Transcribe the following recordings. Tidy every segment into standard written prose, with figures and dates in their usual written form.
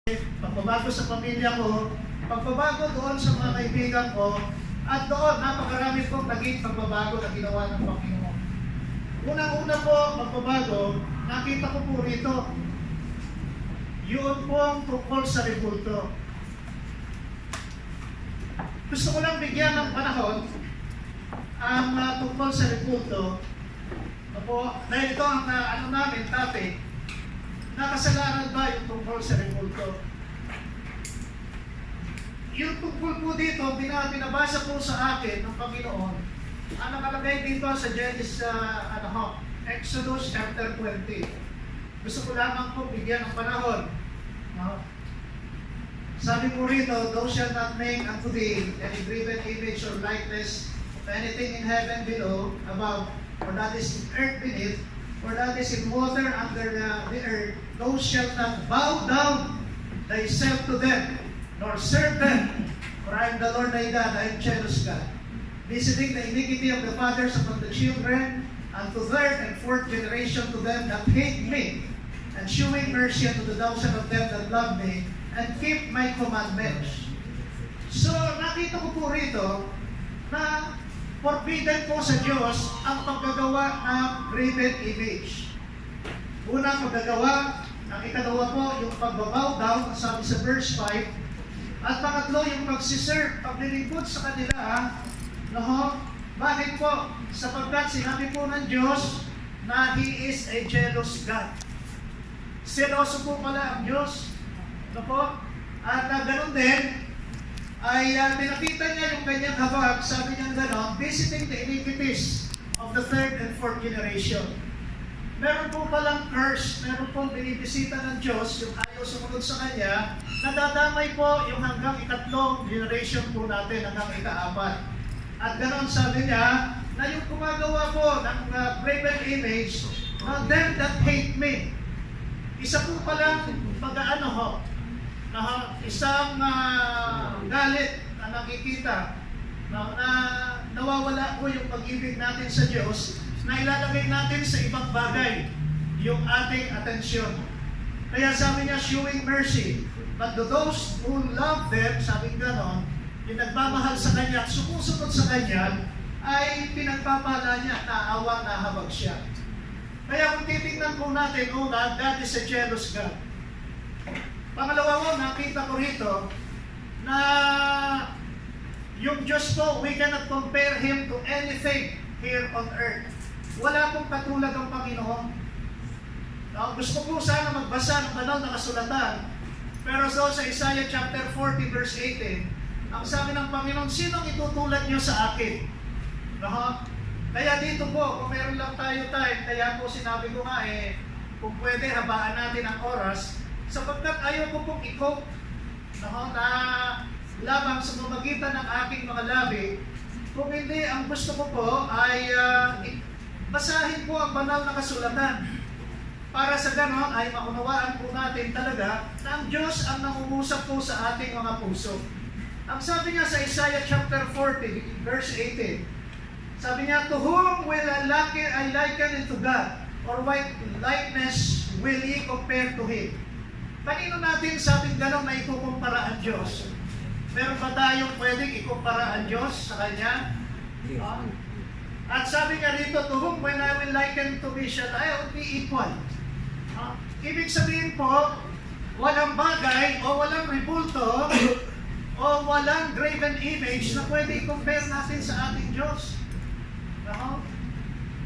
pagbabago sa pamilya ko, pagbabago doon sa mga kaibigan ko, at doon napakarami pong naging pagbabago na ginawa ng Panginoon. Unang-una po, pagbabago, nakita ko po rito, yun pong tungkol sa rebulto. Gusto ko lang bigyan ng panahon ang tungkol sa rebulto. Dahil ito ang namin topic, nakasalanan ba yung tungkol sa rebulto? Yung tungkol po dito, binabasa po sa akin ng Panginoon, ang nakalagay dito sa Genesis, Exodus chapter 20. Gusto ko lamang po bigyan ng panahon. Sabi po rito, thou shalt not make unto thee any graven image or likeness of anything in heaven below, above, or that is in earth beneath, or that is in water under the earth. Thou shalt not bow down thyself to them, nor serve them. For I am the Lord thy God, I am jealous God, visiting the iniquity of the fathers upon the children, unto third and fourth generation to them that hate me, and shewing mercy unto the 1,000 of them that love me, and keep my commandments. So, nakita ko po rito na forbidden po sa Diyos ang paggagawa ng graven image. Unang paggagawa, ang ikalawa po, yung pagbabow down, sabi sa verse 5, at pangatlo, yung pagsiserve, paglilingkod sa kanila, bakit po? Sapagkat sinabi po ng Diyos na He is a jealous God. Seloso po pala ang Diyos. At ganoon din, ay pinakita niya yung kanyang habag, sabi niya gano'n, visiting the iniquities of the third and fourth generation. Meron po palang curse, meron pong binibisita ng Diyos, yung ayaw sumunod sa Kanya, nadadamay po yung hanggang ikatlong generation po natin, hanggang ika-4. At gano'n sabi niya, na yung gumagawa po ng graven image, them that hate me. Isa po palang isang galit na nakikita na nawawala po yung pag-ibig natin sa Diyos, na ilalagay natin sa ibang bagay yung ating atensyon. Kaya sabi niya, showing mercy, but to those who love them, sabi ganon, yung nagmamahal sa Kanya at sumusunod sa Kanya, ay pinagpapala niya, naawa, nahabag siya. Kaya kung titignan po natin, una, God is a jealous God. Pangalawa mo, nakita ko rito na yung Diyos po, we cannot compare Him to anything here on earth. Wala pong katulad ang Panginoon. Gusto ko po sana magbasa ng banal na kasulatan, pero so sa Isaiah chapter 40 verse 18, ang sabi ng Panginoon, sinong itutulad niyo sa akin? Kaya dito po, kung meron lang tayo time, kaya po sinabi ko nga kung pwede, habaan natin ang oras, sapagkat ayaw ko pong i-cope na labang sa mamagitan ng aking mga labi. Kung hindi, ang gusto ko po ay basahin po ang banal na kasulatan. Para sa ganon ay maunawaan po natin talaga na ang Diyos ang nangungusap po sa ating mga puso. Ang sabi niya sa Isaiah chapter 40, verse 18, sabi niya, to whom will I liken unto God, or what likeness will ye compare to Him? Kanino natin sabing gano'n na ikukumpara ang Diyos? Meron ba tayong pwedeng ikumpara ang Diyos sa Kanya? At sabi nga rito, to whom when I will liken to me shall I be equal. Ibig sabihin po, walang bagay o walang rebulto o walang graven image na pwede i-compare natin sa ating Diyos.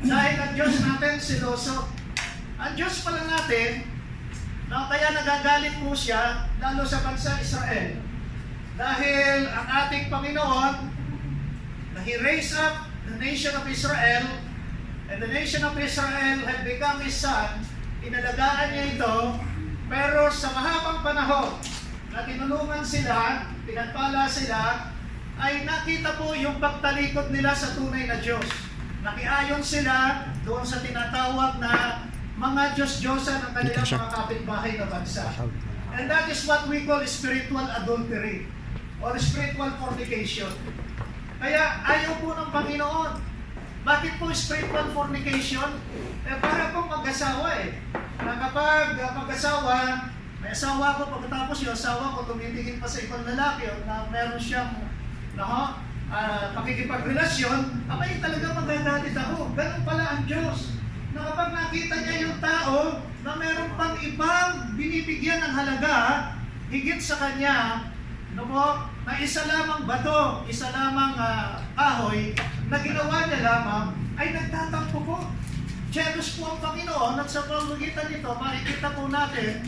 Dahil ang Diyos natin siloso. Ang Diyos pala natin, kaya nagagalit po siya, lalo sa bansa Israel. Dahil ang ating Panginoon, na He raised up the nation of Israel, and the nation of Israel had become His son, inalagaan niya ito, pero sa mahabang panahon, na tinulungan sila, pinagpala sila, ay nakita po yung pagtalikod nila sa tunay na Diyos. Nakiayon sila doon sa tinatawag na mga Diyos-Diyosan ng kanilang mga kapitbahay na bansa. And that is what we call spiritual adultery or spiritual fornication. Kaya ayaw po ng Panginoon. Bakit po spiritual fornication? Para pong mag-asawa Na kapag mag-asawa, May asawa ko, pagkatapos yung asawa ko tumitingin pa sa ibang lalaki o na meron siyang pakikipagrelasyon, abay talaga magagalit ako. Ganun pala ang Diyos. Na kapag nakita niya yung tao na meron pang ibang binibigyan ng halaga, higit sa kanya, na isa lamang bato, isa lamang kahoy, na ginawa niya lamang, ay nagtatampo po. Jealous po ang Panginoon at sa pamamagitan nito, makikita po natin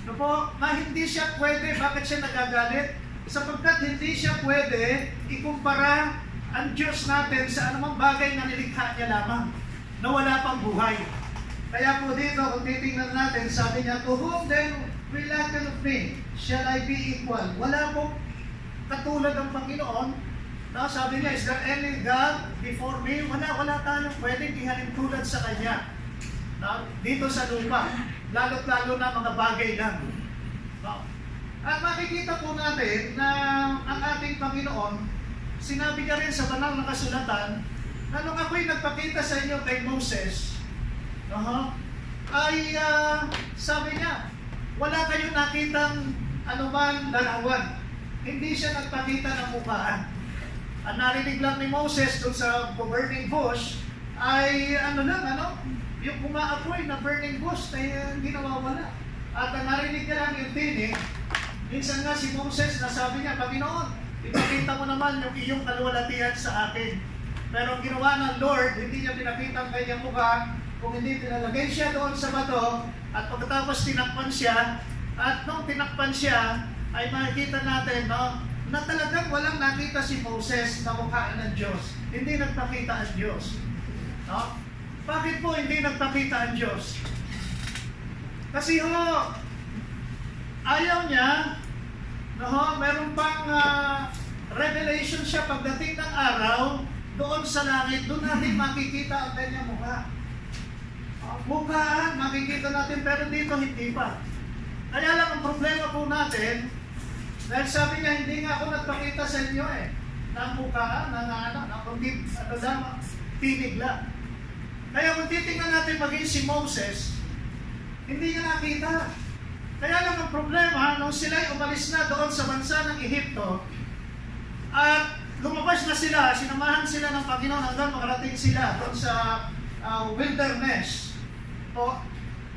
na hindi siya pwede. Bakit siya nagagalit? Sapagkat hindi siya pwede ikumpara ang Diyos natin sa anumang bagay na nilikha niya lamang, na wala pang buhay. Kaya po dito, kung titingnan natin, sabi niya, to whom then will liken of me, shall I be equal? Wala pong katulad ng Panginoon. No, sabi niya, is there any God before me? Wala tayong pwedeng ihalin tulad sa Kanya. No? Dito sa lupa, lalo't-lalo na mga bagay lang. No? At makikita po natin na ang ating Panginoon, sinabi niya rin sa banal na kasulatan, na nung ako'y nagpakita sa inyo kay Moses, sabi niya, wala kayong nakitang anuman larawan. Hindi siya nagpakita ng mukhaan. Ang narinig lang ni Moses doon sa burning bush ay yung umaapoy na burning bush na hindi nawawala. At ang narinig niya lang yung tinig, minsan nga si Moses nasabi niya, Panginoon, ipakita mo naman yung iyong kaluwalhatian sa akin. Pero ang ginawa ng Lord, hindi niya pinakita ang kanyang mukha, kung hindi pinalagay siya doon sa bato, at pagkatapos tinakpan siya, at nung tinakpan siya, ay makikita natin, na talagang walang nakita si Moses na mukhaan ng Diyos. Hindi nagpakita ang Diyos. No? Bakit po hindi nagpakita ang Diyos? Kasi ayaw niya, meron pang revelation siya pagdating ng araw, doon sa langit, doon natin makikita ang kanyang mukha. Mukhaan, makikita natin, pero dito hindi pa. Kaya lang ang problema po natin, dahil sabi niya, hindi nga ako nagpakita sa inyo ng mukhaan, kundi tinig lang. Kaya kung titingnan natin maging si Moses, hindi niya nakita. Kaya lang ang problema, nung sila'y umalis na doon sa bansa ng Ehipto, at lumabas na sila, sinamahan sila ng Panginoon hanggang makarating sila doon sa wilderness,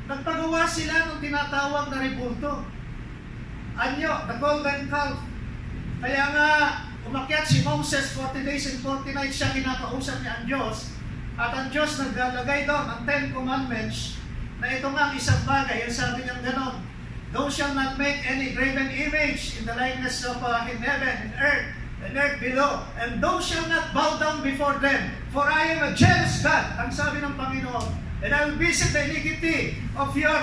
nagpagawa sila ng tinatawag na rebulto. Anyo, the golden calf. Kaya nga, umakyat si Moses 40 days and 40 nights siya, kinakausap niya ang Diyos. At ang Diyos naglalagay doon ang 10 commandments na ito nga ang isang bagay. Ang sabi niyang ganon, thou shalt not make any graven image in the likeness of in heaven, in earth below, and thou shalt not bow down before them, for I am a jealous God. Ang sabi ng Panginoon, and I will visit the iniquity of your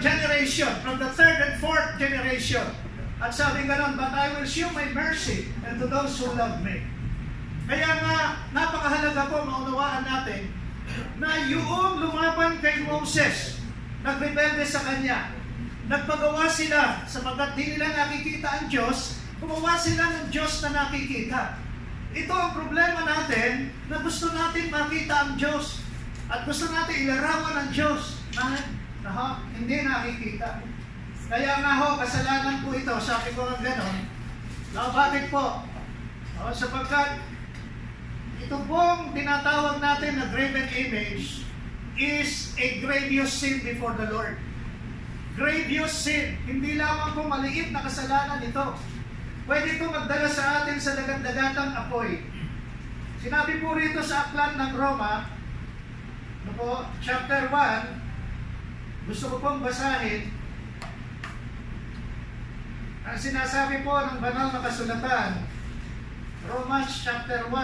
generation, from the third and fourth generation. At sabi ganon, but I will show my mercy unto those who love me. Kaya nga, napakahalaga po maunawaan natin na yung lumaban kay Moses, nagrebelde sa kanya, nagpagawa sila, sapagkat di nila nakikita ang Diyos, gumawa sila ng Diyos na nakikita. Ito ang problema natin, na gusto natin makita ang Diyos. At gusto natin ilarawan ng Diyos na hindi nakikita. Kaya nga kasalanan po ito, sabi ko ng gano'n. Bakit po? Sapagkat ito pong tinatawag natin na graven image is a grievous sin before the Lord. Grievous sin. Hindi lamang po maliit na kasalanan ito. Pwede ito magdala sa atin sa dagat-dagatang apoy. Sinabi po rito sa aklat ng Roma, chapter 1, gusto ko pong basahin ang sinasabi po ng banal na kasulatan, Romans chapter 1.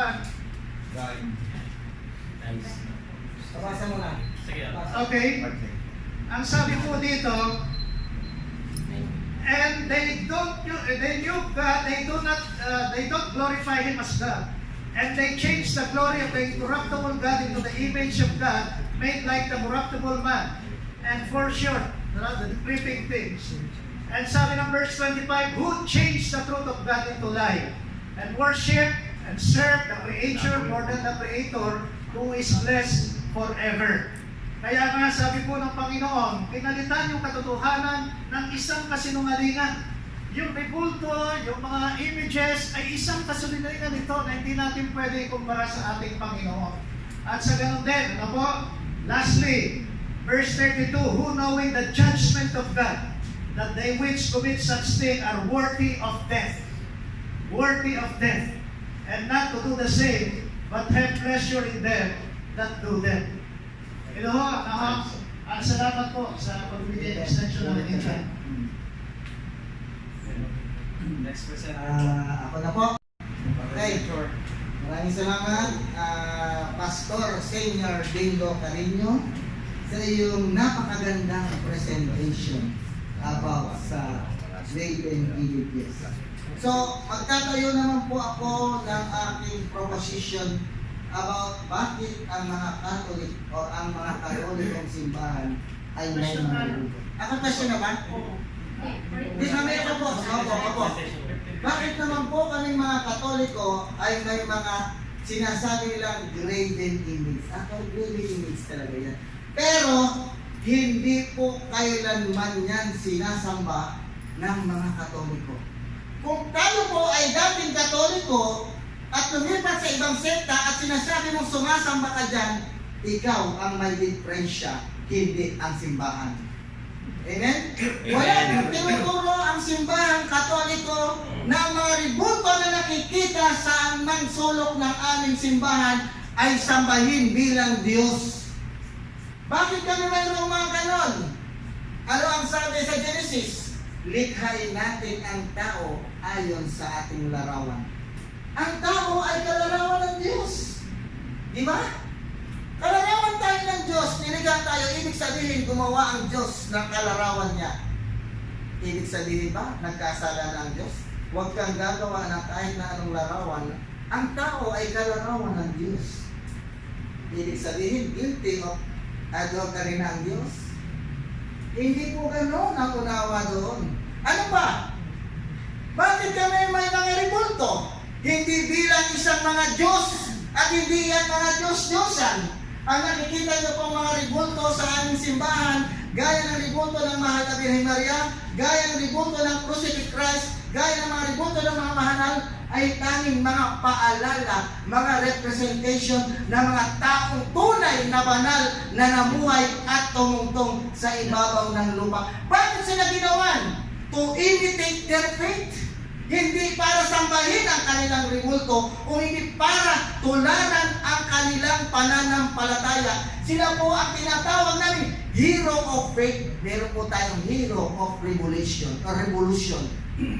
Pabasa mo na. Okay. Ang sabi po dito, and they knew God, they don't glorify Him as God. And they changed the glory of the incorruptible God into the image of God, made like the corruptible man. And for sure, the creeping things. And sabi ng verse 25, who changed the truth of God into lie, and worship and serve the Creator more than the Creator, who is blessed forever. Kaya nga sabi po ng Panginoon, pinalitan yung katotohanan ng isang kasinungalingan. Yung rebulto, yung mga images ay isang kasinungalingan ito na hindi natin pwede ikumpara sa ating Panginoon. At sa ganun din, ano po? Lastly, verse 32, who knowing the judgment of God, that they which commit such thing are worthy of death, and not to do the same, but have pleasure in them that do them. Ito ho, salamat po sa pagbibigay ng extension ng ating Next person. Ako na po. Okay. Maraming salamat, Pastor Senior Dingo Carino, sa iyong napakagandang presentation about sa Raven EDPS. So, magtatayo naman po ako ng aking proposition about bakit ang mga Catholic o ang mga Katolikong simbahan ay may mga lugo. Ako question naman? Di kami ako po. Opo. Bakit naman po kaming mga Katoliko ay may mga sinasabi nilang graven image? Graven image talaga yan. Pero, hindi po kailanman yan sinasamba ng mga Katoliko. Kung tayo po ay dating Katoliko, at lumipat sa ibang sekta at sinasabi mong sumasamba ka dyan, ikaw ang may diferensya, hindi ang simbahan. Amen? Wala nang tinuturo ang simbahan Katoliko na ang mga rebulto na nakikita sa anumang sulok ng aming simbahan ay sambahin bilang Diyos. Bakit kami mayroong mga ganon? Ano ang sabi sa Genesis? Likhain natin ang tao ayon sa ating larawan. Ang tao ay kalarawan ng Diyos. Di ba? Kalarawan tayo ng Diyos, nilikha tayo, ibig sabihin gumawa ang Diyos ng kalarawan niya. Ibig sabihin ba, nagkasala na ang Diyos? Huwag kang gagawa ng kahit na anong larawan. Ang tao ay kalarawan ng Diyos. Ibig sabihin, guilty of adultery na ang Diyos. Hindi po gano'n ang unawa doon. Ano ba? Bakit kami may mga rebulto? Hindi bilang isang mga Diyos at hindi yan mga Diyos-Diyosan. Ang nakikita niyo pong mga rebulto sa aming simbahan, gaya ng rebulto ng Mahal na Birhen Maria, gaya ng rebulto ng Crucifix Christ, gaya ng mga rebulto ng mga mahanal, ay tanging mga paalala, mga representation ng mga taong tunay na banal na namuhay at tumungtong sa ibabaw ng lupa. Bakit sila ginawan? To imitate their faith. Hindi para sambahin ang kanilang rebulto o hindi para tularan ang kanilang pananampalataya. Sila po ang tinatawag namin hero of faith. Meron po tayong hero of revolution.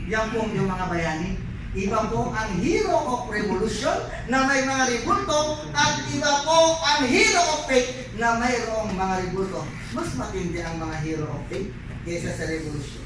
Yan po yung mga bayani. Iba po ang hero of revolution na may mga rebulto at iba po ang hero of faith na mayroong mga rebulto. Mas matindi ang mga hero of faith kaysa sa revolution.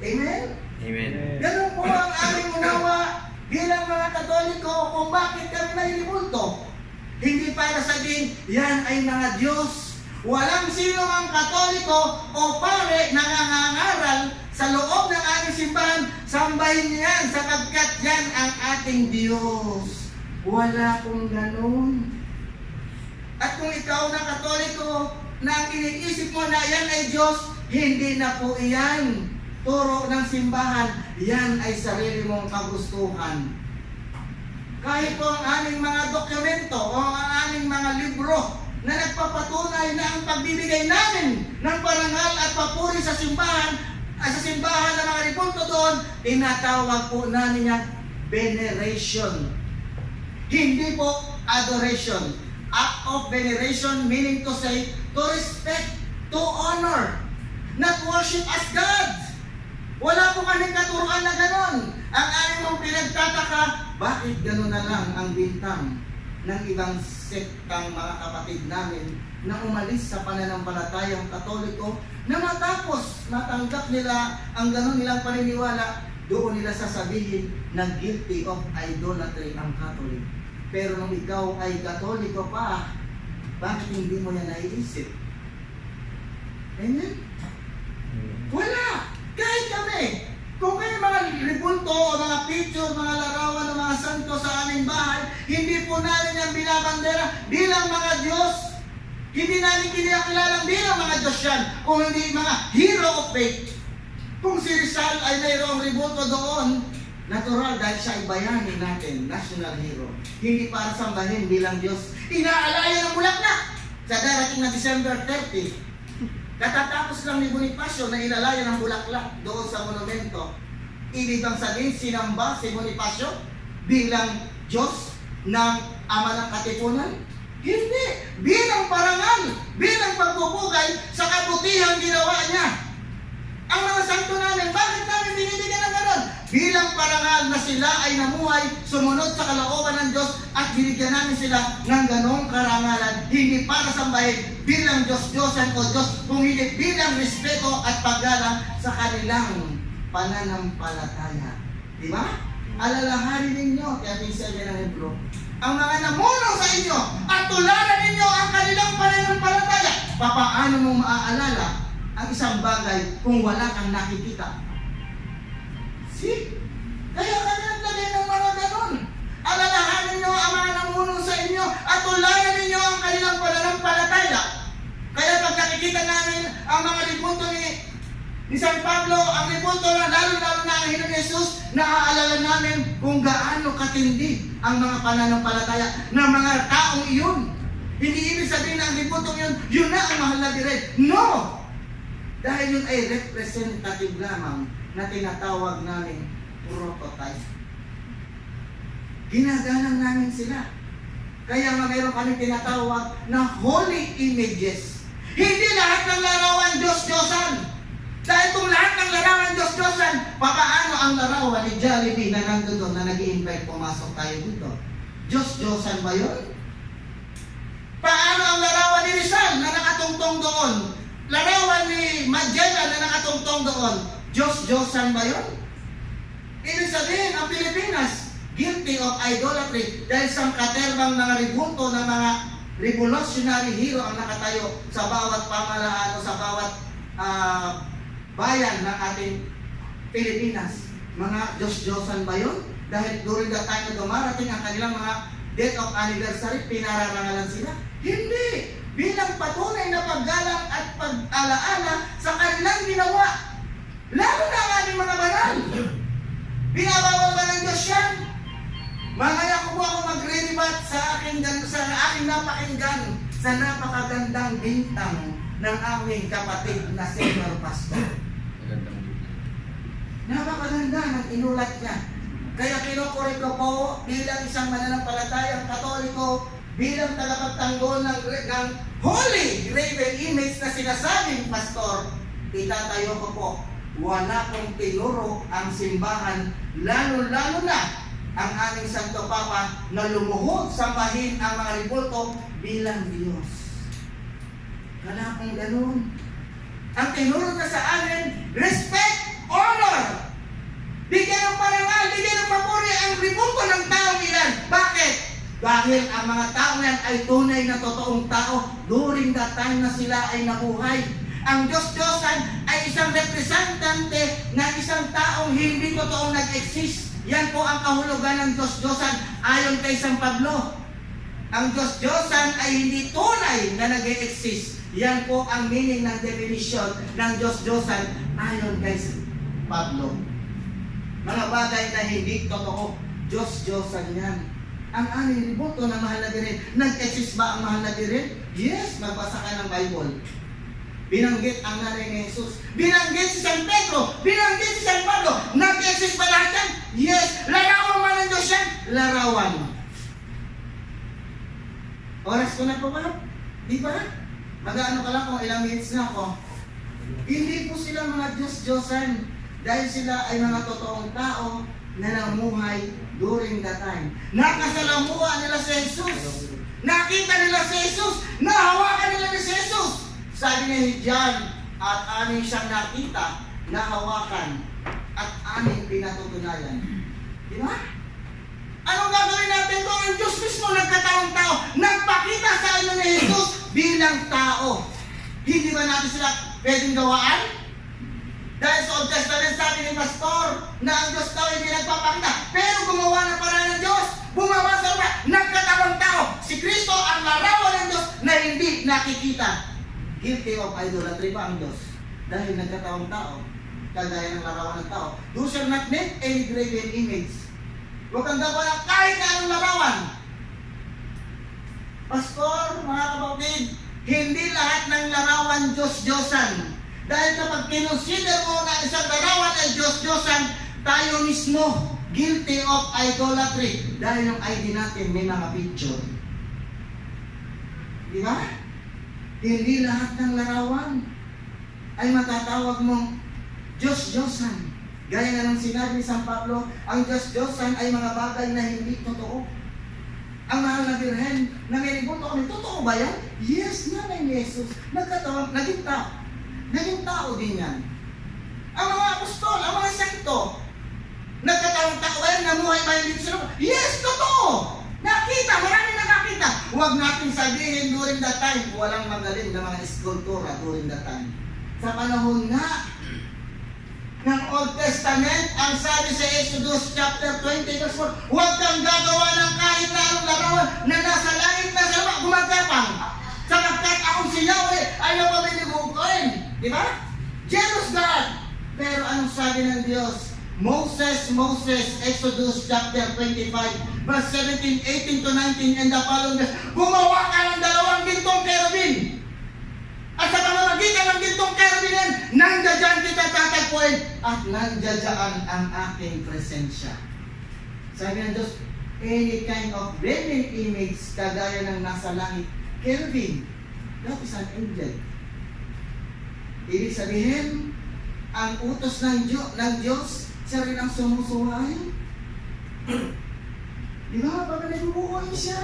Amen? Amen. Ganun po ang aming unawa bilang mga Katoliko kung bakit kami may rebulto. Hindi para sabihin, yan ay mga Diyos. Walang sino mang Katoliko o pare na nangangaral sa loob ng aming simbahan, sambahin niyan sapagkat yan ang ating Diyos. Wala pong ganun. At kung ikaw na Katoliko na iniisip mo na yan ay Diyos, hindi na po iyan turo ng simbahan, yan ay sarili mong kagustuhan. Kahit po ang aming mga dokumento o ang aming mga libro na nagpapatunay na ang pagbibigay namin ng parangal at papuri sa simbahan ng mga rebulto doon, tinatawag po namin yan veneration. Hindi po adoration. Act of veneration meaning to say, to respect, to honor, not worship as God. Wala po kaming katuruan na ganon. Ang aming mong pinagtataka, bakit ganon na lang ang bintang ng ibang sektang mga kapatid namin na umalis sa pananampalatayang Katoliko na matapos matanggap nila ang ganon nilang paniniwala, doon nila sasabihin na guilty of idolatry ang Katolik. Pero nung ikaw ay Katoliko pa, bakit hindi mo yan naiisip? Amen? Wala! Kahit kami, kung may mga rebulto o mga picture, mga larawan ng mga santo sa aming bahay, hindi po namin yan binabandera bilang mga Diyos. Hindi namin kinilalang bilang mga Diyos yan, kung hindi mga hero of faith. Kung si Rizal ay mayroong ributo doon, natural dahil siya ay bayani natin, national hero. Hindi para sambahin bilang Diyos. Inaalaya ng Bulaklak sa darating na December 30. Katatapos lang ni Bonifacio na inalaya ng Bulaklak doon sa monumento. Ibig bang sabihin, sinamba si Bonifacio bilang Diyos ng Ama ng Katipunan? Hindi. Bilang parangal, bilang pagpupugay sa kabutihang ginawa niya. Ang mga santo namin, bakit namin binibigyan ng ganon? Bilang parangal na sila ay namuhay, sumunod sa kalooban ng Diyos at binigyan namin sila ng ganong karangalan. Hindi para sambahin bilang Diyos-Diyosan o Diyos, kung hindi bilang respeto at paggalang sa kanilang pananampalataya. Di ba? Alalahanin ninyo, kaya sabi ng Hebro, ang mga namuno sa inyo at tularan ninyo ang kanilang pananampalataya. Papaano mo maaalala ang isang bagay kung wala kang nakikita? See? Kaya kami naglagay ng mga ganon. Alalahanin ninyo ang mga namuno sa inyo at tularan ninyo ang kanilang pananampalataya. Kaya pag nakikita namin ang mga ributo ni San Pablo, ang ributo na lalo-lalo na ang hino ni Jesus, naaalala namin kung gaano katindi ang mga pananampalataya ng mga taong iyon. Hindi ibig sabihin na ang ributong yun na ang mahal na direct. No! Dahil yun ay representative lamang na tinatawag namin prototype. Ginagalang namin sila. Kaya nga mayroon kami tinatawag na holy images. Hindi lahat ng larawan Diyos-Diyosan. Dahil kung lahat ng larawan Diyos-Diyosan, papaano ang larawan ni Jollibee na nandoon na nag-i-invite pumasok tayo dito? Diyos-Diyosan ba yun? Paano ang larawan ni Rizal na nakatungtong doon? Larawan ni Magellan na nakatungtong doon? Diyos-Diyosan ba yun? Ibig sabihin, ang Pilipinas, guilty of idolatry dahil sa katerbang mga ributo ng mga revolutionary hero ang nakatayo sa bawat pamalaan o sa bawat bayan ng ating Pilipinas. Mga Diyos-Diyosan ba yun? Dahil during the time na dumarating ang kanilang mga date of anniversary, pinararangalan sila? Hindi! Bilang patunay na paggalang at pag-alaala sa kanilang ginawa. Lalo na ang ating mga banal. Binabawal ba ng Diyos yan? Mamaya ko po ako magre-rebat sa aking napakinggan sa napakagandang bintang ng aming kapatid na senior pastor. Napakaganda ng inulat niya. Kaya kinukuri ko po bilang isang mananampalatayang Katoliko, bilang tagapagtanggol ng holy graven image na sinasabing pastor, itatayo ko po, wala kong tinuro ang simbahan, lalo-lalo na ang aming Santo Papa na lumuhod sambahin ang mga ribulto bilang Diyos. Wala kong ganun. Ang tinuro na sa amin, respect, honor. Bigyan ng parangal, bigyan ng papuri ang ribulto ng taong ilan. Bakit? Dahil ang mga taong yan ay tunay na totoong tao during that time na sila ay nabuhay. Ang Diyos-Diyosan ay isang representante ng isang taong hindi totoong nag-exist. Yan po ang kahulugan ng Diyos-Diyosan ayon kay San Pablo. Ang Diyos-Diyosan ay hindi tunay na nag-exist. Yan po ang meaning ng definition ng Diyos-Diyosan ayon kay San Pablo. Mga bagay na hindi totoo, Diyos-Diyosan yan. Ang aming ributo na mahal na dirin, nag-exist ba ang mahal na dirin? Yes, magbasa ka ng Bible. Binanggit ang nanay ni Jesus. Binanggit si San Pedro. Binanggit si San Pablo. Nag-exist ba lahat yan? Yes. Larawan man ng Diyos yan? Larawan. Oras ko na po ba? Di ba? Mag-ano ka lang kung ilang minutes na ako. Hindi po sila mga Diyos-Diyosan. Dahil sila ay mga totoong tao na namuhay during that time. Nakasalamuha nila si Jesus. Nakita nila si Jesus. Nahawakan nila ni si Jesus. Sabi ni John, at amin siyang nakita, nahawakan, at amin pinatutunayan. Di ba? Anong gagawin natin kung ang Diyos mismo nagkataong tao, nagpakita sa inyo ni Jesus bilang tao? Hindi ba natin sila pwedeng gawaan? Dahil sa Old Testament sabi ni Pastor na ang Diyos daw hindi nagpapakita, pero gumawa na para ng Diyos, bumawa sa lupa, nagkatawang tao. Si Kristo ang larawan ng Diyos na hindi nakikita. Guilty of idolatry pa ang Diyos. Dahil nagkataong tao, kagaya ng larawan ng tao. Do shall not make any graven image. Huwag kang gawa ng kahit na anong larawan. Pastor, mga kapatid, hindi lahat ng larawan Diyos-Diyosan. Dahil kapag kinonsider mo na isang larawan ay Diyos-Diyosan, tayo mismo guilty of idolatry. Dahil yung ID natin may mga picture. Di ba? Hindi lahat ng larawan ay matatawag mong Diyos-Diyosan. Gaya nga ng sinabi ni San Pablo, ang Diyos-Diyosan ay mga bagay na hindi totoo. Ang mahal na birhen na may ribulto kami, totoo ba yan? Yes, nanay ni Jesus. Nagkataon, naging tao. Naging tao din yan. Ang mga apostol, ang mga santo, nagkataon tao ba yan? Namuhay ba yan dito sa lupa? Yes, totoo! Nakita, marami nakakita. Huwag natin sabihin during that time, walang magaling na mga eskultura during that time. Sa panahon nga ng Old Testament, ang sabi sa Exodus chapter 20 verse 4, huwag kang gagawa ng kahit na anong larawan na nasa langit na sa lupa, gumagapang. Sapagkat akong si Yahweh ay napamiliguin. Di ba? Jealous God. Pero anong sabi ng Diyos? Moses, Exodus chapter 25, verse 17, 18 to 19, and the following verse, gumawa ka ng dalawang gintong kerubin. At sa pamamagitan ng gintong kerubin yan, nandiyan kita tatagpuin at nandiyan ang aking presensya. Sabi ng Diyos, any kind of graven image kagaya ng nasa langit, kerubin, that is an angel. Ibig sabihin, ang utos ng Diyos, siya rin ang sumusuhay. Di ba? Pag nagbubuhay siya,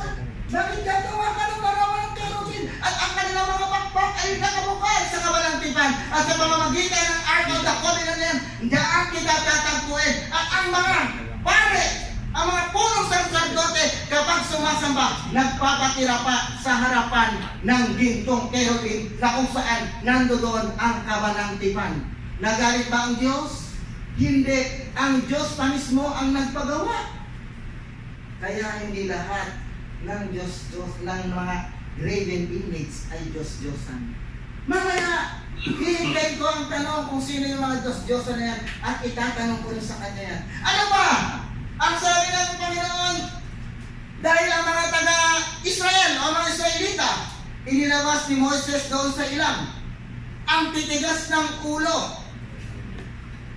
bakit gagawa ka ng larawan ng kerubin? At ang kanilang mga pakpak ay nakabukal sa kabalantipan. At sa pamamagitan ng Ark of the Covenant na yan, daan kita tatagpuin. At ang mga pare, ang mga punong sacerdote, kapag sumasamba, nagpapatira pa sa harapan ng gintong kerubin na kung saan nandoon ang kabalantipan. Nagalit ba ang Diyos? Hindi. Ang Diyos pa mismo ang nagpagawa. Kaya hindi lahat ng ng mga graven image ay Diyos-Diyosan. Mamaya, hihintayin ko ang tanong kung sino yung mga Diyos-Diyosan na yan at itatanong ko rin sa kanya yan. Ano ba? Ang sabi ng Panginoon, dahil ang mga taga-Israel o mga Israelita, inilabas ni Moses doon sa ilang, ang titigas ng ulo.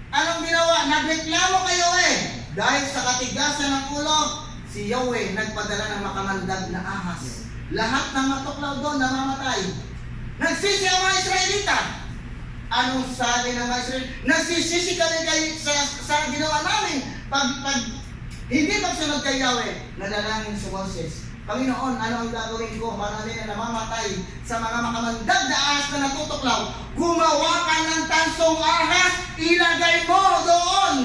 Anong ginawa? Nagreklamo kay Yahweh. Dahil sa katigasan ng ulo, si Yahweh nagpadala ng makamandag na ahas. Lahat ng matuklaw doon namamatay. Nagsisi ang mga Israelita. Anong sabi ng mga Israelita? Nagsisisi kami sa ginawa namin. Hindi magsunod kay Yahweh. Nanalangin si Moses, Panginoon, ano ang gagawin ko? Marami na namamatay sa mga makamandag na ahas na natutuklaw. Gumawa ka ng tansong ahas, ilagay mo doon.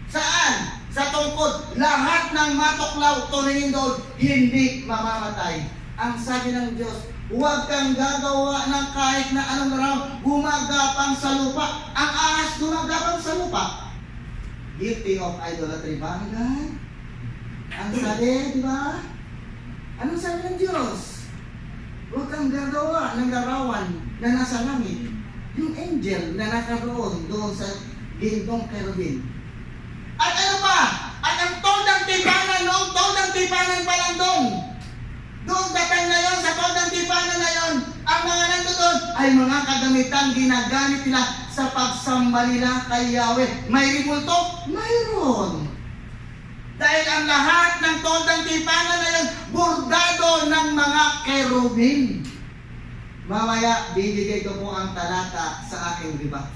Saan? Sa tungkod. Lahat ng matuklaw, tuningin doon, hindi mamamatay. Ang sabi ng Diyos, huwag kang gagawa ng kahit na anong larawan, gumagapang sa lupa. Ang ahas gumagapang sa lupa. Guilty of idolatry ba? Ang sabi, di ba? Anong sabi ng Diyos? Huwag kang gagawa ng larawan na nasa langit. Yung angel na nakaroon doon sa gintong kerubin. At ano pa? At ang tondang tipanan, noong tondang tipanan pa lang doon. Doon sa time na yun, sa tondang tipanan na yun, ang mga nandoon ay mga kagamitan ginagamit nila sa pagsamba nila kay Yahweh. May ribulto? Mayroon. Dahil ang lahat ng tondang tipanan na yun, bordado ng mga kerubin. Mamaya, bibigay ko po ang talata sa aking ribat.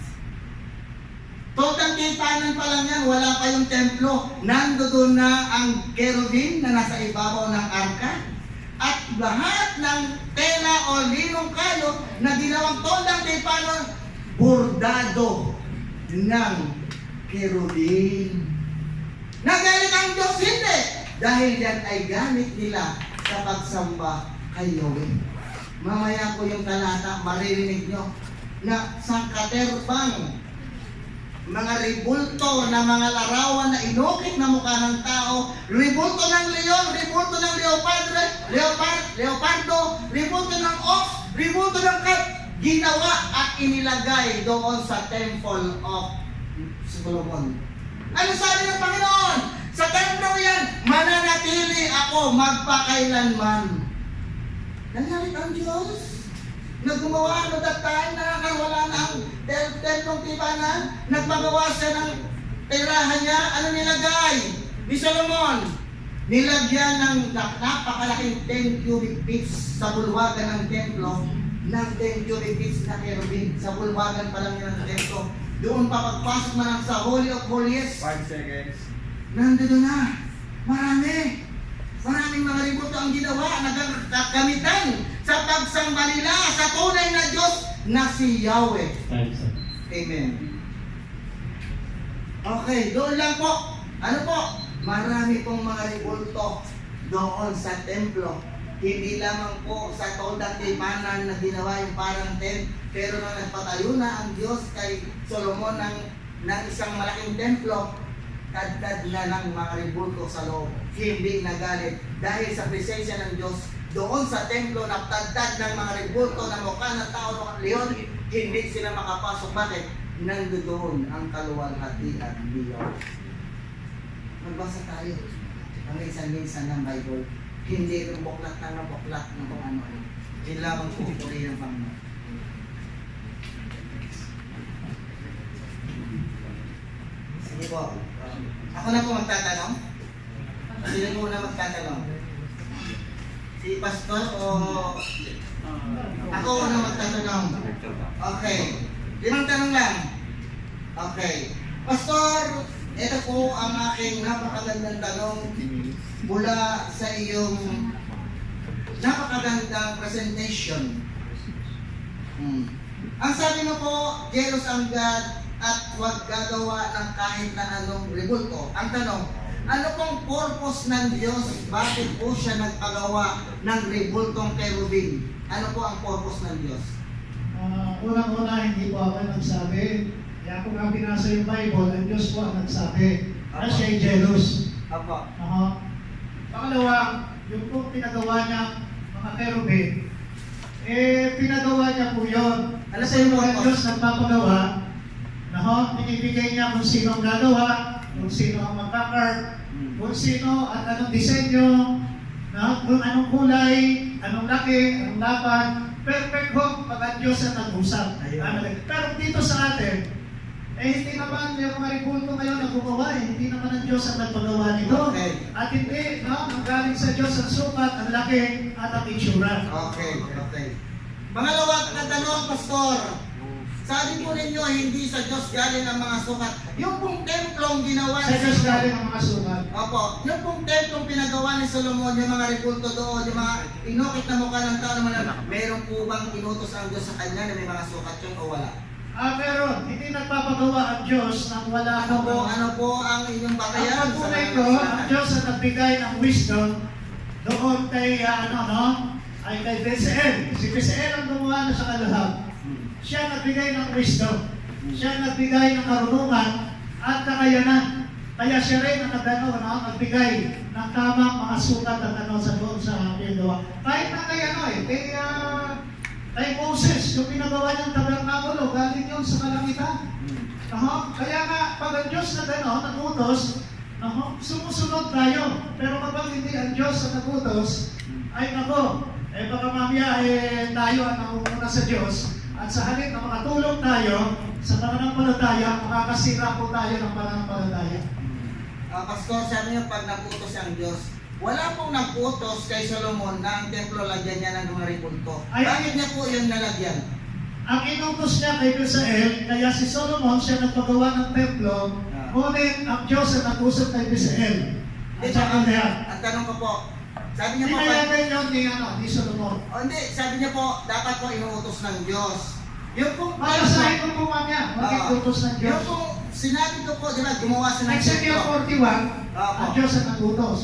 Tondang tipanan pa lang yan, wala pa yung templo. Nandoon na ang kerubin na nasa ibabaw ng arka. At lahat ng tela o linong kayo na ginawang tondang tipanan, bordado ng kerubin. Nagalit ang Diyos, hindi. Dahil yan ay gamit nila sa pagsamba kay Yahweh. Mamaya po yung talata, maririnig nyo na sa katerbang mga ribulto na mga larawan na inukit na mukha ng tao, ribulto ng leon, ribulto ng leopardo, ribulto ng ox, rebulto ng ginawa at inilagay doon sa Temple of Solomon. Ano sabi ng Panginoon? Sa templo yan, mananatili ako magpakailanman. Nangalit ang Diyos. Naggumawa no that time na wala na ang templong tibanan. Nagpagawa siya ng tirahan niya. Ano nilagay? Ni Solomon, nilagyan ng napakalaking 10 cubic feet sa bulwagan ng templo, ng 10 cubic feet na kerubin. Sa bulwagan pa lang yan ng templo. Doon pa pagpasok man sa Holy of Holies. 5 seconds. Nandito na. Marami. Maraming mga rebulto ang ginawa, nagkakamitan sa pagsamba nila sa tunay na Diyos na si Yahweh. Amen. Okay, doon lang po. Ano po? Marami pong mga rebulto doon sa templo. Hindi lamang po sa tolda timanan na ginawa yung parang tent, pero nang nagpatayo na ang Diyos kay Solomon ng isang malaking templo, kadkad na ng mga rebulto sa loob. Hindi nagalit dahil sa presensya ng Diyos doon sa templo na tagtad ng mga rebulto na mukha ng tao ng leon, hindi sila makapasok. Bakit? Nandoon ang kaluwalhatian ni Yahweh. Magbasa tayo ang minsan-minsan ng Bible. Hindi yung buklat ng kung ano-ano. Yun lamang po puli ng Panginoon. Sige po. Ako na po magtatanong? Sino po na magtatanong? Si Pastor o ako na magtatanong? Okay. 5 tanong lang. Okay. Pastor, ito po ang aking napakagandang tanong mula sa iyong napakagandang presentation. Ang sabi mo po, jealous ang God at huwag gagawa ng kahit na anong rebulto. Ang tanong, ano pong purpose ng Diyos? Bakit po siya nagpagawa ng rebultong kerubin? Ano po ang purpose ng Diyos? Unang-una, hindi po ako nagsabi. Kaya kung nga binasa yung Bible, ang Diyos po ang nagsabi na siya'y jealous. Apo. Pangalawa, yung po pinagawa niya mga kerubin, pinagawa niya po yun. Kasi yung mga Diyos nagpapagawa, binibigay niya kung sino ang gagawa, kung sino ang magkakarp, kung sino at anong disenyo, kung anong kulay, anong laki, anong lapan. Perfect ho pag ang Diyos ang nag-usap. Pero dito sa atin, hindi naman yung mga rebulto ngayon ang gumawa, hindi naman ang Diyos ang nagpagawa nito. Okay. At hindi, magaling sa Diyos ang sukat, ang laki, at ang itsura. Okay. Pangalawa na tanong, Pastor. Sabi po ninyo, hindi sa Diyos galing ang mga sukat. Yung pong templong ginawa Sa Diyos galing ang mga sukat. Opo, yung pong templong pinagawa ni Solomon, yung mga rebulto doon, yung mga inukit na mukha ng tao naman, meron po bang inutos ang Diyos sa kanya na may mga sukat yun o wala? Pero hindi nagpapagawa ang Diyos nang wala Ano po ang inyong batayan? Ang pagpunay ko, ang Diyos ang nagbigay ng wisdom doon kay, ay kay Bezalel. Si Bezalel ang gumawa na sa kalahab. Siya nagbigay ng wisdom. Siya nagbigay ng karunungan at kakayanan. Kaya siya rin ang nagbigay ng tamang mga sukat at sa doon sa pinagawa. Kahit na kay Moses, yung pinagawa niyang tabernakulo, galing yun sa kalangitan. Kaya nga, pag ang Diyos na nag-utos, sumusunod tayo. Pero kapag hindi ang Diyos na nag-utos, ay baka mamaya tayo ang nangunguna sa Diyos. At sa halip na makatulong tayo sa pananampalataya, makakasira po tayo ng pananampalataya. Pastor, sabi niyo pag nag-utos ang Diyos, wala pong nag-utos kay Solomon na ang templo lagyan niya ng mga rebulto. Bakit niya po yun nalagyan? Ang inutos niya kay Bezalel, kaya si Solomon siya nagpagawa ng templo, ngunit ang Diyos ang nag-usap kay Bezalel. Ang tanong ko po, sabi niya po, ni Solomon. Hindi, sabi niya po, dapat po inuutos ng Diyos. Yung pong Babasahin ko po mamaya, mag-iutos ng Diyos. Yung pong sinabi ko po, di ba, gumawa siya ng Exekiel 41, ang Diyos ang nag-utos.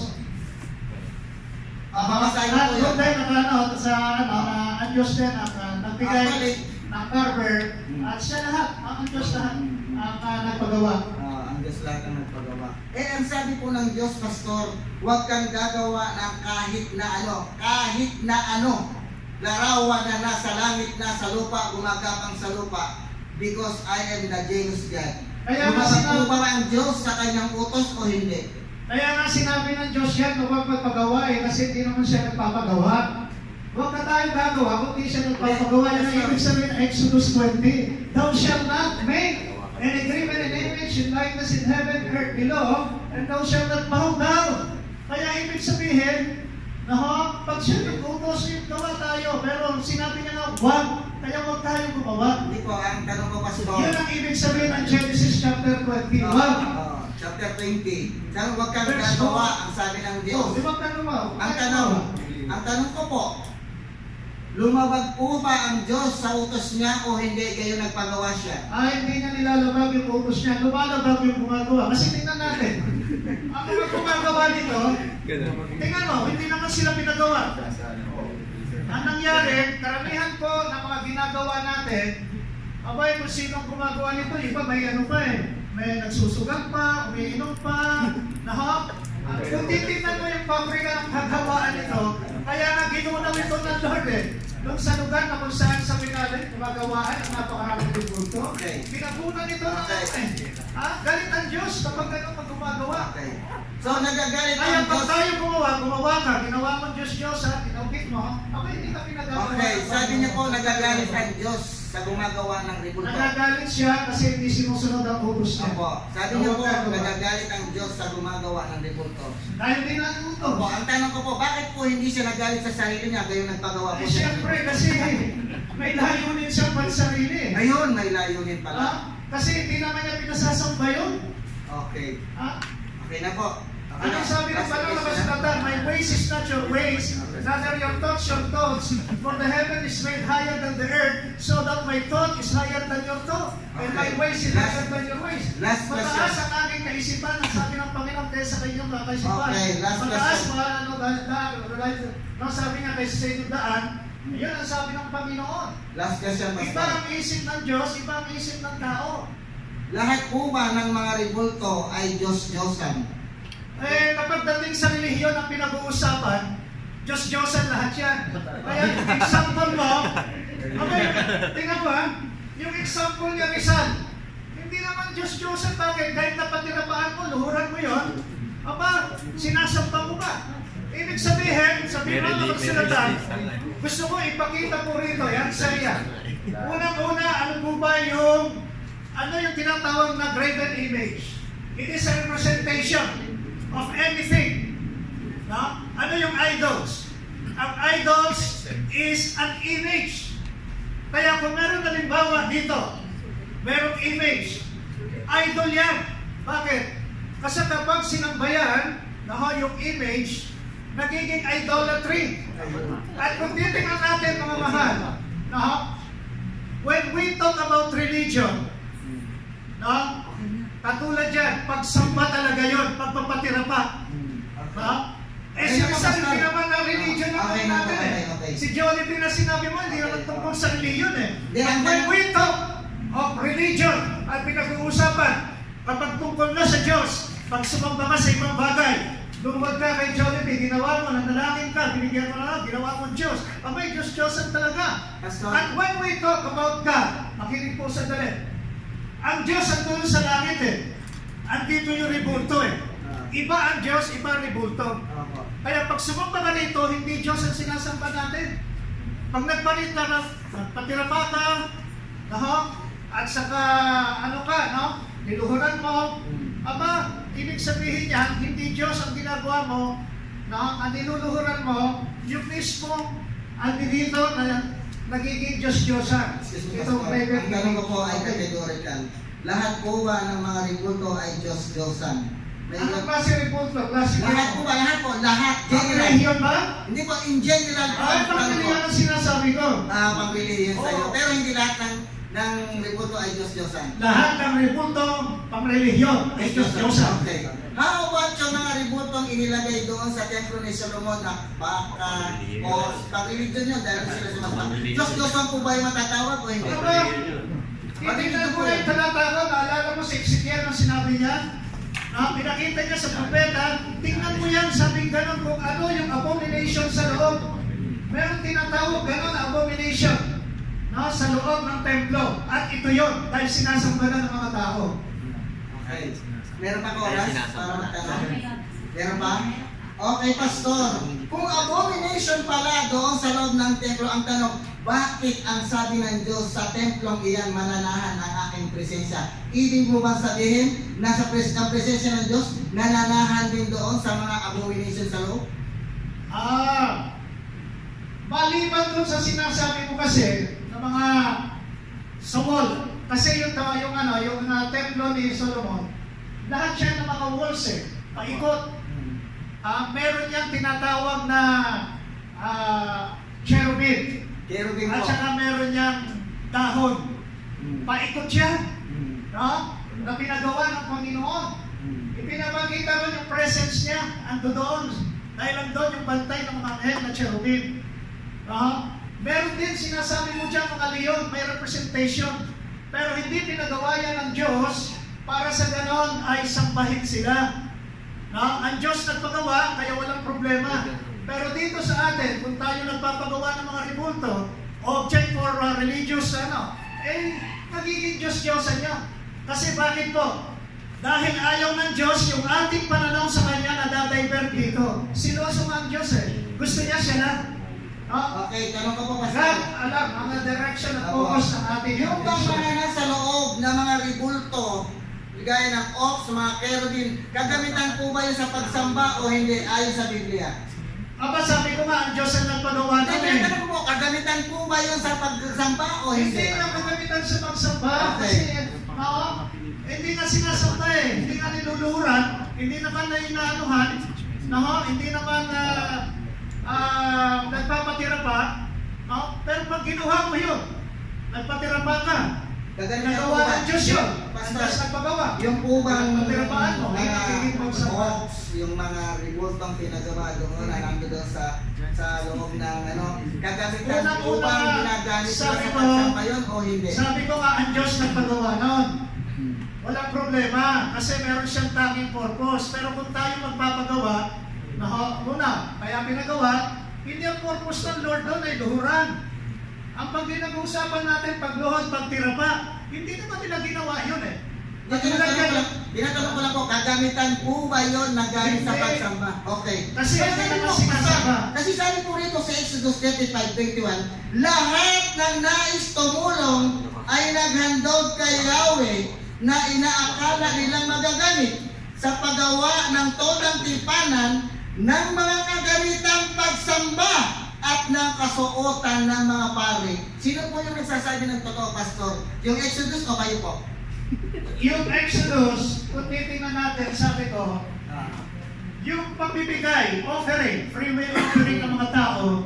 Babasahin ko po yun. Doon tayo ang Diyos din ang nagbigay ng carver, at siya lahat, ang Diyos lahat ang nagpagawa. Ang Diyos lahat ang nagpagawa. Ang sabi po ng Diyos, Pastor, huwag kang gagawa ng kahit na ano. larawan na nasa langit, nasa lupa, gumagapang sa lupa, because I am the jealous God. Kaya nga Lumabag po ba ang Diyos sa kanyang utos o hindi? Kaya nga sinabi ng Diyos yan, huwag magpagawa kasi hindi naman siya nagpapagawa. Huwag ka tayong gagawa kung hindi siya nagpapagawa. Yan ang ibig sabihin ng Exodus 20. Thou shalt not make an agreement in image in likeness in heaven, earth below, and thou shalt not bow down. Kaya ibig sabihin, pag siya nag-utos, gawa tayo. Pero sinabi niya nga, huwag. Kaya huwag tayong gumawa. Hindi po, ang tanong ko, Pastor. Yan ang ibig sabihin ng Genesis chapter 20. Huwag. Chapter 20. Saan huwag kang gagawa ang sabi ng Diyos. Di ba gumawa? Ang tanong ko po, lumabag po ba ang Diyos sa utos niya o hindi kayo nagpagawa siya? Hindi niya nilalabag yung utos niya. Lumalabag yung gumagawa. Kasi tingnan natin. Ang mga gumagawa dito, tingnan mo, hindi naman sila pinagawa. Ang nangyari, karamihan po ng mga ginagawa natin, abay kung sinong gumagawa nito, iba may ano pa may nagsusugang pa, umiinom pa, kung titignan mo yung pabrika ng kagawaan nito, kaya nga ginunaw ito ng Lord doon sa lugar na kung saan sa Pinalin, gumagawaan ang napakaraming dibulto. Pinapunan ito ng galit ang Diyos kapag ganun pag gumagawa. So, nagagalit Kaya ang pag Diyos. tayo gumawa ka, ginawa mo Diyos, tinawagit mo, hindi ka pinagawa. Okay, sabi niya po, nagagalit ang Diyos sa gumagawa ng ribulto. Nagagalit siya kasi hindi sinusunod ang utos niya. Opo, sabi niya po, nagagalit ang Diyos sa gumagawa ng ribulto. Dahil din ang utos. Opo, ang tanong ko po, bakit po hindi siya nagalit sa sarili niya, gayon nagpagawa po siya? Siyempre, kasi may layunin siya pansarili. Ayun, may layunin pala. Kasi hindi naman niya pinasasamba yun. Okay. Okay na po. Ano sabi ng Panalabas, my ways is not your ways, neither your thoughts your thoughts. For the heaven is made higher than the earth, so that my thought is higher than your thought, and my ways is higher than your ways. Last Mataas question. ang aking kaisipan, ang sabi ng Panginoon kaysa kayong kakaisipan. Okay, last Mataas question. sabi nga kaysa sa inyong daan, yun ang sabi ng Panginoon. Last question, Iba Pastor. ang isip ng Diyos, iba ang isip ng tao. Lahat po ba ng mga ribulto ay Diyos-Diyosan? Kapag dating sa relihiyon ang pinag-uusapan, Diyos-Diyosan lahat yan. Kaya yung example mo, tingnan mo yung example niya, Rizal, hindi naman Diyos-Diyosan, bakit? Kahit napatirapaan mo, luhuran mo yon, sinasampa mo ba? Ibig sabihin, sabihin mo na magsulatan, gusto mo ipakita po rito, yan saya. Unang-una, ano po ba yung tinatawag na graven image? It is a representation of anything. No? Ano yung idols? Ang idols is an image. Kaya kung meron halimbawa dito, merong image, idol yan. Bakit? Kasi kapag sinambayan, yung image, nagiging idolatry. At kung titingnan natin mga mahal, when we talk about religion, katulad yan, pagsamba talaga yun, pagpapatira pa. Sinasabi naman ng religion naman natin Si Jollibee na sinabi mo, hindi naman tungkol sa religion And when we talk of religion, at pinag-uusapan, kapag tungkol na sa Diyos, pag sumamba ka sa ibang bagay, lumabag ka kay Jollibee, ginawa mo, nanalangin ka, binigyan mo na, ginawa mo Diyos. Abay, Diyos-Diyosan talaga. And when we talk about God, makinig po sa dali. Ang Diyos andun sa langit Andito yung ribulto Iba ang Diyos, iba ang ribulto. Kaya pag sumamba ka rito, hindi Diyos ang sinasamba natin. Pag nagpalit ka na, nagpatirapa ka, at saka, niluhuran mo, ibig sabihin niyan, hindi Diyos ang ginagawa mo, ang niluluhuran mo, yung mismo, andito na nagiging Diyos-Diyosan. Ang tanong ko po ay categorical. Lahat po ba ng mga ribulto ay Diyos-Diyosan? Anong klase ribulto? Lahat po ba? Lahat. General. Pang-relihiyon ba? Hindi po, in general po. Pang-relihiyon ang sinasabi ko. Pang-relihiyon sa'yo. Pero hindi lahat ng ribulto ay Diyos-Diyosan. Lahat ng ribulto, pang-relihiyon ay Diyos-Diyosan. Okay. How about yung mga ribultong inilagay doon sa templo ni Solomon na baka o pang-relihiyon yun dahil sila sumapa? Diyos-Diyosan po ba yung matatawag o hindi? Hindi na po yung talatawag. Naalala mo si Ezekiel ang sinabi niya? Pinakita niya sa propeta, tingnan mo yan, sabing ganun kung ano yung abomination sa loob. Meron tinatawag ganun na abomination, no, sa loob ng templo. At ito yon dahil sinasamba na ng mga tao. Okay. Meron pa ko oras para magtanong? Meron pa? Okay, Pastor. Kung abomination pala doon sa loob ng templo, ang tanong, bakit ang sabi ng Diyos sa templong iyan mananahan ang aking presensya? Ibig mo bang sabihin na sa ang presensya ng Diyos nananahan din doon sa mga abomination sa loob? Maliban dun sa sinasabi mo kasi ng mga sa wall, kasi yung templo ni Solomon, lahat siya ng mga walls paikot. Meron niyang tinatawag na cherubim. Cherubim At po. saka meron niyang dahon. Paikot siya, no? Na pinagawa ng Panginoon. Ipinapakita ron yung presence niya, ando doon. Dahil doon yung bantay ng mga anghel na cherubim. Meron din sinasabi mo dyan mga leon, may representation. Pero hindi pinagawa yan ng Diyos para sa ganon ay sambahin sila. Ang Diyos nagpagawa, kaya walang problema. Pero dito sa atin, kung tayo nagpapagawa ng mga ribulto, object for religious, nagiging Diyos-Diyosan niya. Kasi bakit po? Dahil ayaw ng Diyos yung ating pananaw sa Kanya na dadivert dito. Siloso ang Diyos Gusto niya siya lang. Okay, tanong ko po, God, Pastor. alam, ang direction at focus ng ating Yung bang attention. mga nasa loob ng mga ribulto, gaya ng ox, mga cherubim, kagamitan po ba yun sa pagsamba o hindi ayon sa Biblia? Sabi ko nga, ang Diyos ang nagpagawa natin. Tanong po, kagamitan po ba yun sa pagsamba o hindi? Hindi nga magamitan sa pagsamba. Okay. Kasi, hindi nga sinasamba hindi nga niluluhuran, hindi naman na inaanuhan, hindi naman nagpapatira pa, pero pag ginuha mo yun, nagpatira pa ka. Kagamitan po Nagawa ba? ng Diyos yun. Ang Pastor, Diyos nagpagawa. yung po bang Nagpapatirapahan mo, hindi nagiging pagsamba. ox, yung mga ribultong pinagawa doon na nandun doon sa loob ng kagamitan po Unang-una, bang ginagamit sa sabi ko, pagsamba yun o hindi? Sabi ko nga, ang Diyos nagpagawa nun. Walang problema, kasi meron siyang tanging purpose. Pero kung tayo magpapagawa, kaya pinagawa, hindi ang purpose ng Lord doon ay luhuran. Ang pag pinag-uusapan natin, pagluhod, pagtira pa, hindi naman nila ginawa yun Tinatanong ko lang po, kagamitan po ba yun na gamit sa Hindi. pagsamba? Okay. Kasi hindi sabi naman po, sinasama. Kasi sabi po rito sa Exodus 35:21, lahat ng nais tumulong ay naghandog kay Yahweh na inaakala nilang magagamit sa paggawa ng todang tipanan ng mga kagamitang pagsamba at ng kasuotan ng mga pari. Sino po yung nagsasabi ng totoo, Pastor? Yung Exodus o kayo po? Yung Exodus, kung titingnan natin, sabi ko, yung pagbibigay, offering, free will offering ng mga tao,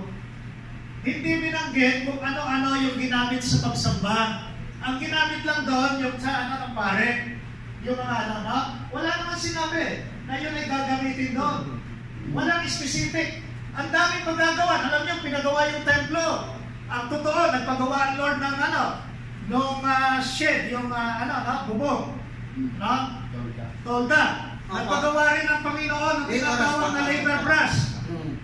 hindi binanggit kung ano-ano yung ginamit sa pagsamba. Ang ginamit lang doon, yung sa ng pare, yung mga wala naman sinabi na yun ay gagamitin doon. Walang specific. Ang daming magagawa. Alam niyo, pinagawa yung templo. Ang totoo, nagpagawa ang Lord ng nung shed, yung bubong. Tolda. Nagpagawa rin ng Panginoon ng tinatawag na labor brush.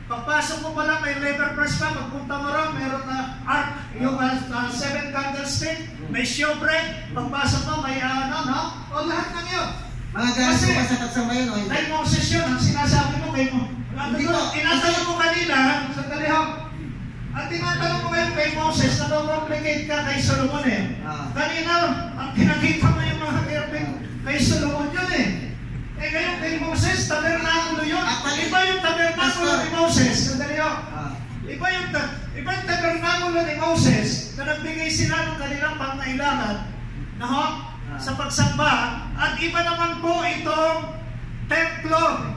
Pagpasok mo pala, may labor brush pa. Pagpunta mo rin, meron na ark, yung 7 candlestick, may showbread. Pagpasok mo, may o lahat ng yun. Mga gamit po ba sa pagsamba yun o hindi? Kay Moses yun, ang sinasabi mo kay mo. Hindi po. Tinatanong mo kanina, sandali ho. Ang tinatanong mo ngayon kay Moses, na-complicate ka kay Solomon Kanina, ang pinakita mo yung mga kerping kay Solomon yun ngayon kay Moses, tabernakulo yun. Iba yung tabernakulo ni Moses. Sandali ho. Iba yung tabernakulo ni Moses na nagbigay sila ng kanilang pangailangan sa pagsamba. At iba naman po itong templo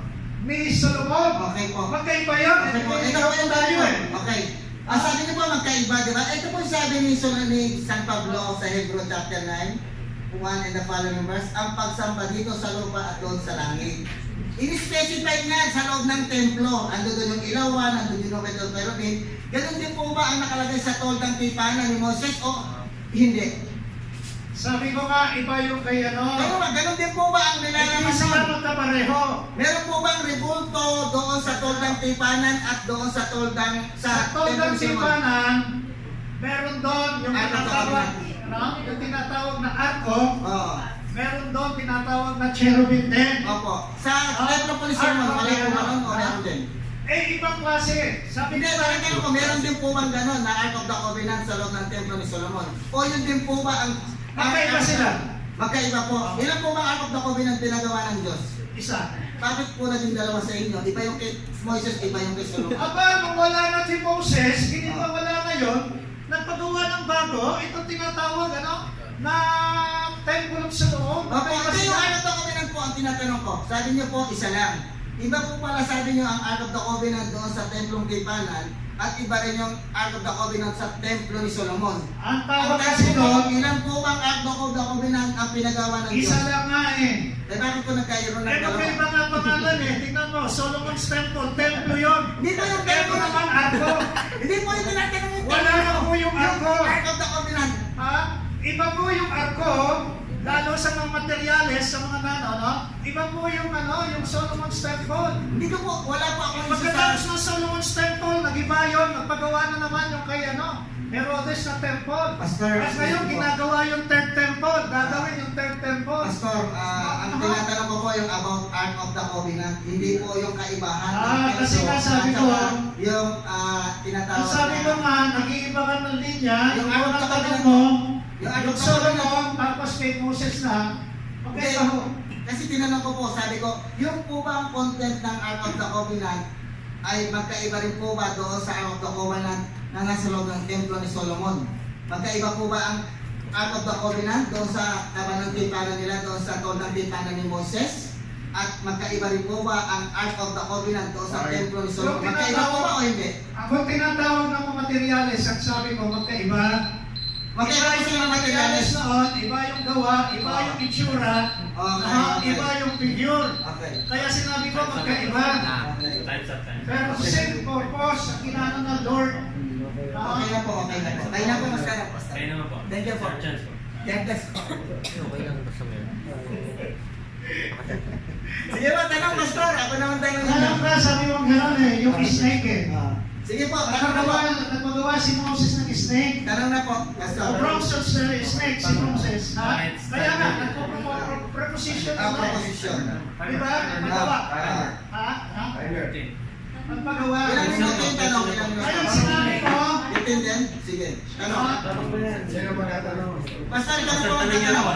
ni Solomon. Okay po. Magkaiba yun. Okay po. Ito po yung tayo Okay. Sabi niyo po magkaiba, di ba? Ito po yung sabi ni San Pablo sa Hebrew chapter 9, 1 and the following verse, ang pagsamba dito sa lupa at doon sa langit. In-specify nga sa loob ng templo. Ando doon yung ilawan, ando doon yung cherubim. Ganun din po ba ang nakalagay sa toldang tipanan ni Moses o hindi? Sabi ko nga, iba yung kay Ganun din po ba ang Hindi nilalaman sila nun? magkapareho. Meron po bang punto doon sa Toldang Tipanan at doon sa Toldang Sa Toldang Temple Solomon. Tipanan, meron doon yung Ark of the tinatawag, Covenant. no? Yung tinatawag na arko, Oo. meron doon tinatawag na cherubim din. Opo. Sa Temple of Solomon, Ark of wala the po ganun o Covenant. meron din? Eh, ibang klase. Sabi Hindi, ko nakikita ko, meron din po bang ganun na Ark of the Covenant sa loob ng Templo ni Solomon? O yun din po ba ang... magkaiba sila. Magkaiba po. Ilan po bang Ark of the Covenant pinagawa ng Diyos? Isa. Bakit po naging dalawa sa inyo? Iba yung kay Moises, iba yung kay Solomon. Aba, nung wala na si Moses, hindi pa wala na yun, nagpagawa ng bago, itong tinatawag, ano, na Temple of Solomon. Okay, ito yung Ark of the Covenant po ang tinatanong ko. Sabi niyo po, isa lang. Iba po pala sabi niyo ang Ark of the Covenant doon sa Templong Tipanan at iba rin yung Ark of the Covenant sa Templo ni Solomon. Ang Ang tawag tanong kasi ko, doon, ilan po bang Ark of the Covenant ang pinagawa ng Diyos? isa lang nga eh. Eh bakit po nagkaroon ng Eh, dalawa? magkaiba nga pangalan eh. Tingnan mo, Solomon's Temple, templo yun. Hindi po yung Ito temple naman arko. Hindi po yung tinatanong yung Wala temple. na po yung arko. Ark of the Covenant. Ha? Iba po yung arko, lalo sa mga materyales, sa mga no? Iba po yung yung Solomon's Temple. Hindi ko po, wala po ako Pagkatapos ng Solomon's Temple, nag-iba yun, nagpagawa na naman yung kay Herodes na temple. Pastor, At ngayon, ginagawa yung third temple, gagawin yung third temple. Pastor, ang tinatanong ko po yung about Ark of the Covenant, hindi po yung kaibahan. ng Kasi Templo, nga sabi at ko, saka yung tinatawag Ang sabi ko nga, nag-iiba ka ng linya, Yung yung Ark of unang the tanong Covenant, mo, yung Ark yung of the Covenant, Solomon, tapos kay Moses na, okay ba ho? kasi tinanong ko po, sabi ko, yung po ba ang content ng Ark of the Covenant ay magkaiba rin po ba doon sa Ark of the Covenant na nasa loob ng Templo ni Solomon? Magkaiba po ba ang Ark of the Covenant doon sa kabanang tipanan nila, doon sa toldang tipanan ni Moses? At magkaiba rin po ba ang Ark of the Covenant doon sa Templo ni Solomon? Magkaiba po ba o hindi? Ang tinatawag ng mga materyales, ang sabi ko, magkaiba. Magkaiba po sila ng materials. noon, iba yung gawa, iba yung itsura, Okay. iba yung figure. Okay. Kaya sinabi ko, magkaiba. Times up time. Pero same purpose, ang kinano ng Lord. Okay na po, okay na po. Kaya na po, mas kaya. Kayo naman po. Thank you po. Sir Chance po. God bless po. Okay lang basta meron. Sige po, tanong, Pastor. Ako naman tanong Alam ka, sabi mo gano'n yung snake eh. Sige po, tanong na po. Nagpagawa si Moses ng snake. Tanong na po, Pastor. Bronze snake si Moses. Ha? Kaya nga, preposition na Proposition. Diba? Nagpagawa. Ha? 13. Nagpagawa. Ilang minuto yung tanong? Ilang minuto? Ayun, sinabi ko. Itin din? Sige. Tanong. Pastor, ikaw po ang Tanong niya tanong.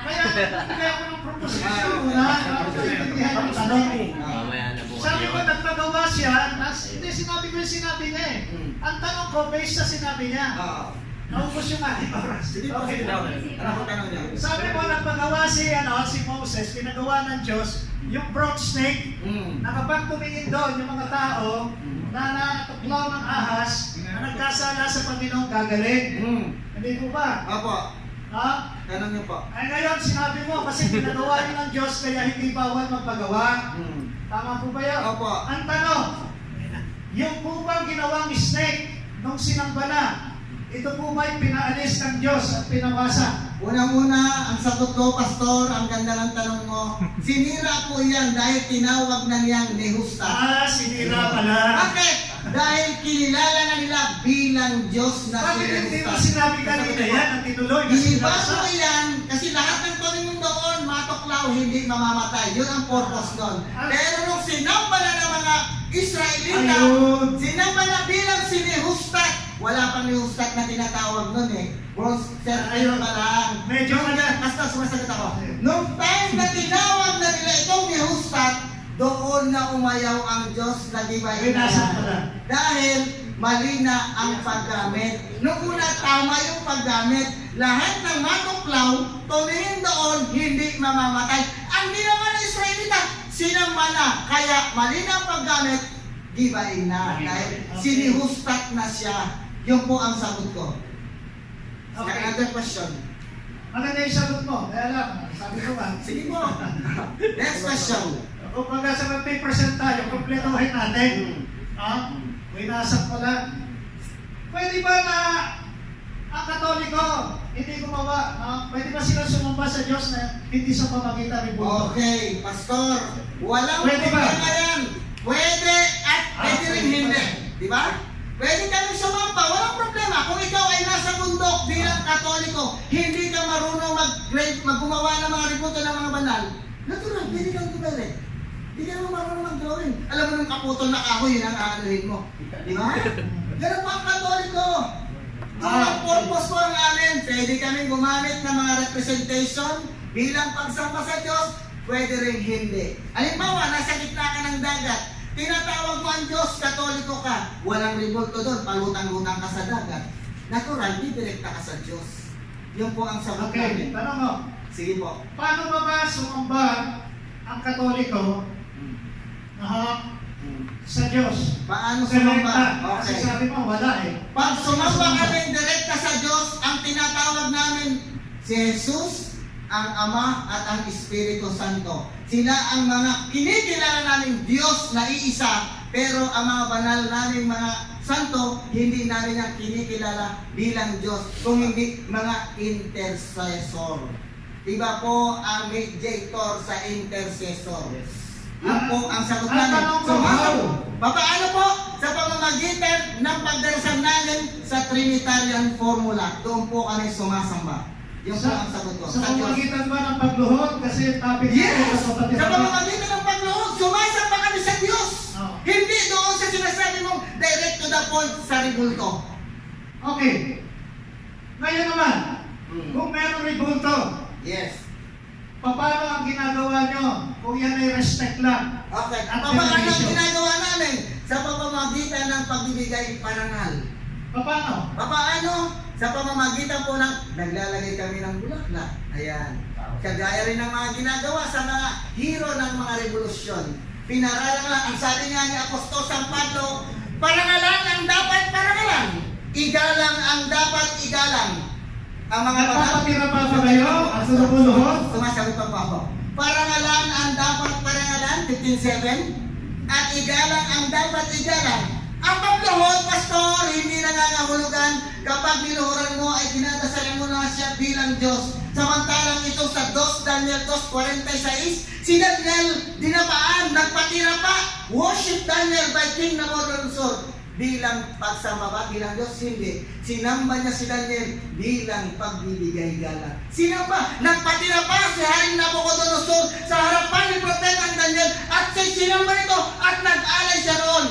Kaya bigay ako ng proposition muna. Intindihan yung tanong. Mamaya na po Sabi ko, kayo. nagpagawa siya. Hindi, sinabi ko yung sinabi niya eh. Ang tanong ko, based sa sinabi niya. Naubos yung ating oras. Sige po, sige po. Ano po tanong niya? Sabi mo, nagpagawa si Moses, pinagawa ng Diyos, yung bronze snake, na kapag tumingin doon yung mga tao na natuklaw ng ahas, na nagkasala sa Panginoon, gagaling. Hindi po ba? Opo. Ha? Tanong niyo po. Ay ngayon, sinabi mo, kasi pinagawa yun ng Diyos, kaya hindi bawal magpagawa. Tama po ba yun? Opo. Ang tanong, yung po bang ginawang snake nung sinamba na, ito po ba'y pinaalis ng Diyos at pinawasa? Unang-una, ang sagot ko, Pastor, ang ganda ng tanong mo. Sinira po yan dahil tinawag na niyang Nehushtan. Sinira pala. Bakit? Dahil kinilala na nila bilang Diyos na si Bakit hindi mo Nehushtan. sinabi kanina yan ang tinuloy na Iba sinasa? po yan, kasi lahat ng tumingin doon, matuklaw, hindi mamamatay. Yun ang purpose doon. Pero nung sinamba na ng mga Israelita, Ayun. sinamba na bilang si Nehushtan. Wala pang Nehushtan na tinatawag nun eh. Bronze Ayun. serpent pa lang. Medyo Basta sumasagot ako. Nung time na tinawag na nila itong Nehushtan, doon na umayaw ang Diyos na gibayin Binasa pala. dahil mali na ang paggamit. Nung una, tama yung paggamit. Lahat ng matuklaw, tumingin doon, hindi mamamatay. Ang ginawa ng Israelita, sinamba na. Kaya mali na ang paggamit, gibain na. Dahil sinihustat na siya. Yun po ang sagot ko. Okay. Another question. Maganda yung sagot mo. Kaya lang, sabi ko ba? Sige po. Next question. Kung pagka sa mag-present tayo, kompletuhin natin. Ha? May nasap pala. Pwede ba na Ang Katoliko, hindi gumawa. Pwede ba sila sumamba sa Diyos na hindi sa pamagitan ng buto? Okay, Pastor. Walang Pwede ba? problema yan. Pwede at pwede rin hindi. Di ba? Pwede kami sumamba. Walang problema. Kung ikaw ay nasa bundok bilang Katoliko, hindi ka marunong maggumawa ng mga ributo ng mga banal, natural, pwede kang tumere. Hindi ka naman marunong mag-drawing. Alam mo nung kaputol na kahoy, yun ang aanuhin mo. Di ba? Ganun po ang Katoliko. Ang purpose po ang amin, pwede kami gumamit ng mga representation bilang pagsamba sa Diyos, pwede rin hindi. Halimbawa, nasa gitna ka ng dagat, tinatawag mo ang Diyos, Katoliko ka, walang ribulto doon, palutang-lutang ka sa dagat. Natural, didirekta ka sa Diyos. Yun po ang sagot Okay, namin. tanong mo. Sige po. Paano ba sumamba ang Katoliko sa Diyos? Paano Direkta. sumamba? Kasi Okay. sabi mo, wala eh. Pag sumamba kami direkta sa Diyos, ang tinatawag namin si Jesus, ang Ama at ang Espiritu Santo. Sila ang mga kinikilala namin Diyos na iisa, pero ang mga banal namin mga santo, hindi namin ang kinikilala bilang Diyos, kung hindi mga intercessor. Iba po ang mediator sa intercessor. Yan po ang sagot Ang namin. tanong ko, So, how? paano po? Sa pamamagitan ng pagdarasal namin sa Trinitarian formula. Doon po kami sumasamba. Yung po ang sagot ko. Sa Sa Diyos. pamagitan ba ng pagluhod? Kasi topic Yes! sa kapatid. Sa pamamagitan ng pagluhod, sumasamba kami sa Diyos. Oh. Hindi doon sa sinasabi mong direct to the point sa ribulto. Okay. Ngayon naman, kung meron ribulto, Yes. paano ang ginagawa nyo kung yan ay respect lang? Okay. At Paano ang definition. ginagawa namin? Sa pamamagitan ng pagbibigay parangal. Paano? Paano? Sa pamamagitan po ng naglalagay kami ng bulaklak. Ayan. Kagaya rin ng mga ginagawa sa mga hero ng mga revolusyon. Pinararangal, ang sabi nga ni Apostol San Pablo, parangalan ang dapat parangalan. Igalang ang dapat igalang. Ang mga Nagpapatira pa ba kayo? Ang sunod-sunod? Sumasagot pa po ako. Parangalan ang dapat parangalan, 15:7. At igalang ang dapat igalang. Ang pagluhod, Pastor, hindi nangangahulugan kapag niluhuran mo ay dinadasalan mo na siya bilang Diyos. Samantalang ito sa 2 Daniel 2:46, si Daniel dinapaan, nagpatira pa, worship Daniel by King Nabucodonosor. Bilang pagsamba ba? Bilang Diyos? Hindi. Sinamba niya si Daniel bilang pagbibigay galang. Sinamba? Nagpatira pa si Haring Nabucodonosor sa harapan ni Propetang Daniel at sinamba nito at nag-alay siya roon.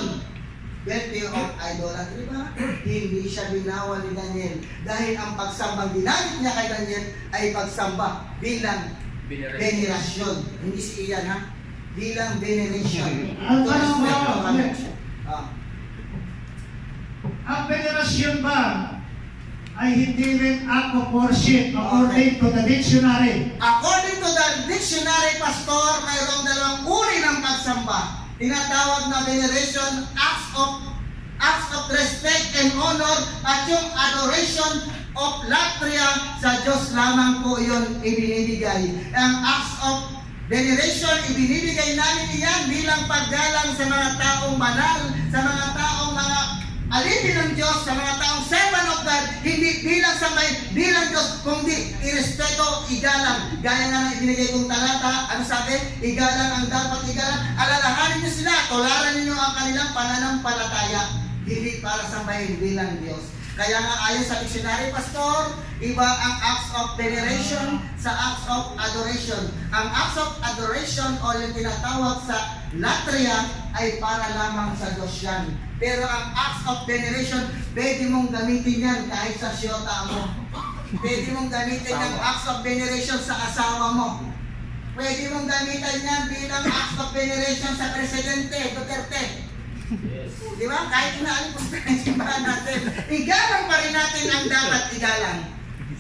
Birthday of idolatry ba? Hindi siya binawal ni Daniel dahil ang pagsambang ginamit niya kay Daniel ay pagsamba bilang veneration. Hindi si Ian ha? Bilang veneration. Ang tanong mo, ang venerasyon ba ay hindi rin act of worship according to the dictionary? According to the dictionary, Pastor, mayroong dalawang uri ng pagsamba. Tinatawag na veneration, acts of respect and honor, at yung adoration of latria sa Diyos lamang po yun ibinibigay. Ang acts of veneration, ibinibigay namin iyan bilang paggalang sa mga taong banal, sa mga taong mga alipin ng Diyos, sa mga taong servant of God, hindi bilang sabay, bilang Diyos, kundi irespeto, igalang. Gaya nga ng ibinigay kong talata, ano sabi? Igalang ang dapat igalang. Alalahanin niyo sila, tularan niyo ang kanilang pananampalataya, hindi para sambahin bilang Diyos. Kaya nga ayon sa dictionary, Pastor, iba ang acts of veneration sa acts of adoration. Ang acts of adoration o yung tinatawag sa latria ay para lamang sa Diyos yan. Pero ang acts of veneration, pwede mong gamitin yan kahit sa siyota mo. Pwede mong gamitin yung acts of veneration sa asawa mo. Pwede mong gamitin yan bilang acts of veneration sa Presidente Duterte. Yes. Di ba? Kahit inaalipos na yung simbahan natin, igalang pa rin natin ang dapat igalang.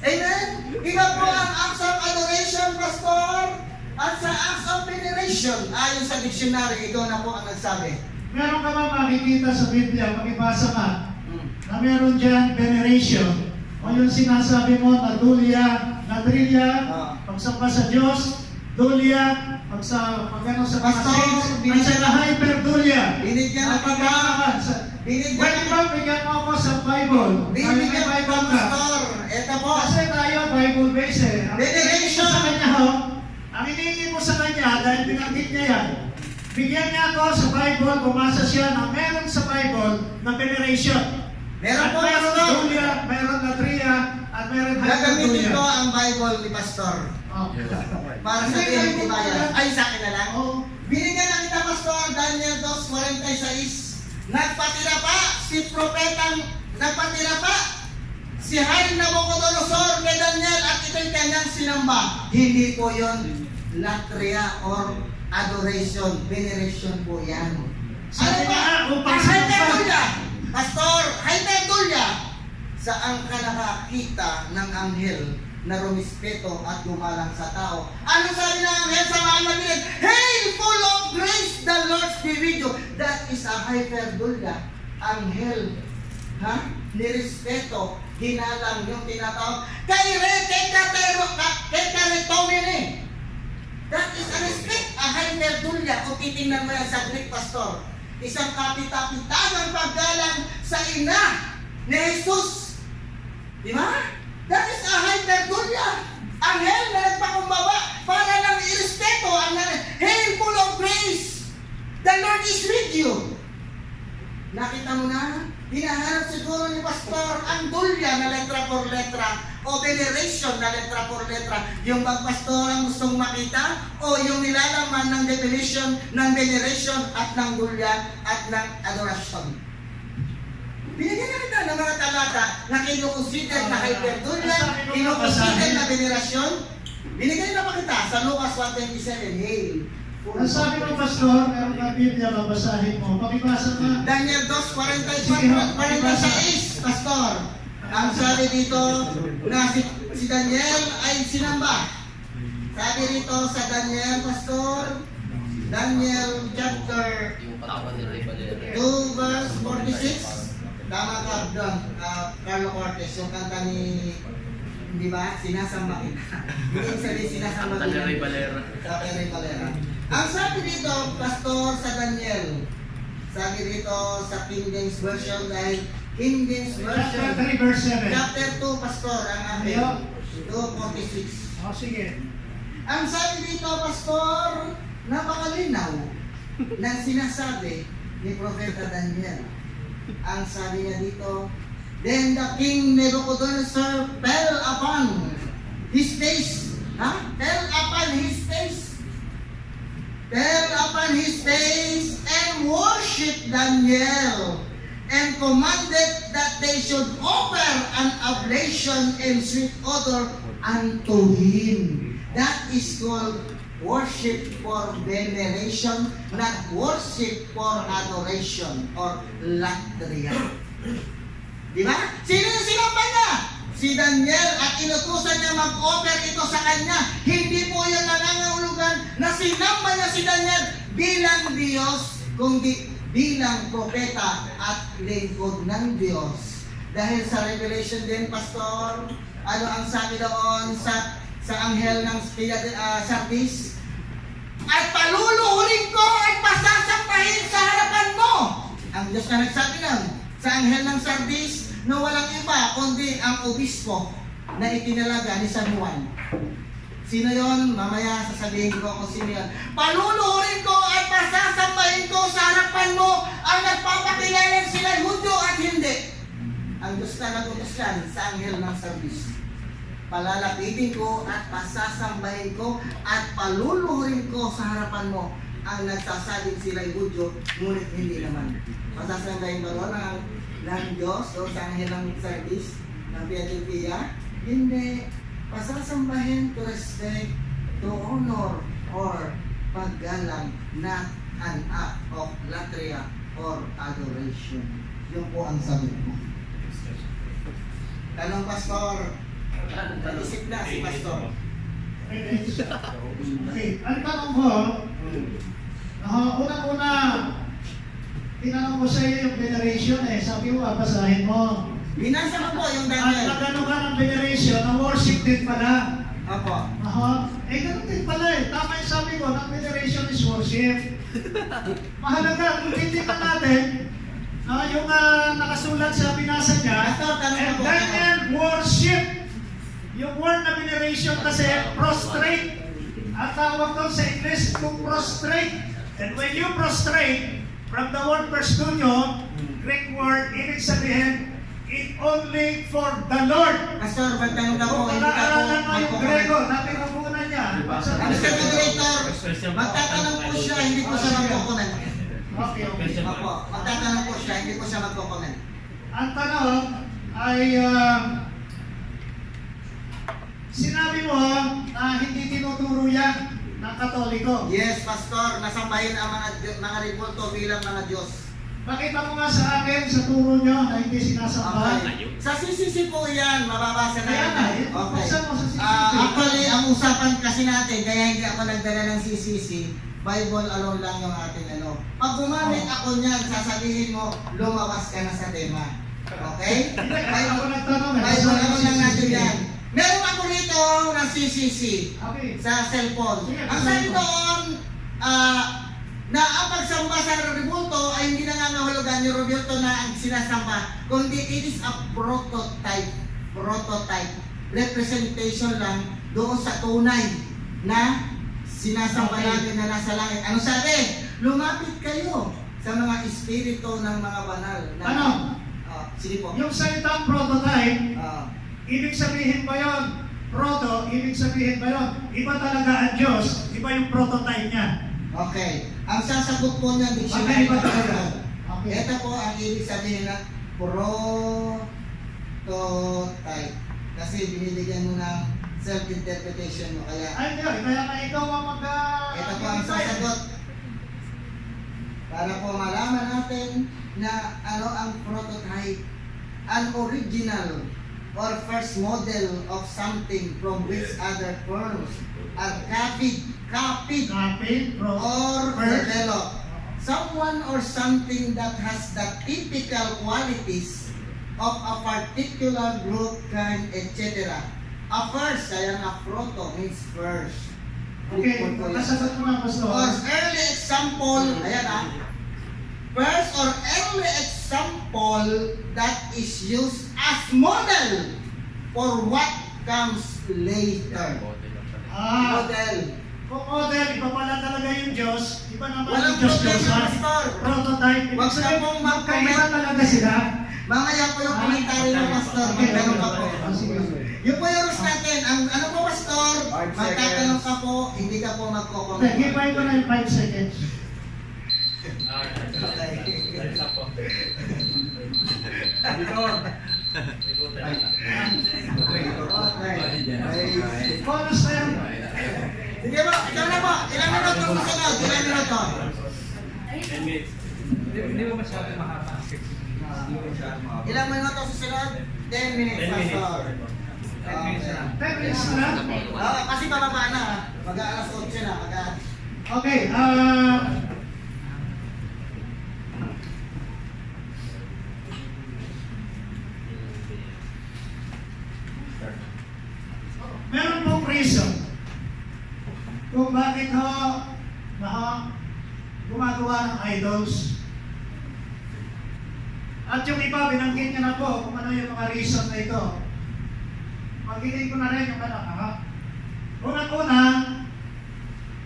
Amen? Iba po ang acts of adoration, Pastor, at sa acts of veneration. Ayon sa dictionary, ikaw na po ang nagsabi. Meron ka ba makikita sa Biblia, makibasa ka, na meron dyan veneration, o yung sinasabi mo na dulya, nadrilya, pagsamba sa Diyos, dulya, pagano sa mga Pastor, saints, at saka hyperdulya. Binigyan Ang ng iba. pagkakaman sa Binigyan Pwede ba bigyan mo ako sa Bible? Binigyan May ko, Bible ka. Pastor. Ito po. Kasi tayo Bible based eh. Ang Veneration. hinihingi mo sa kanya ho, ang hinihingi mo sa kanya dahil binanggit niya yan, bigyan niya ako sa Bible, bumasa siya na meron sa Bible na veneration. Meron At po, meron Pastor. Julia, meron Latria, at meron Gagamitin ko Julia. ang Bible ni Pastor. Oh. Para sa Hindi, bayan. Ay, sa akin na lang. Oo. Binigyan na kita, Pastor, Daniel 2:46. Nagpatira pa si propetang, nagpatira pa si Hari Nabucodonosor kay Daniel at ito'y kanyang sinamba. Hindi po yon latria or adoration, veneration po yan. Ano ba? Ang hyperdulia, Pastor, hyperdulia, saan ka nakakita ng anghel na rumispeto at gumalang sa tao? Ano sabi ng anghel sa mga nabilin? Hail, full of grace, the Lord be with you. That is a hyperdulia. Anghel, ha? Nirespeto, ginalang yung tinatawag. Kay Karetomene. That is a respect, a hyperdulia. Kung titingnan mo yan sa Greek, Pastor, isang kapita-pitangang paggalang sa ina ni Jesus. Di ba? That is a hyperdulia. Anghel na nagpakumbaba para lang irespeto ang hail full of grace. The Lord is with you. Nakita mo na? Hinahanap siguro ni Pastor ang dulya na letra por letra o veneration na letra por letra. Yung Pastor ang gustong makita o yung nilalaman ng definition ng veneration at ng dulya at ng adoration. Binigyan na kita ng mga talata na kinukonsider na hyperdulia, kinukonsider na venerasyon. Binigyan na pa kita sa Lucas 1:27. Hail. Ang sabi ng Pastor, meron na Biblia, babasahin mo. Pakibasa ka. Daniel 2:46, Pastor. Ang sabi dito na si Daniel ay sinamba. Sabi dito sa Daniel, Pastor, Daniel chapter 2 verse 46. Tama ka, Don. Carlo Cortez, yung kanta ni, di ba, sinasamba kita. Hindi sabi sinasamba kita. Kanta ni Ray Valera. Kanta ni Ray Valera. Ang sabi dito, Pastor, sa Daniel, sabi dito sa King James Version, dahil King James Version, Chapter 3, verse 7. chapter 2, Pastor, ang akin, Ayo. 2:46. O, sige. Ang sabi dito, Pastor, napakalinaw ng sinasabi ni Propeta Daniel. Ang sabi niya dito, then the king Nebuchadnezzar fell upon his face. Fell upon his face. Fell upon his face and worshipped Daniel and commanded that they should offer an oblation and sweet odor unto him. That is called worship for veneration, not worship for adoration or latria. Di ba? Sino yung sinamba niya? Si Daniel, at inutusan niya mag-offer ito sa kanya. Hindi po yan nangangahulugan na sinamba niya si Daniel bilang Diyos, kundi bilang propeta at lingkod ng Diyos. Dahil sa Revelation din, Pastor, ano ang sabi doon sa anghel ng Sardis? At paluluhurin ko at pasasampahin sa harapan mo. Ang Diyos na nagsabi nun sa anghel ng Sardis na walang iba kundi ang obispo na itinalaga ni San Juan. Sino yon? Mamaya sasabihin ko kung sino yon. Paluluhurin ko at pasasampahin ko sa harapan mo ang nagpapakilala sila Hudyo at hindi. Ang Diyos na nagutos yan sa anghel ng Sardis. Palalapitin ko at pasasambahin ko at paluluhurin ko sa harapan mo ang nagsasabing sila'y Hudyo, ngunit hindi naman. Pasasambahin ko ng Diyos o sa anghel ng Sardis ng Philadelphia? Hindi. Pasasambahin to respect, to honor, or paggalang, not an act of latria or adoration. Yun po ang sabi ko. Tanong, Pastor. Nag-isip na si Pastor. Okay, ang tanong ko, unang-una, tinanong ko sa iyo yung veneration sabi mo, basahin mo. Binasa ko po yung At Daniel. nagano ka ng veneration, ang worship din pala. Apo. Ganun din pala Tama yung sabi ko, ng veneration is worship. Mahalaga, kung hindi pa natin, Yung nakasulat sa binasa niya, Pastor, tanong and ako. Daniel worship. Yung word na veneration kasi prostrate. At tawag doon sa English to prostrate. And when you prostrate, from the word personyo, Greek word, ibig sabihin, it only for the Lord. Pastor, magtanong ako, Kung hindi ka po pag-aaralan mo yung Grego, magkukunan. natin ang muna niya. Mr. Moderator, magtatanong po siya, hindi ko siya magkukunan. Okay, okay. Opo, magtatanong po siya, hindi ko siya magkukunan. Ang tanong ay, sinabi mo na hindi tinuturo yan ng Katoliko. Yes, Pastor, nasambahin ang mga rebulto bilang mga Diyos. Pakita mo nga sa akin sa turo nyo na hindi sinasamba. Okay. Sa CCC po yan, mababasa na Kaya yan. nga, Okay. buksan mo sa CCC. Actually, ang usapan kasi natin, kaya hindi ako nagdala ng CCC, Bible alone lang yung ating ano. Pag gumamit ako niyan, sasabihin mo, lumawas ka na sa tema. Okay? Hindi, kaya ako nagtanong. Bible alone lang natin yan. Meron ako rito ng CCC Okay. sa cellphone. Sige, Ang sabi doon, na ang pagsamba sa rebulto ay hindi nangangahulugan yung rebulto na ang sinasamba, kundi it is a prototype, representation lang doon sa tunay na sinasamba natin na nasa langit. Ano sabi? Lumapit kayo sa mga espiritu ng mga banal. Na, Ano? Sige po. Yung salitang prototype, Ah, ibig sabihin ba yun? Proto, ibig sabihin ba yun? Iba talaga ang Diyos, iba yung prototype niya. okay. Ang sasagot po niya, Okay, dictionary iba po talaga. Okay. ito po ang ibig sabihin ng prototype. Kasi binibigyan mo ng self-interpretation mo. Kaya Ay, hindi. Kaya nga ikaw ang ito po ang sasagot. Para po malaman natin na ano ang prototype. An original or first model of something from which other forms are copied Kapit, pro, or first. developed. Someone or something that has the typical qualities of a particular group, kind, etc. A first, kaya nga proto means first. Okay, nasagot mo na, Pastor. Or early example, ayan first or early example that is used as model for what comes later. Model. Kung model, iba pala talaga yung Diyos, iba naman Walang yung Diyos problema, Diyos. Pastor. Prototype. Wag na pong mag-comment. Magkaiba talaga sila. Mamaya po yung komentary ng Pastor. Magtanong ka po. Yung po yung rules natin. Ang ano po, Pastor? Magtatanong ka po, hindi ka po Okay, magko-comment. gipay ko na yung 5 seconds. Bonus na yan. Sige po, ikaw na po. Ilang minuto po sunod? Ilang minuto? 10 minutes. Hindi mo masyado mahaba. Ilang minuto susunod? 10 minutes, 10 minutes. Pastor. 10 minutes na. 10 minutes na. Kasi bababa na. Mag-aalas 8 na. Okay, meron pong reason kung bakit gumagawa ng idols. At yung iba, binanggit niya na po kung ano yung mga reason na ito. Magitin ko na rin yung unang-una,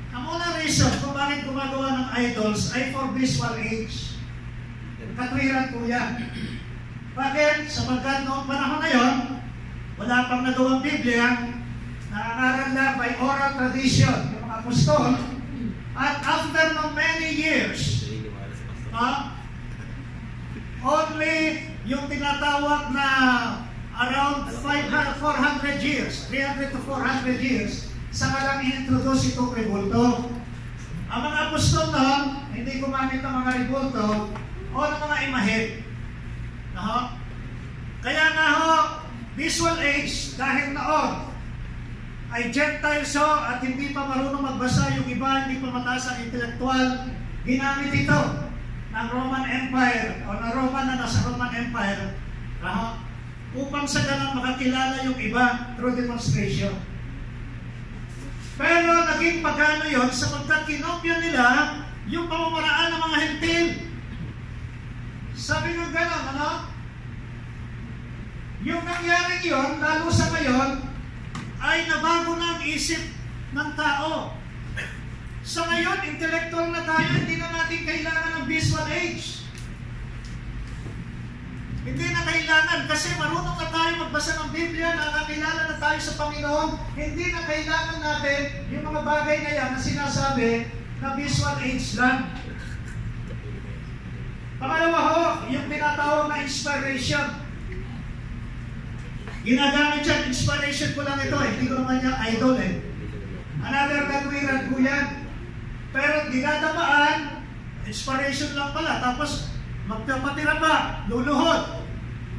ang unang reason kung bakit gumagawa ng idols ay for visual aids. Katwiran po yan. Bakit? Sapagkat noong panahon na yon, wala pang nagawang Biblia, nangangaral na by oral tradition, yung mga apostol, at after ng many years, only yung tinatawag na around 400 years, 300 to 400 years, saka lang i-introduce itong rebulto. Ang mga apostol noon, hindi gumamit ng mga rebulto o ng mga imahid. Kaya nga ho, visual age, dahil noon, ay Gentiles ho, at hindi pa marunong magbasa yung iba, hindi pa mataas ang intelektual, ginamit ito ng Roman Empire o ng Roman na nasa Roman Empire upang sa ganun makakilala yung iba through demonstration. Pero naging pagano yun sapagkat kinopya nila yung pamamaraan ng mga hentil. Sabi ng gano'n, ano? Yung nangyaring yun, lalo sa ngayon, ay nabago na ang isip ng tao. Sa ngayon, intellectual na tayo, hindi na natin kailangan ng visual age. Hindi na kailangan kasi marunong na tayo magbasa ng Biblia, nakakilala na tayo sa Panginoon. Hindi na kailangan natin yung mga bagay na yan na sinasabi na visual age lang. Pangalawa ho, yung tinatawag na inspiration. Ginagamit yan, inspiration ko lang ito eh. Hindi ko naman yung idol eh. Another katwiran ko yan. Pero dinadamaan, inspiration lang pala. Tapos magpapatira pa, luluhod,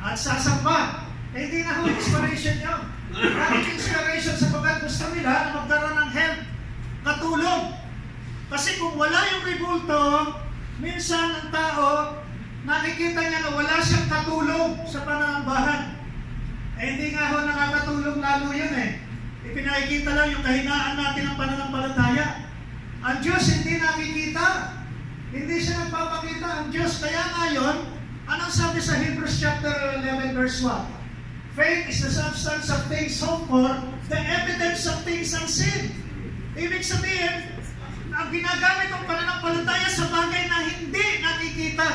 at sasamba. Eh hindi na ho inspiration yun. Bakit inspiration sapagkat gusto nila na magkaroon ng help, katulong. Kasi kung wala yung rebulto, minsan ang tao, nakikita niya na wala siyang katulong sa pananambahan. Eh hindi nga ho nakakatulong lalo yun eh. Ipinakikita lang yung kahinaan natin ng pananampalataya. Ang Diyos hindi nakikita. Hindi siya nagpapakita ang Diyos. Kaya ngayon, anong sabi sa Hebrews chapter 11 verse 1? Faith is the substance of things hoped for, the evidence of things unseen. Ibig sabihin, ang ginagamit ang pananampalataya sa bagay na hindi nakikita.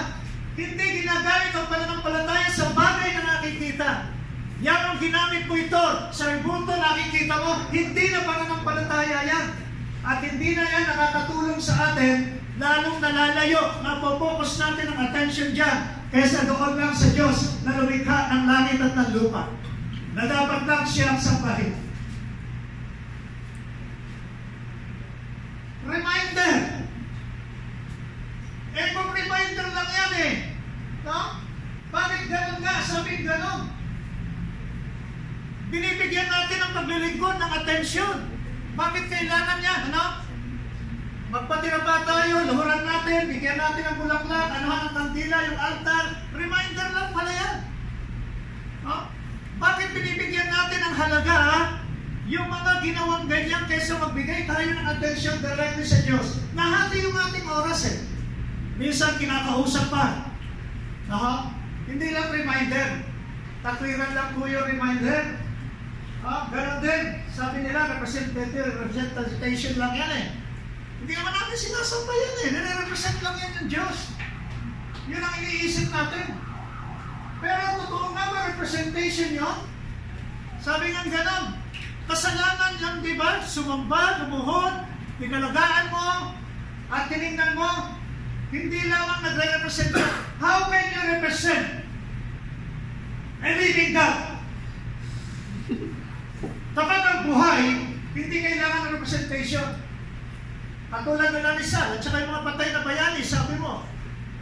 Hindi ginagamit ang pananampalataya sa bagay na nakikita. Yan ang ginamit ko ito. Sa rebulto nakikita mo, hindi na pananampalataya yan. At hindi na yan nakakatulong sa atin, lalong nalalayo, napopokus natin ang attention dyan, kaysa doon lang sa Diyos na lumikha ng langit at ng lupa, na dapat lang siyang sambahin. Reminder. Eh kung reminder lang yan eh, no? Bakit ganun nga? Sabihin ganun. Binibigyan natin ang paglilingkod ng atensyon. Bakit kailangan yan? Ano? Magpatira pa tayo, luhuran natin, bigyan natin ang bulaklak, anuhan ang kandila, yung altar. Reminder lang pala yan. No? Bakit binibigyan natin ang halaga, yung mga ginawang ganyan kaysa magbigay tayo ng atensyon directly sa Diyos? Nahati yung ating oras eh. Minsan kinakausap pa. No? Hindi lang reminder. Takwiran lang po yung reminder. Ganon din. Sabi nila, representation lang yan eh. Hindi naman natin sinasamba yan eh. Nire-represent lang yan yung Diyos. Yun ang iniisip natin. Pero totoo nga ba representation yun? Sabi nga ganon. Kasalanan yan, di ba? Sumamba, lumuhod, pinalagaan mo, at tinignan mo. Hindi lamang nagre-represent yun. How can you represent a living God? Kapag ang buhay, hindi kailangan ng representation. Katulad na Rizal at saka yung mga patay na bayani, sabi mo,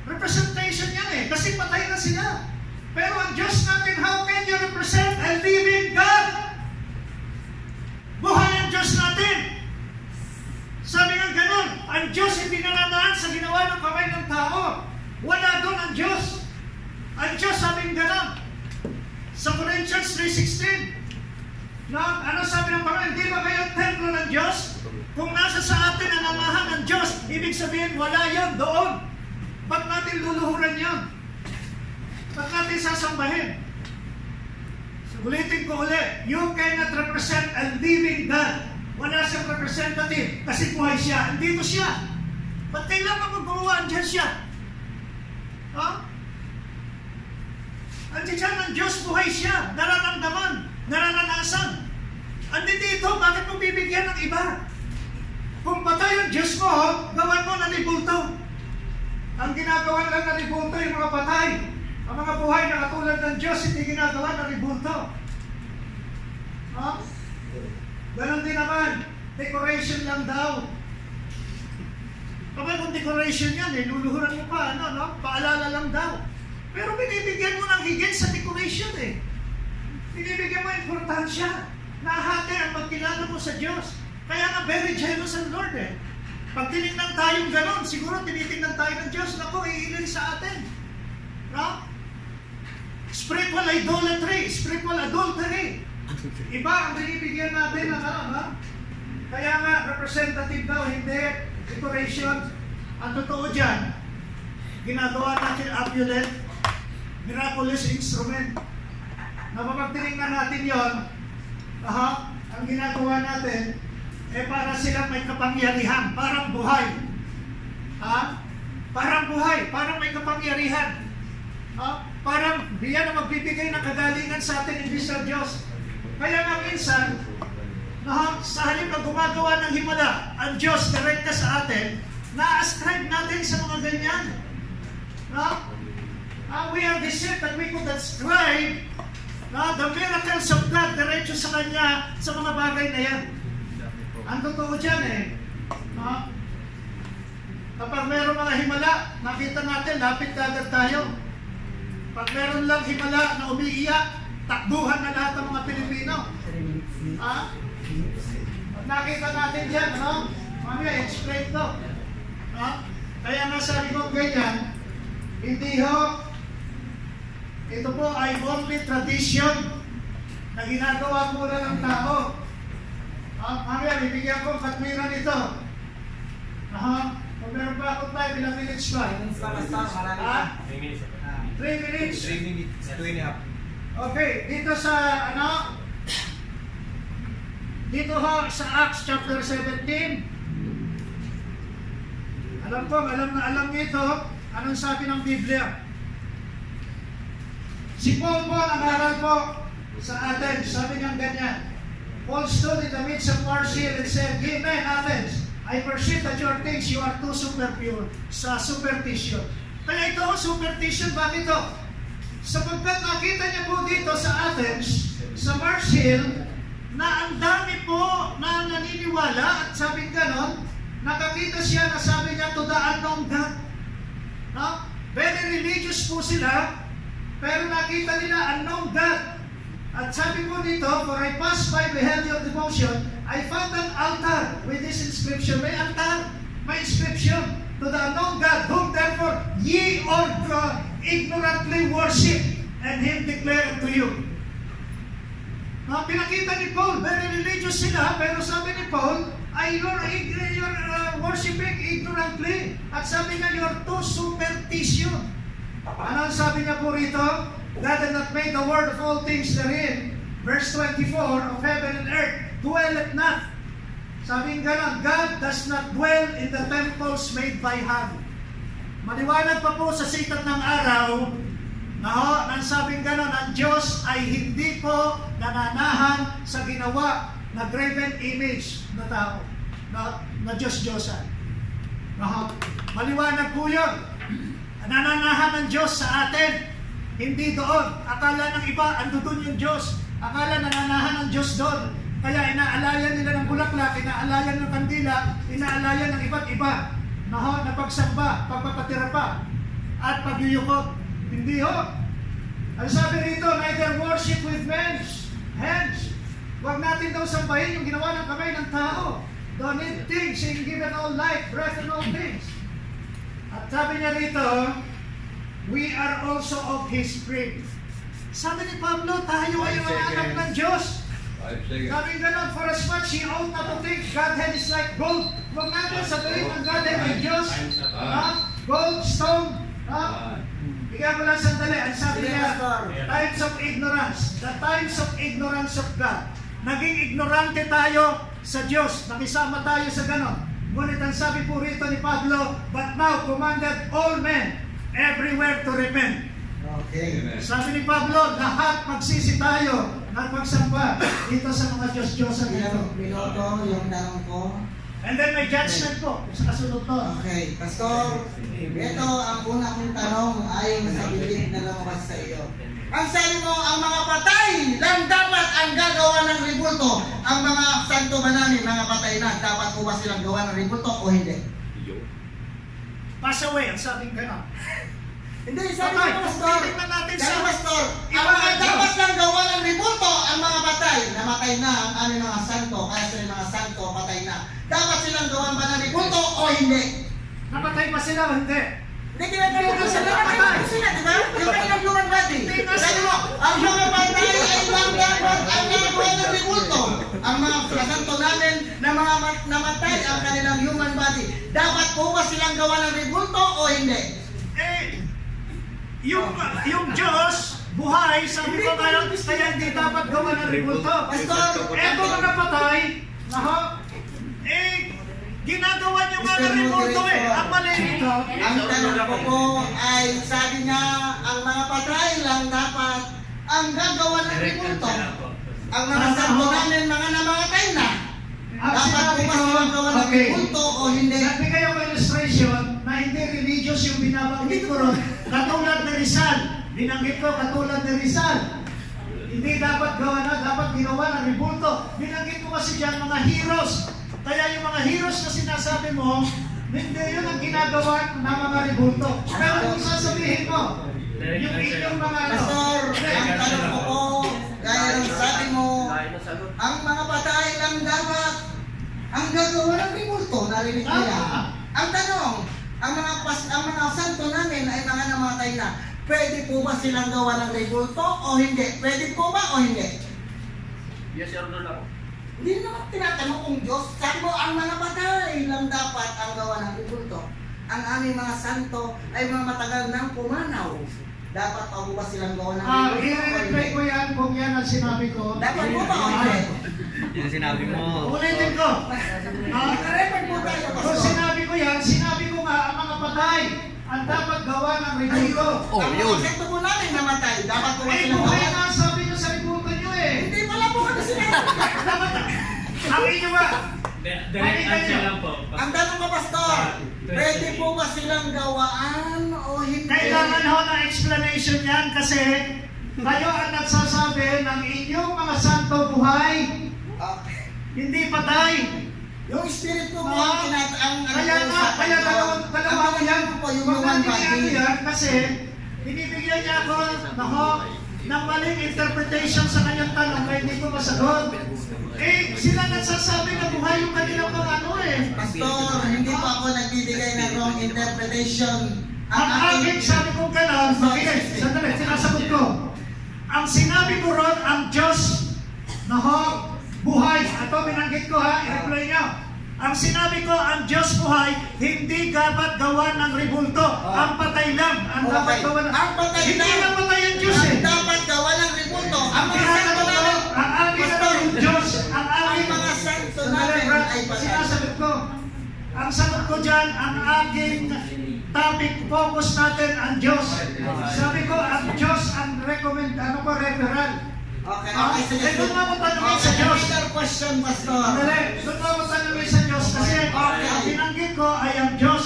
representation yan eh, kasi patay na sila. Pero ang Diyos natin, how can you represent a living God? Buhay ang Diyos natin. Sabi nga ganun, ang Diyos hindi nanamaan sa ginawa ng kamay ng tao. Wala doon ang Diyos. Ang Diyos, sabi nga ganun, sa Corinthians 3:16, no? Ano sabi ng Panginoon? Hindi ba kayo templo ng Diyos? Kung nasa sa atin ang amahan ng Diyos, ibig sabihin wala yun doon. Ba't natin luluhuran yun? Ba't natin sasambahin? So, ulitin ko ulit, you cannot represent a living God. Wala siyang representative kasi buhay siya. Andito siya. Ba't kailangan maggumawa? Andiyan siya. Huh? Andiyan ang Diyos, buhay siya. Nararamdaman. Nararanasan. Andi dito, bakit mo bibigyan ng iba? Kung patay ang Diyos mo, gawan mo ng libulto. Ang ginagawa lang ng libulto yung mga patay. Ang mga buhay na katulad ng Diyos, hindi ginagawa ng libulto. Ganon din naman, decoration lang daw. Kapag kung decoration yan, luluhuran mo pa, paalala lang daw. Pero binibigyan mo ng higit sa decoration eh. Binibigyan mo importansya. Nahati ang pagkilala mo sa Diyos. Kaya nga very jealous ang Lord eh. Pag tinignan tayong ganon, siguro tinitingnan tayo ng Diyos, naku, iilin sa atin. No? Spiritual idolatry, spiritual adultery. Iba ang binibigyan natin ng Kaya nga, representative daw, hindi decoration. Ang totoo dyan, ginagawa natin amulet miraculous instrument. Na kapag tinignan natin yon, ang ginagawa natin, para silang may kapangyarihan, parang buhay. Parang buhay, parang may kapangyarihan. Parang diyan na magbibigay ng kagalingan sa atin, hindi sa Diyos. Kaya nga minsan, sa halip na gumagawa ng himala, ang Diyos direkta sa atin, na-ascribe natin sa mga ganyan. We are deceived that we could ascribe the miracles of God diretso sa Kanya sa mga bagay na yan. Ang totoo dyan kapag meron mga himala, nakita natin, lapit agad tayo. Pag meron lang himala na umiiyak, takbuhan na lahat ng mga Pilipino. Pag nakita natin dyan, mamaya, explain to. Kaya nga sabi ko ganyan, hindi ito po ay only tradition na ginagawa muna ng tao. Mamaya, bibigyan ko katwiran ito. Kung meron pa ako tayo, ilang minutes ba? 3 minutes pa, Pastor. Marami pa. 3 minutes. 3 minutes? 3 minutes. 2.5. Okay, dito sa dito sa Acts chapter 17. Alam niyo ito, anong sabi ng Biblia? Si Paul po, nag-aral po sa Athens, sabi niya ganyan. Paul stood in the midst of Marseille and said, "Ye men, Athens, I perceive that your things you are too superpure sa superstition." Kaya ito, superstition, bakit ito? Sapagkat nakita niya po dito sa Athens, sa Marseille, na ang dami po na naniniwala at sabi ganon, nakakita siya na sabi niya to the unknown God. Very religious po sila, pero nakita nila unknown God. At sabi po dito, "For I passed by, beheld your devotion, I found an altar with this inscription." May altar, may inscription, "To the unknown God, whom therefore ye all ignorantly worship, and Him declare unto you." Pinakita ni Paul, very religious sila, pero sabi ni Paul, you're worshiping ignorantly. At sabi niya, you're too superstition. Ano ang sabi niya po rito? God had not made the world of all things therein. Verse 24, "Of heaven and earth dwelleth not." Sabi nga lang, God does not dwell in the temples made by hand. Maliwanag pa po sa sikat ng araw, nang sabing gano'n, ang Diyos ay hindi po nananahan sa ginawa na graven image na tao, na Diyos-Diyosan. Maliwanag po yun. Nananahan ng Diyos sa atin, hindi doon. Akala ng iba, ando doon yung Diyos. Akala nananahan ng Diyos doon. Kaya inaalayan nila ng bulaklak, inaalayan ng kandila, inaalayan ng iba't iba. Na pagsamba, pagpapatira pa, at pagyuyukot. Hindi ho. Ang sabi rito, neither worship with men's hands. Huwag natin daw sambahin yung ginawa ng kamay ng tao. Don't need things, in given all life, breath and all things. At sabi niya rito, we are also of His spirit. Sabi ni Pablo, tayo ay mga anak ng Diyos. Sabi gano'n, for as much He ought not to think Godhead is like gold. Huwag natin sabihin ang Godhead ay Diyos. Gold, stone. Bigyan mo lang sandali. Ang sabi niya, times of ignorance. The times of ignorance of God. Naging ignorante tayo sa Diyos. Nakisama tayo sa gano'n. Ngunit ang sabi po rito ni Pablo, but now commanded all men everywhere to repent. Okay. Sabi ni Pablo, lahat magsisi tayo ng pagsamba dito sa mga Diyos-Diyosan dito. Minuto yung tanong ko. And then may judgment po sa kasunod to. Okay, Pastor, ito ang una kong tanong ayon sa bibig na lumabas sa iyo. Ang sabi mo, ang mga patay lang dapat ang gagawa ng ribulto. Ang mga santo ba namin, mga patay na, dapat po ba silang gawa ng ribulto o hindi? Pass away, ang sabing gano'n. Hindi, sabi mo, Pastor. Titignan natin Sabi sa... Pastor, ang mga dapat lang gawa ng ribulto, ang mga patay. Namatay na ang aming mga santo, kaya sila mga santo, patay na. Dapat silang gawan ba ng ribulto o hindi? Namatay pa sila o hindi? Hindi kinatawag ko sila, namatay ko sila, di ba? Yung kanilang human body. Sabi mo, ang mga patay ay lang dapat ang gagawa ng ribulto. Ang mga santo namin na mga namatay ang kanilang human body. Dapat po ba silang gawa ng ribulto o hindi? yung Diyos, buhay, sabi ko kaya hindi dapat gawa ng rebulto. Eto na napatay, ginagawa niyo nga ng rebulto Ang mali nito, Ang tanong ko po ay sabi niya ang mga patay lang dapat ang gagawa ng rebulto. Ang mga santo namin mga namatay na. Dapat po ba silang gawa ng rebulto o hindi? nagbigay ako illustration na hindi religious yung binabanggit ko ron. Katulad ni Rizal. Binanggit ko katulad ni Rizal. Hindi dapat gawa na, dapat ginawa ng rebulto. Binanggit ko kasi dyan mga heroes. Kaya yung mga heroes na sinasabi mo, hindi yun ang ginagawa ng mga rebulto. Pero kung sasabihin mo, yung inyong mga Pastor, ang tanong ko po, gaya ng sabi mo, ang mga patay lang dapat ang gagawa ng rebulto, narinig nila. Ang tanong, ang mga santo namin ay mga namatay na. Pwede po ba silang gawa ng rebulto o hindi? Pwede po ba o hindi? Yes or no lang. Hindi naman tinatanong kung Diyos. Sabi mo, ang mga patay lang dapat ang gawa ng rebulto. Ang aming mga santo ay mga matagal nang pumanaw. Dapat pa po ba silang gawa ng rebulto o i-reply ko hindi? yan kung yan ang sinabi ko. Dapat po ba o hindi? Yung sinabi mo. Ulitin ko. Naka-record po tayo, Kung Pastor. sinabi ko yan, sinabi ko nga ang mga patay ang dapat gawa ng rebulto. Oh, Ang yun. mga santo po namin namatay. Dapat po ba silang Buhay gawa? na ang sabi nyo sa rebulto nyo Hindi pala po kami sinabi. Dapat, ang inyo ba? Direct answer lang po. Ang tanong ko, Pastor, pwede po ba silang gawaan o hindi? Kailangan ho ng explanation yan kasi kayo ang nagsasabi ng inyong mga santo buhay, Okay. hindi patay. Yung spirit ko po ang Kaya nga, kaya dalawa yan. po yung Huwag one natin body. yan kasi binibigyan niya ako ng maling interpretation sa kanyang tanong kaya hindi ko masagot. Sila nagsasabi na buhay yung kanilang mga Pastor, hindi po ako nagbibigay ng wrong interpretation. Ang aking sabi kong gano'n, sandali, sinasagot ko. Ang sinabi ko ron, ang Diyos na buhay. Ito, binanggit ko i-reply niyo. Ang sinabi ko, ang Diyos buhay, hindi dapat gawa ng rebulto. Ang patay lang, ang dapat Okay. gawa ng... Ang patay Hindi lang. lang patay ang Diyos Ang dapat gawa ng rebulto. Ang mga santo namin, Ang aking Pastor, yung Diyos, ang ang aking... mga santo Sandali, namin Brad, ay patay. sinasagot ko. Ang sagot ko dyan, ang aking topic, focus natin ang Diyos. Sabi ko, ang Diyos, ang referral. Okay, okay, sige. Doon nga mo tanongin sa Okay, Diyos. another question, Pastor. Sandali, doon nga mo tanongin sa Diyos kasi ang binanggit ko ay ang Diyos.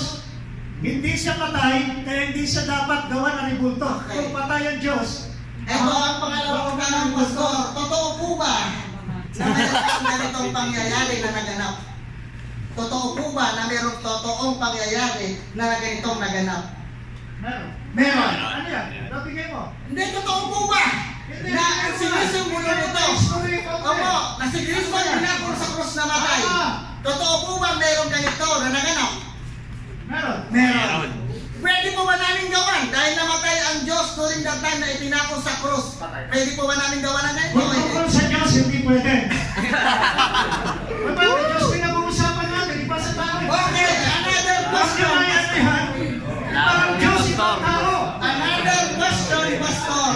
Hindi siya patay, kaya hindi siya dapat gawa ng rebulto. Okay. Kung patay ang Diyos, Ito ang pangalawang tanong, Pastor. Totoo po ba na mayroong ganitong pangyayari na naganap? Totoo po ba na mayroong totoong pangyayari na ganitong naganap? meron. Meron. Ano yan? Nabigay mo. Hindi, totoo po ba na ang sinisimulo nito? Opo, na si Kristo binakol sa krus na matay. Totoo po ba mayroong ganito na naganap? Meron. Meron. Pwede po ba namin gawan? Dahil namatay ang Diyos during that time na ipinakol sa krus. Pwede po ba namin gawan na ganito? Kung tungkol sa Diyos, hindi pwede. Bakit Diyos pinag-uusapan natin? Iba sa tao. Okay, another Mas question. yung yan yan. Parang Diyos, ibang tao. Another question, Pastor.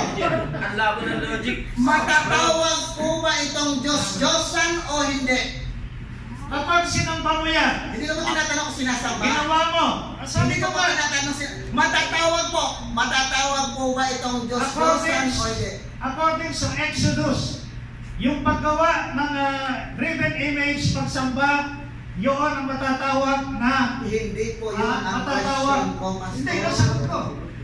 Ang labo ng logic. Matatawag po ba itong Diyos-Diyosan o hindi? Kapag sinamba mo yan, Hindi ko po tinatanong kung sinasamba. ginawa mo. Sabi Hindi ko ko po ba, tinatanong matatawag po. Matatawag po ba itong Diyos-Diyosan o hindi? according sa Exodus, yung paggawa ng graven image, pagsamba, yun ang matatawag na Hindi po yun ang matatawag. question ko, Pastor. Hindi, nasagot ko.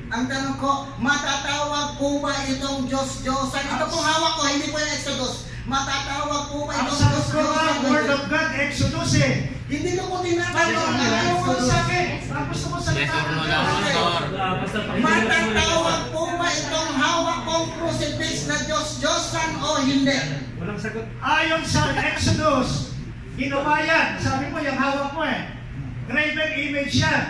Ang tanong ko, matatawag po ba itong Diyos-Diyosan? Ito pong hawak ko, hindi po yung Exodus. Matatawag po ba Ang itong sagot ko Diyos-Diyosan? ang Word of God, Exodus Hindi ko po Ano tinatanong ang ang ayaw mo Exodus. sa akin? Ang gusto mo sa Yes or no lang, Pastor. Basta Matatawag po ba itong hawak kong crucifix na Diyos-Diyosan o hindi? Walang sagot. Ayon sa Exodus, ginawa yan. Sabi mo, yung hawak mo graven image yan.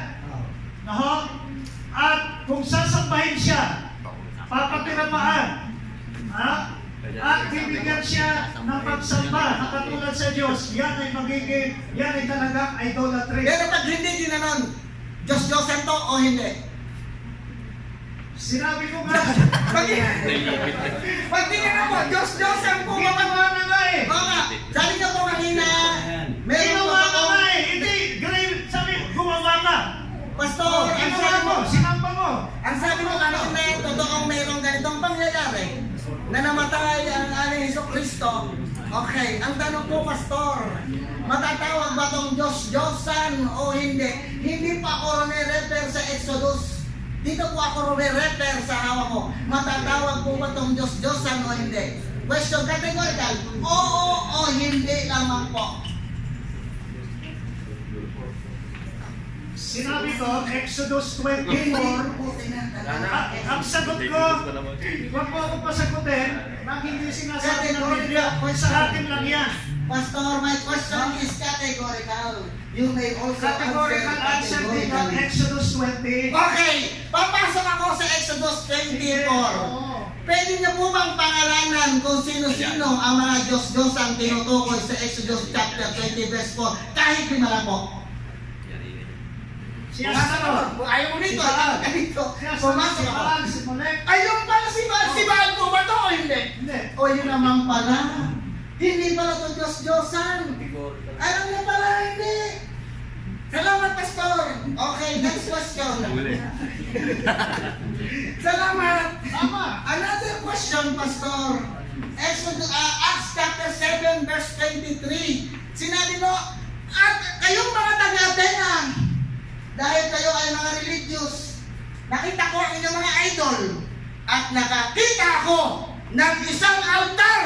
At kung sasambahin siya, papatiramaan. At bibigyan siya ng pagsamba na katulad sa Diyos. Yan ay talagang idolatry. Pero pag hindi ginanon, Diyos-Diyosan to o hindi? Sinabi ko nga. Pag tingnan mo, Diyos-Diyosan po Ginawa na nga eh. Mga, sabi niyo po kanina, meron po Ginawa ka ako, nga eh. Hindi. Grave. Sabi, gumawa ka. Pastor, ang Ginawa sabi mo. mo, Sinampa mo. ang sabi mo kanina, totoong merong ganitong pangyayari na namatay ang aming Jesucristo. Okay, ang tanong po, Pastor, matatawag ba itong Diyos-Diyosan o hindi? Hindi pa ako rumirefer sa Exodus. Dito po ako rumirefer sa hawak ko. Matatawag po ba itong Diyos-Diyosan o hindi? Question categorical. Oo o hindi lamang po. Sinabi ko, Exodus 24. Ang sagot ko, huwag mo ako pasagutin, nang hindi sinasabi ng Biblia, sa akin lang yan. Pastor, my question is categorical. You may also Categorical answer din ang categorically. Exodus 20. Okay, papasok ako sa Exodus 24. Pwede niyo po bang pangalanan kung sino-sino ang mga Diyos-Diyos ang tinutukoy sa Exodus chapter 20 verse 4 kahit lima lang po? Siya Pastor, ayaw mo nito, ayaw ka dito. Pumasok ako. si Molek. Ayun pala si Baal po ba to o hindi? Hindi. O yun naman pala. Hindi pala to Diyos-Diyosan. Alam niyo pala, hindi. Salamat, Pastor. Okay, next question. Salamat. Tama. Another question, Pastor. Acts chapter 7, verse 23. Sinabi mo, at kayong mga taga-Athena, dahil kayo ay mga religious, nakita ko ang inyong mga idol, at nakakita ako ng isang altar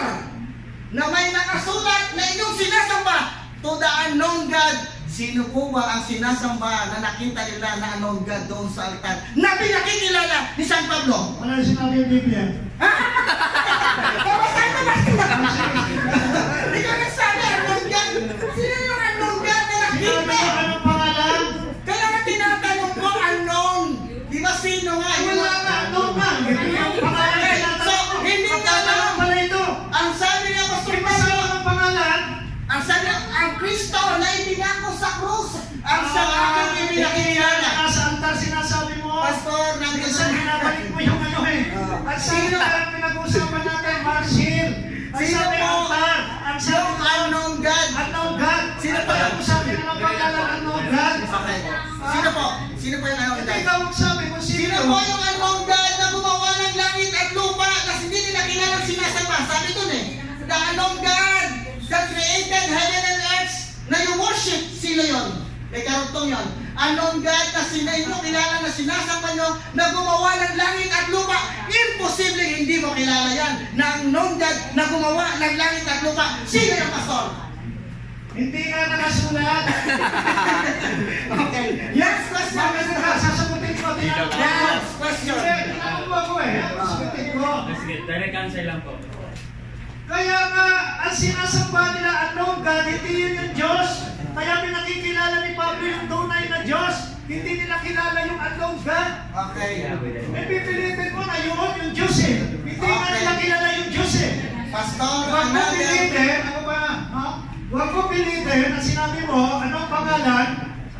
na may nakasulat na inyong sinasamba to the unknown God. Sino po ba ang sinasamba na nakita nila na unknown God doon sa altar na pinakikilala ni San Pablo? Wala na sinabi yung Biblia. Babasahin mo ba sila? Hindi ko nagsabi unknown God. Sino yung unknown God na Sinabi nakita? ko anong pangalan? Kaya nga tinatanong ko unknown. Di ba sino nga? Wala nga, ano nga? Yung pangalan So, hindi nga Pagkataon lang. pala ito. Ang sabi niya, Pastor May Pablo, kasama ng pangalan. ang sabi niya, ang Kristo na ibinako sa krus, ang sa aking ibinakilala. Nasa altar sinasabi mo. Pastor, nandun Kasi sa binabalik mo yung ano eh. At sino ang pinag-uusapan natin? Marshall. Ang Sino sabi po? altar. Ang sabi yung unknown God. unknown God. Sino At po? ang sabi na ng pangalan unknown God. Okay. Sino po? Sino po yung unknown Hindi God? ikaw magsabi kung Sino sino. po yung unknown God na gumawa ng langit at lupa kasi hindi nila kilalang sinasamba? Sabi dun eh, the unknown God that created heaven and earth na you worship, sino yun? May karugtong yun. Unknown God na sinayno kilala na sinasamba nyo na gumawa ng langit at lupa. Imposible hindi mo kilala yan. Na unknown God na gumawa ng langit at lupa. Sino yung pastor? Hindi nga nakasulat. Okay. Next question. Bakit ka sasagutin ko? Next question. Hindi, tinanong mo ako eh. Sagutin ko. Sige, direct answer lang po. Kaya nga, ang sinasamba nila unknown God, hindi yun yung Diyos. Kaya pinakikilala ni Pablo yung tunay na Diyos. Hindi nila kilala yung unknown God. Okay. Eh, pipilitin mo na yun, yung Diyos eh. Hindi nga nila kilala yung Diyos eh. Pastor, Huwag mo another. pilitin, ano ba? Ha? Huwag mo pilitin, ang sinabi mo, anong pangalan?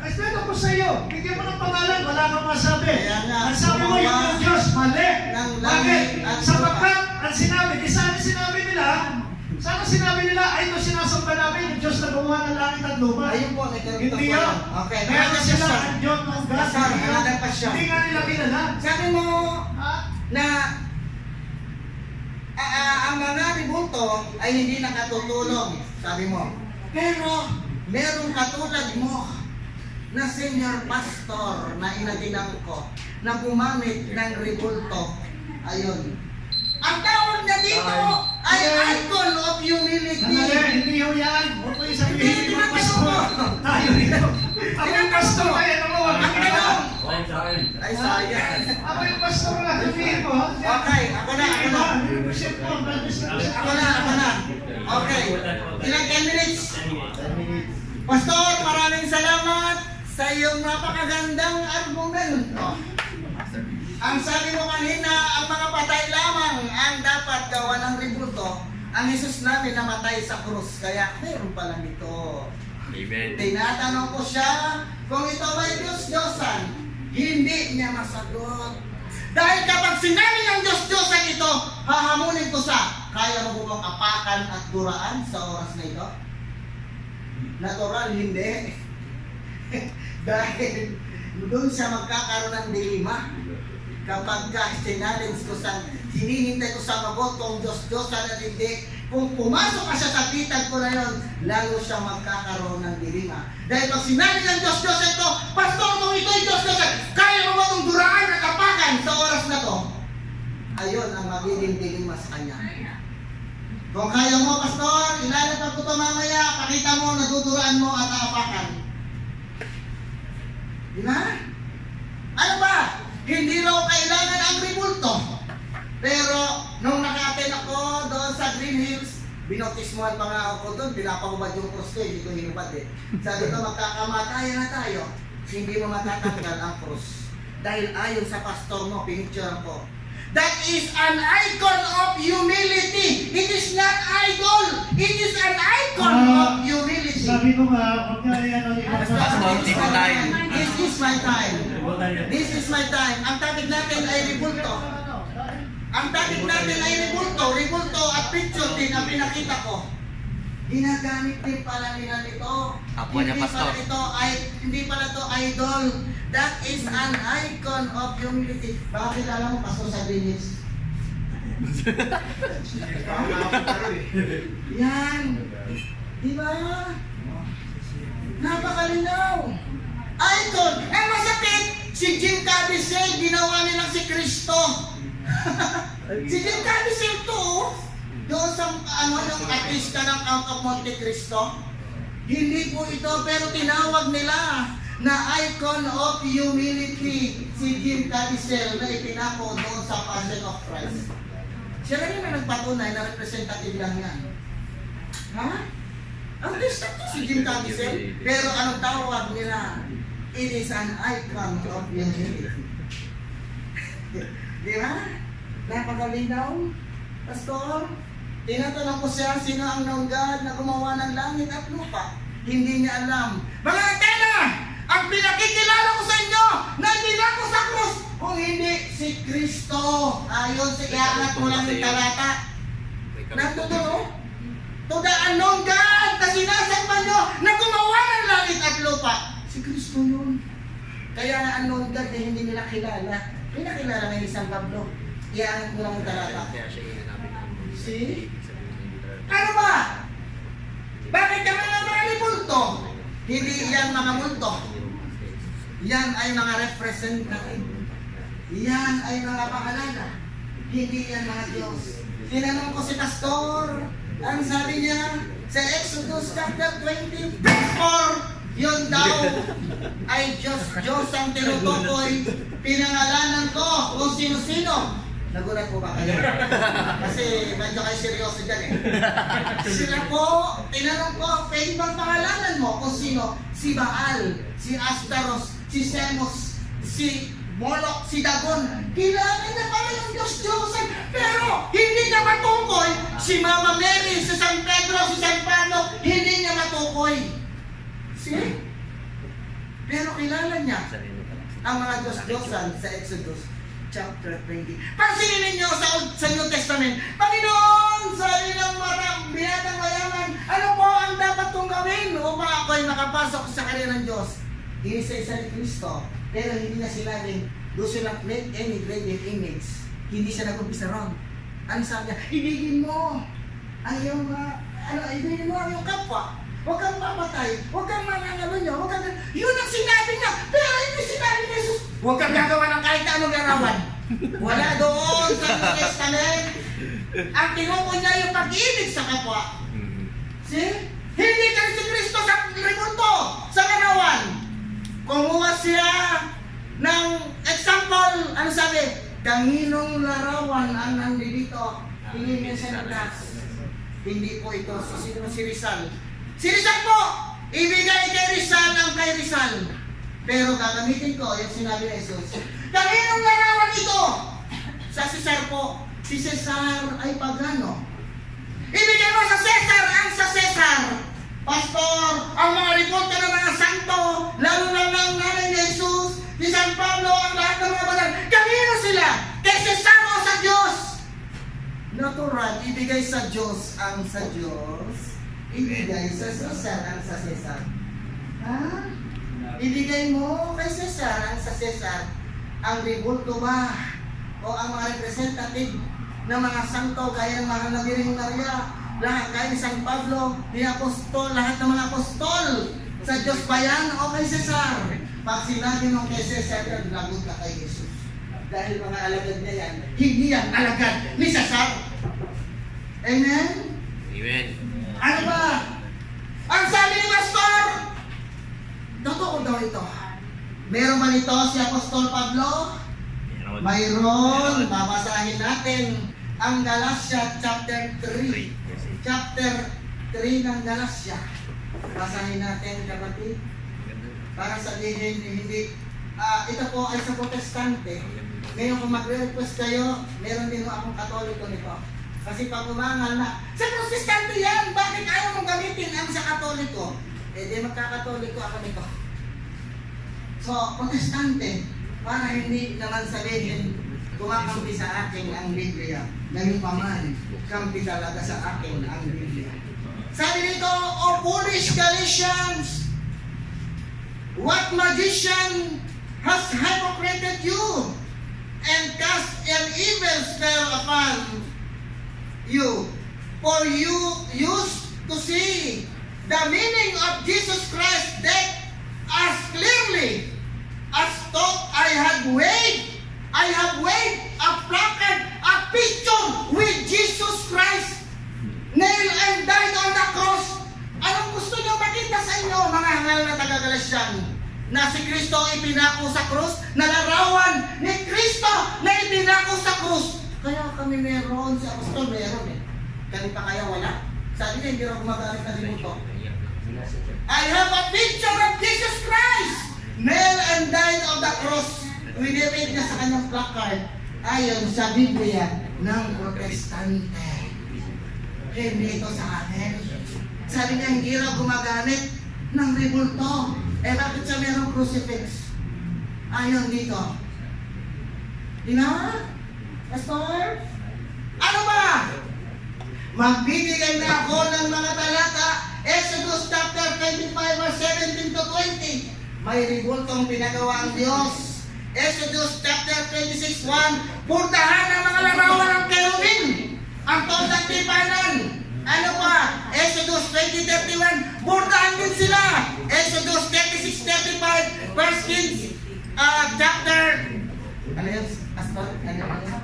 Respeto ko sa iyo. Bigyan mo ng pangalan, wala kang masabi. Kaya nga, Ang sabi mo yung Diyos, mali. ng Bakit? langit at Sapagkat ang sinabi, di sana sinabi nila, sana sinabi nila, ay ito sinasamba namin, yung Diyos na gumawa ng langit at lupa. Ayun po, nagkaroon Hindi po yan. Okay, Kaya another sila question. ang Diyos ng God. Pastor, another question. Hindi nga nila kilala. Sabi mo Ha? na ang mga ribulto ay hindi nakatutulong. Sabi mo. Pero, merong katulad mo na senior pastor na inaginang ko na gumamit ng ribulto. Ayun. Ang tawag niya dito ay icon of humility. Hindi ho yan. Huwag mo yung sabihin Hindi, yung mga pastor. tinatanong ko. Tayo rito. Ako yung pastor kayo. Ano mo? Ang tanong, Ayun sa akin. ay sayang. Ako yung pastor na. Sabihin mo. Okay, ako na. Represent mo. Ako na. Okay. Ilang 10 minutes? 10 minutes. Pastor, maraming salamat sa iyong napakagandang argumento. Ang sabi mo kanina, ang mga patay lamang ang dapat gawa ng ribulto. Ang Jesus namin namatay sa krus, kaya meron pala nito. Amen. Tinatanong ko siya, kung ito may Diyos-Diyosan, hindi niya masagot. Dahil kapag sinabi ng Diyos-Diyosan ito, hahamunin ko sa, kaya mo bang apakan at duraan sa oras na ito? Natural, hindi. Dahil doon siya magkakaroon ng dilema. Kapag ka-challenge ko sa, hinihintay ko sa magot kung Diyos-Diyosan at hindi, kung pumasok ka siya sa pitag ko na yun, lalo siya magkakaroon ng dilema. Dahil pag sinabi ng Diyos-Diyosan ito, Pastor, kung ito'y Diyos-Diyosan, kaya mo ba itong duraan at apakan sa oras na to? Ayun ang magiging dilema sa kanya. Kung kaya mo, Pastor, ilalapag ko ito mamaya, pakita mo, naduduraan mo at aapakan. Di ba? Ano ba? Hindi raw kailangan ang ribulto. Pero, nung naka-attend ako doon sa Green Hills, binotismuhan pa nga ako doon, pinapahubad yung cross ko, hindi ko hinubad eh. Sabi ko, magkakamataya na tayo, hindi mo matatanggal ang cross. Dahil ayon sa pastor mo, pinicturean ko. That is an icon of humility. It is not idol. It is an icon of humility. Sabi ko nga, huwag niya yan ang This is my time. This is my time. Ang topic natin ay ribulto. Ang topic natin ay ribulto at picture din ang pinakita ko. Ginagamit din pala nila nito. Kapwa niya, Pastor. Hindi pala to idol. That is an icon of humility. Baka kilala mo, Pastor sa Green Hills? Yan. Di ba? Napakalinaw. Icon. Eh masakit, si Jim Caviezel, ginawa nilang si Kristo. Si Jim Caviezel to, doon sa yung artista ng Count of Monte Cristo. Hindi po ito, pero tinawag nila na icon of humility si Jim Caviezel na ipinako doon sa Passion of Christ. Siya rin may nagpatunay na representative lang yan. Ha? Ang lista to si Jim Caviezel, pero anong tawag nila? It is an icon of humility. Di ba? Napakalinaw, Pastor. Tinatanong ko siya, sino ang known God na gumawa ng langit at lupa? Hindi niya alam. Mga antena! Ang pinakikilala ko sa inyo na hindi ako sa krus, kung hindi si Kristo. Ayon sa iangat mo lang yung talata. Natutuno? To the unknown God na sinasamba nyo na gumawa ng langit at lupa. Si Kristo yun. Kaya na unknown God na hindi nila kilala. Pinakilala na isang Pablo. Iangat mo lang yung talata. See? Ano ba? Bakit ka mga ribulto? Hindi yan mga multo. Yan ay mga representative. Yan ay mga pangalala. Hindi yan mga Diyos. Tinanong ko si Pastor, ang sabi niya sa Exodus chapter 20, verse 4, yun daw ay Diyos ang tinutukoy. Pinangalanan ko kung sino-sino. Nagulat po ba kayo? Kasi medyo kayo seryoso dyan eh. Sila po, tinanong ko, pwede bang pangalanan mo kung sino? Si Baal, si Astaros, si Semos, si Moloch, si Dagon. Kailangan na pala yung Diyos-Diyosan. Pero hindi niya matukoy. Si Mama Mary, si San Pedro, si San Pablo, hindi niya matukoy. See? Pero kilala niya ang mga Diyos-Diyosan sa Exodus chapter 20. Pansinin ninyo sa New Testament, Panginoon, sa ilang binatang mayaman, ano po ang dapat kong gawin upang ako'y makapasok sa kanila ng Diyos? Inisa-isa ni Kristo, pero hindi na sila rin, do not make any graven image. Hindi siya nag-umpisa ron. Ano sabi niya? Ibigin mo ang iyong, ibigin mo ang iyong kapwa. Huwag kang papatay, huwag kang manangalo niya, huwag kang... Yun ang sinabi niya, pero hindi sinabi ni Jesus. Huwag kang gagawa ng kahit anong larawan. Wala doon sa New Testament. Ang tinukoy niya yung pag-ibig sa kapwa. See? Hindi ka si Kristo sa ribulto, sa larawan. Kumuha siya ng example, ano sabi? Kanginong larawan ang nandito. Hindi niya siya naglas. Hindi po ito si Rizal. Si Rizal po, ibigay kay Rizal ang kay Rizal. Pero gagamitin ko yung sinabi ni Jesus. Kaninong larawan ito? Sa Cesar po. Si Cesar ay pagano. Ibigay mo sa Cesar ang sa Cesar. Pastor, ang mga ribulto ng mga santo, lalo na ng nanay ni Jesus, si San Pablo, ang lahat ng mga banal. Kanino sila? natural, ibigay sa Diyos ang sa Diyos, ibigay sa Cesar ang sa Cesar. Ha? Ibigay mo kay Cesar ang sa Cesar. Ang ribulto ba o ang mga representative ng mga santo gaya ng mga Nabiring Maria, lahat gaya ni San Pablo, ni Apostol, lahat ng mga apostol sa Diyos ba yan o kay Cesar? Pag sinabi mo kay Cesar, lagot ka kay Jesus. Dahil mga alagad niya yan, hindi yan alagad ni Cesar. Amen? Amen. Ano ba? Ang sabi ni Pastor, totoo daw ito. Meron ba nito si Apostol Pablo? Mayroon. Babasahin natin ang Galatia chapter 3. Chapter 3 ng Galatia. Basahin natin, kapatid. Para sabihin, hindi. Ito po ay sa Protestante. Ngayon kung magre-request kayo, meron din akong Katoliko nito. Kasi pag umangal na, sa Protestante yan, bakit ayaw mong gamitin ang sa Katoliko? Eh di magkakatoliko ako nito. So, Protestante, para hindi naman sabihin, kumakampi sa akin ang Biblia. Ngayon pa man, kampi talaga sa akin ang Biblia. Sabi nito, O foolish Galatians, what magician has hypocrited you and cast an evil spell upon you? For you used to see the meaning of Jesus Christ's death as clearly as though I have waved a placard, a picture with Jesus Christ nailed and died on the cross. Anong gusto niyo makita sa inyo, mga hangal na taga-Galatian? Na si Kristo ipinako sa krus, na larawan ni Kristo na ipinako sa krus. Kaya kami meron, si Apostol meron eh. Kani pa kaya wala? Sabi niya, hindi rin gumagamit na limuto. I have a picture of Jesus Christ, nailed and died on the cross. Winipit niya sa kanyang placard ayon sa Biblia ng Protestante. Hindi ito sa atin. Sabi niya, hindi raw gumagamit ng ribulto. Eh bakit siya merong crucifix? Ayon dito. Di na? Pastor? Ano ba? Magbibigay na ako ng mga talata. Exodus chapter 25 verse 17 to 20. May ribultong pinagawa ang Diyos. Exodus chapter 26:1. Puntahan ang mga larawan ng kerubin. Ang tawag tipanan. Ano pa? Exodus 20:31. Puntahan din sila. Exodus 36:35. First Kings chapter ano yun? Pastor? Ano yun?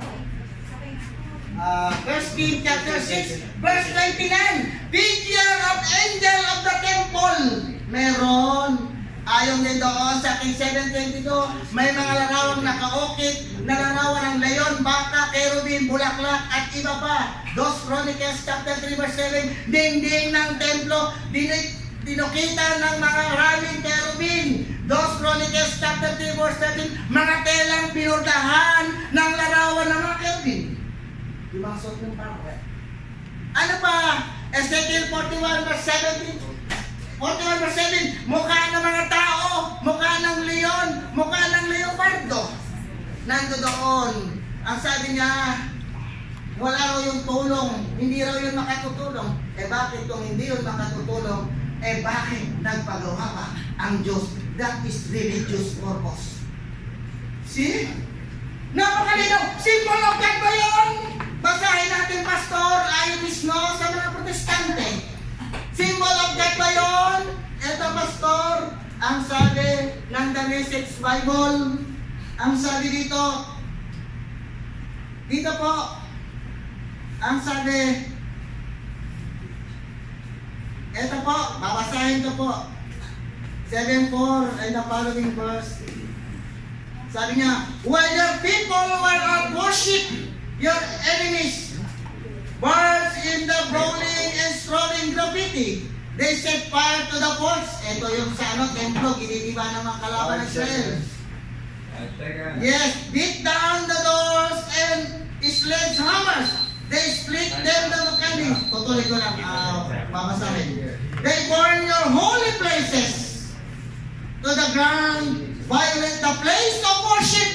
First Kings chapter 6 verse 29. Picture of angel of the temple. Meron. Ayon din doon sa King 7:22, may mga larawang nakaukit na larawan ng leon, baka, kerubin, bulaklak at iba pa. 2 Chronicles chapter 3 verse 7, dingding ng templo, dinukita ng mga maraming kerubin. 2 Chronicles chapter 3 verse 13, mga telang pinurdahan ng larawan ng mga kerubin. Dimaksot ng parwe. Ano pa? Ezekiel 41 verse 17, 41 verse 7, mukha ng mga tao, mukha ng leon, mukha ng leopardo. Nando doon. Ang sabi niya, wala raw yung tulong, hindi raw yun makatutulong. Eh bakit kung hindi yun makatutulong, eh bakit nagpagawa pa ang Diyos? That is religious purpose. See? Napakalinaw. Symbol of God ba yun? Basahin natin, Pastor, ayon mismo sa mga Protestante. Symbol of God ba yun? Ito, Pastor, ang sabi ng The Message Bible, ang sabi dito po, ang sabi, ito po, babasahin ko po, 7:4 and the following verse. Sabi niya, while your people were at worship your enemies, birds in the brawling and strolling graffiti, they set fire to the forts. Ito yung sa templo, giniliba ng mga kalaban ng Israel. Yes, beat down the doors and sledgehammers. They split them to the cannons. Tutuloy ko lang, babasahin. They burn your holy places to the ground, violate the place of worship.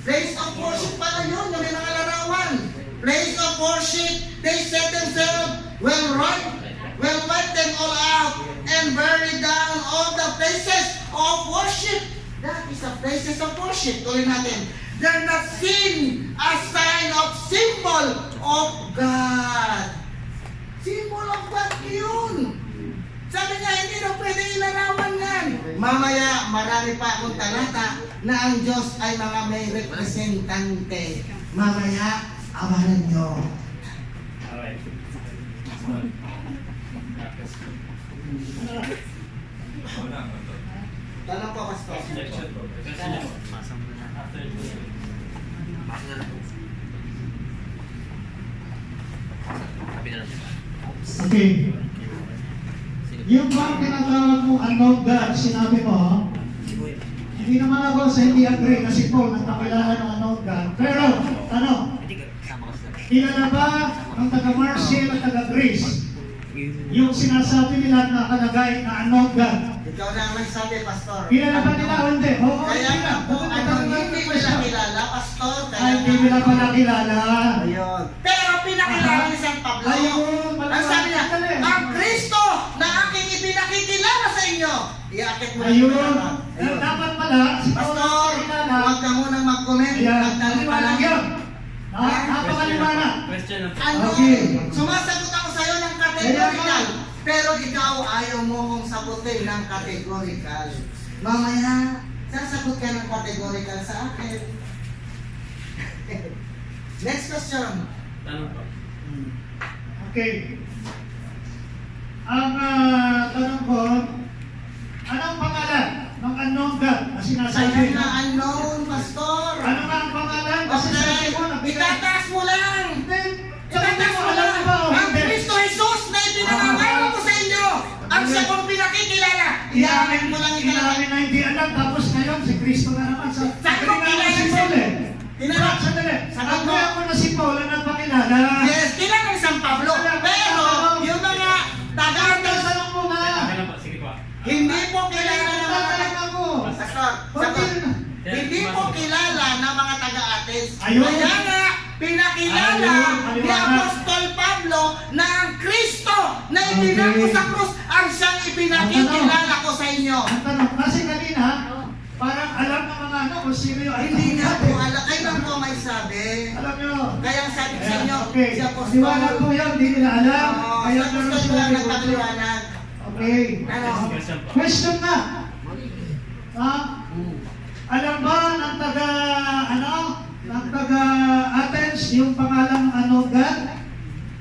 Place of worship pala yun, yung may mga larawan. Place of worship They set themselves, will wipe them all out, and bury down all the places of worship. That is the places of worship. Tuloy natin. They're not seen as sign of symbol of God. Symbol of God yun. Sabi niya, hindi na pwede ilarawan yan. Mamaya, marami pa akong talata na ang Diyos ay mga may representante. Mamaya, abangan nyo. Alright. Tanong po, Pastor. Section po. After Okay. Yung bang tinatawag mo unknown God, sinabi mo, hindi naman ako sa hindi agree kasi Paul nagpakilala ng unknown God. Pero, kilala ba ng taga-Marcial at taga-Greece yung sinasabi nila na kalagay na unknown God? Ikaw na ang nagsabi, Pastor. Kilala ba nila o hindi? Oo, Kaya hindi nga na. po, hindi nila kilala, Pastor. Ay, hindi nila pala kilala. Ayun. Pero pinakilala ni San Pablo. Ayun, Ang sabi niya, pala. ang Kristo na aking ipinakikilala sa inyo. Iakit mo Ayun. Ayun. Dapat pala, si Paul Pastor, kilala. huwag ka munang mag-comment. Ayan, Magtanong ka maliwanag lang. yun. Napakaliwanag. Question na po. Okay. Sumasagot ako sa'yo ng categorical. Pero ikaw ayaw mo kong sagutin ng categorical. Mamaya, sasagot ka ng categorical sa akin. Next question. Tanong po. Okay. Ang tanong ko, anong pangalan ng unknown God na sinasabi Sa'yo mo? na unknown, Pastor. Ano nga ang pangalan? Kasi Okay, sabi mo, nagbigay. itataas mo lang. Hindi. Sabi Itataas mo, mo alam lang. mo ba o Ang hindi? Kristo Jesus na ipinangalan ko sa inyo. Ang siya kong pinakikilala. Iamin mo lang Inamin ikalala. na hindi alam, tapos ngayon si Kristo na naman. Saan mo kilala si si- Paul eh. Kilala. Sandali. Sagot mo. Ako na si Paul ang nagpakilala. Yes, kilala ni San Pablo. Pero, yung mga taga-atos, Tanong mo nga. Okay lang po. Sige po. hindi po kilala ng mga Tatanong ako. Pastor, sagot. Hindi po kilala ng mga taga-Ates. Ayun. Kaya nga, pinakilala Ayun, ni maliwanag. Apostol Pablo na ang Kristo na ipinako Okay. sa krus ang siyang ipinakikilala ko sa inyo. Ang tanong, kasi kanina, parang alam ng mga ano kung sino yung Hindi nga po, kayo lang po may sabi. Alam nyo. Kaya ang sabi ko sa inyo, Okay. si Apostol. Liwanag po yan, hindi nila alam. Oo, Kaya si meron Apostol sila lang yung nagpapaliwanag. Okay. Ano? Question po. Question na. Alam ba ng taga Athens yung pangalan ng unknown God?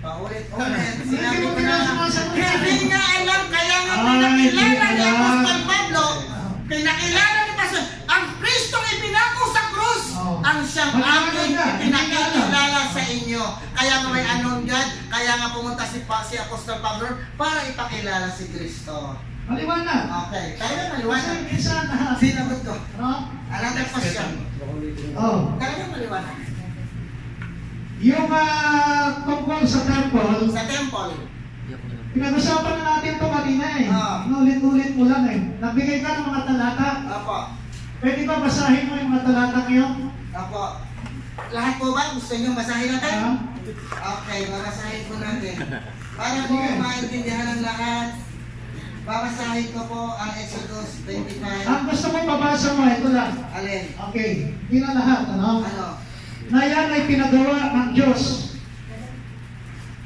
Paulit-ulit. Hindi Sinabi mo ko na. pinasumasagot. Hindi nga alam, kaya nga Ay, pinakilala ni hindi alam. Apostol Pablo, pinakilala ni Pastor, ang Kristong ipinako sa krus, Oh. ang siyang Maliwanag aking na. pinakilala sa inyo. Kaya nga may unknown God, kaya nga pumunta si Apostol Pablo para ipakilala si Kristo. Maliwanag. Okay, tayo na Kasi maliwanag. minsan na. Sinagot ko. No? Another question. Oh. Tayo na maliwanag. Yung tungkol sa temple, Sa temple, pinag-usapan na natin ito kanina eh. Ah. Inulit-ulit mo lang eh. Nagbigay ka ng mga talata. Apo, Pwede ba basahin mo yung mga talata ngayon? apo. Lahat po ba gusto nyo basahin natin? Ah? Okay, babasahin po natin. Para po Sige. maintindihan ng lahat, babasahin ko po ang Exodus 25. Ang gusto ko babasa mo, ito lang. Alin? Okay, hindi na lahat, ano? Ano? Na yan ay pinagawa ng Diyos.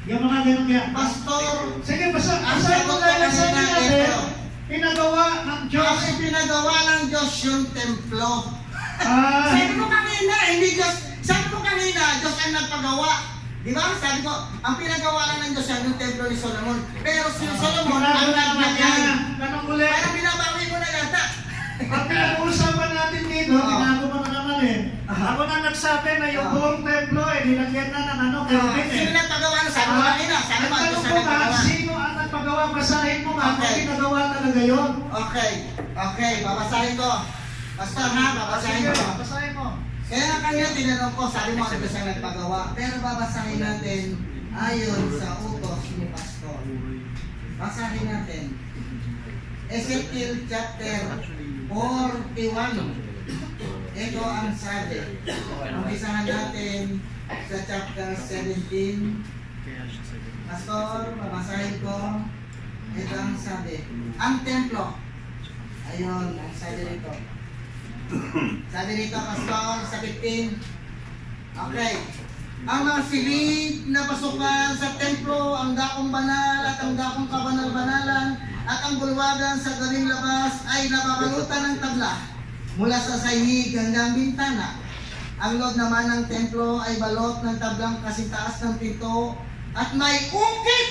Yung mga ganun yan. Pastor, Sige, basa. ang Basahin mo sagot ko lang yung sabi kanina natin. ito. Pinagawa ng Diyos. Ang pinagawa ng Diyos yung templo. Ah, Sabi mo kanina, hindi Diyos. Sabi mo kanina, Diyos ang nagpagawa. Di ba? Sabi ko, ang pinagawa lang ng Diyos yan yung templo ni Solomon. Pero si Solomon ang naglagay. Tanong ulit. Parang binabawi mo na yata. Ang pinag-uusapan natin dito, tinago mo na naman eh. Ako na nagsabi na yung buong templo eh, nilagyan na ng ano, kerubin eh. Sino nagpagawa na? Sabi mo kanina. Sabi mo, Ang Diyos tanong ang ko nga, nagpagawa. sino ang nagpagawa? Basahin mo nga, kung Okay. pinagawa talaga yun. Okay, okay, babasahin ko. Pastor ha, babasahin Sige, ko. basahin mo. Kaya nga kanina tinanong ko, sabi mo ano siyang nagpagawa. Pero babasahin natin ayon sa utos ni Pastor. Basahin natin. Ezekiel chapter 41. Ito ang sabi. Umpisahan natin sa chapter 17 Pastor, babasahin ko. Ito ang sabi. Ang templo. Ayun, ang sabi dito. Sabi dito, Pastor, sa 15. Okay. Ang mga silid na pasukan sa templo, ang dakong banal at ang dakong kabanal-banalan at ang bulwagan sa galing labas ay nababalutan ng tabla mula sa sahig hanggang bintana. Ang loob naman ng templo ay balot ng tablang kasitaas ng pinto at may ungkit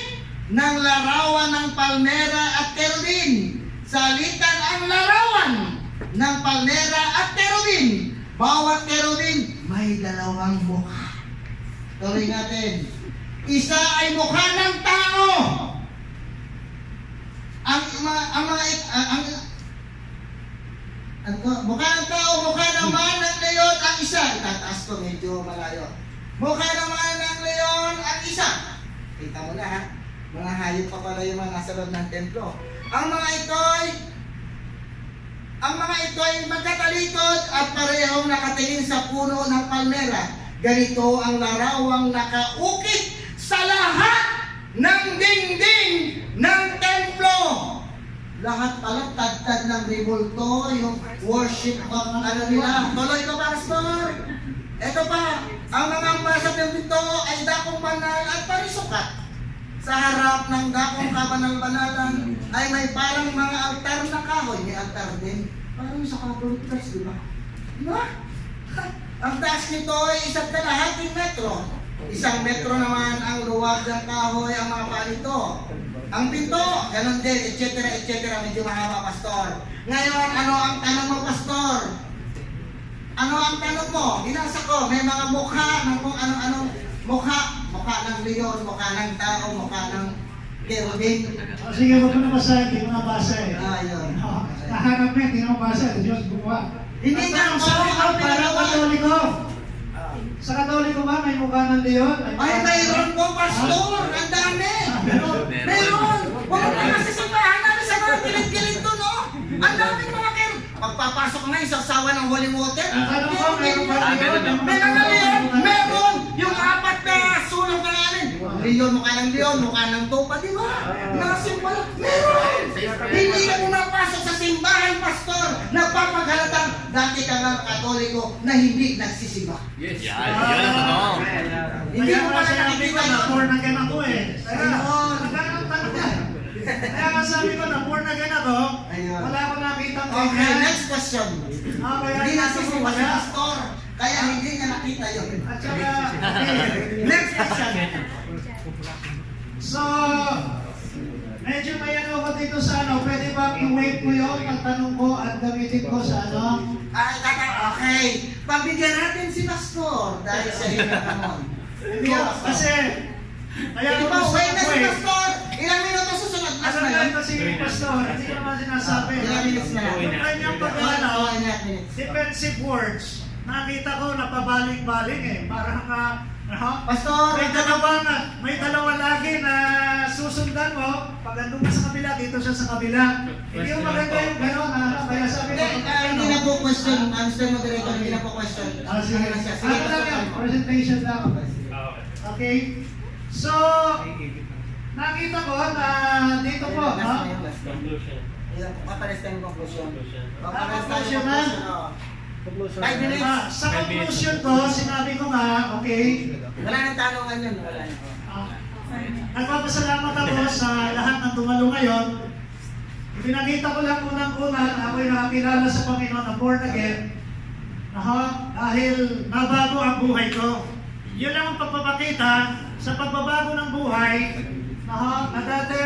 ng larawan ng palmera at kerubin. Salitan ang larawan ng palmera at kerubin. Bawat kerubin may dalawang mukha. Tuloy natin. Isa ay mukha ng tao. Mukha ng tao, mukha naman ng leon ang isa. Itataas ko, medyo malayo. Mukha naman ng leon ang isa. Kita mo na ha. Mga hayop pa pala yung mga nasa loob ng templo. Ang mga ito ay magkatalikod at parehong nakatingin sa puno ng palmera. Ganito ang larawang nakaukit sa lahat ng dingding ng templo. Lahat pala tagtad ng ribulto, yung worship of ano nila. Tuloy ko, Pastor. Ito pa, ang mga ambasad ng dito ay dakong banal at parisukat. Sa harap ng dakong kabanal-banalan ay may parang mga altar na kahoy. May altar din. Parang sa Catholic Church, di ba? Diba? Ang taas nito ay 1.5 metro. 1 metro naman ang luwag ng kahoy ang mga paa nito. Ang pinto, ganun din, etc. Medyo mahaba, Pastor. Ngayon, ano ang tanong mo, Pastor? Ano ang tanong mo? Binasa ko, may mga mukha ng kung ano-anong mukha. Mukha ng leon, mukha ng tao, mukha ng kerubin. O sige, huwag ko na basahin, hindi ko nabasa eh. Ayun. Nahanap mo, hindi na mabasa, Diyos gumawa. Hindi nga Ang ako sabi ko, ang para pinagawa. Katoliko. Sa Katoliko ba, may mukha ng leon? Ay, mayroon po, Pastor! Ang dami! Mayroon! Huwag mo kasi simbahan namin sa mga kilid-kilid to, no? Ang daming mga pagpapasok nga yung sasawa ng holy water. Tanong ko, meron ba leon? Meron! Yung 4 na sulong na namin. Leon, mukha ng leon, mukha ng tupa, di ba? Nakasimba lang. Meron! Hindi ka pumapasok sa simbahan, Pastor. Nagpapaghalatang dati ka nga Katoliko na hindi nagsisimba. Yan ang totoo. Hindi Kaya mo nga pala sinabi ko nakikita na yun. born again ako eh. Kaya, Ayun. nagkaroon tanong yan. Kaya nga sabi ko na born again ako, Ayun. wala akong nakita ng Okay, ganyan. next question. Kaya Hindi nagsisimba si kaya. Pastor. Kaya hindi niya nakita yun. At saka, okay. Next question. So, medyo may ano ko dito sa ano, pwede bang i-wait ko yun, pagtanong ko at gamitin ko sa ano? Okay. Pabigyan natin si Pastor dahil sa inyo naman. Hindi kasi, kaya Hindi ko ba, gusto wait na si mag-wait. Pastor. Ilang minuto susunod? Last Ano na lang yun? ito si Pastor, hindi ko naman sinasabi. Ilang minutes na lang? Yung kanyang pag-ano, defensive words, nakita ko na pabaling-baling eh. Parang Pastor, may dalawa lagi na susundan mo. Pag andun ka sa kabila, dito siya sa kabila. Hindi mo maganda yung gano'n. Kaya sabi ko, hindi na po question. Mr. Moderator, hindi na po question. Sige, Ano na siya? Sige, ano lang Pastor. yan, presentation lang. Okay. Okay? So, nakita ko na dito po, Last no? na yun, last na. Conclusion. Papares tayong conclusion. Conclusion. Papares tayong conclusion na? conclusion. 5 minutes. Sa conclusion ko, sinabi ko nga, okay, Wala nang tanongan yun. Wala na. nagpapasalamat ako sa lahat ng tumalo ngayon. Pinakita ko lang unang-una na ako'y nakakilala sa Panginoon na born again. Dahil nabago ang buhay ko. Yun lang ang pagpapakita sa pagbabago ng buhay na dati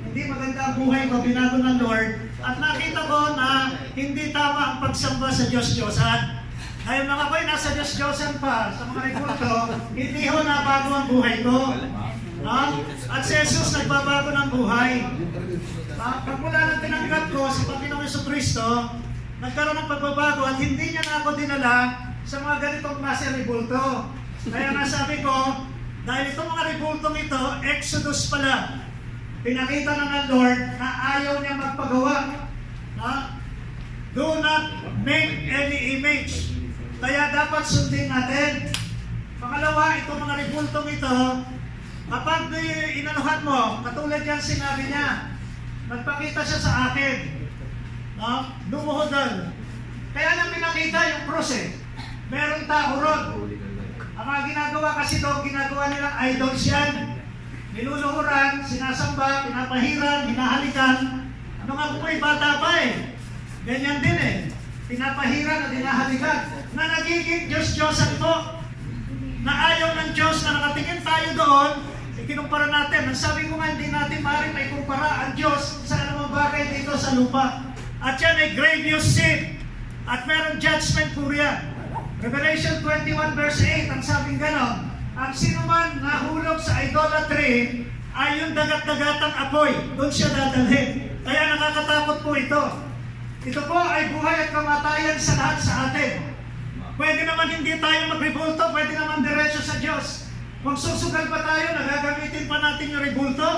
hindi maganda ang buhay ko, binago ng Lord. At nakita ko na hindi tama ang pagsamba sa Diyos-Diyosan. Dahil mga ko'y nasa Diyos-Diyosan pa sa mga rekulto, hindi ho nabago ang buhay ko. At si Jesus nagbabago ng buhay. Pagmula ng tinanggap ko sa Panginoong Jesucristo, nagkaroon ng pagbabago at hindi niya na ako dinala sa mga ganitong klase ribulto. Kaya nasabi ko, dahil itong mga ribultong ito, Exodus pala. Pinakita na ng Lord na ayaw niya magpagawa. Do not make any image. Kaya dapat sundin natin. Pangalawa, itong mga ribultong ito, Kapag inanuhan mo, katulad yan sinabi niya, nagpakita siya sa akin. No? Lumuhodol. Kaya nang pinakita yung cross eh. Merong tao ron. Ang mga ginagawa kasi doon, ginagawa nilang idols yan. Niluluhuran, sinasamba, pinapahiran, hinahalikan. Ano nga po may bata pa eh. Ganyan din eh. Pinapahiran at hinahalikan. Na nagiging Diyos-Diyosan po. Na ayaw ng Diyos na nakatingin tayo doon, ikinumpara natin. Ang sabi ko nga, hindi natin maaaring may kumpara ang Diyos sa anumang bagay dito sa lupa. At yan ay grievous sin. At meron judgment po yan. Revelation 21 verse 8, ang sabing gano'n, ang sinuman nahulog sa idolatry ay yung dagat-dagatang apoy. Doon siya dadalhin. Kaya nakakatakot po ito. Ito po ay buhay at kamatayan sa lahat sa atin. Pwede naman hindi tayo magribulto, pwede naman diretso sa Diyos. Kung susugal pa tayo, nagagamitin pa natin yung ribulto.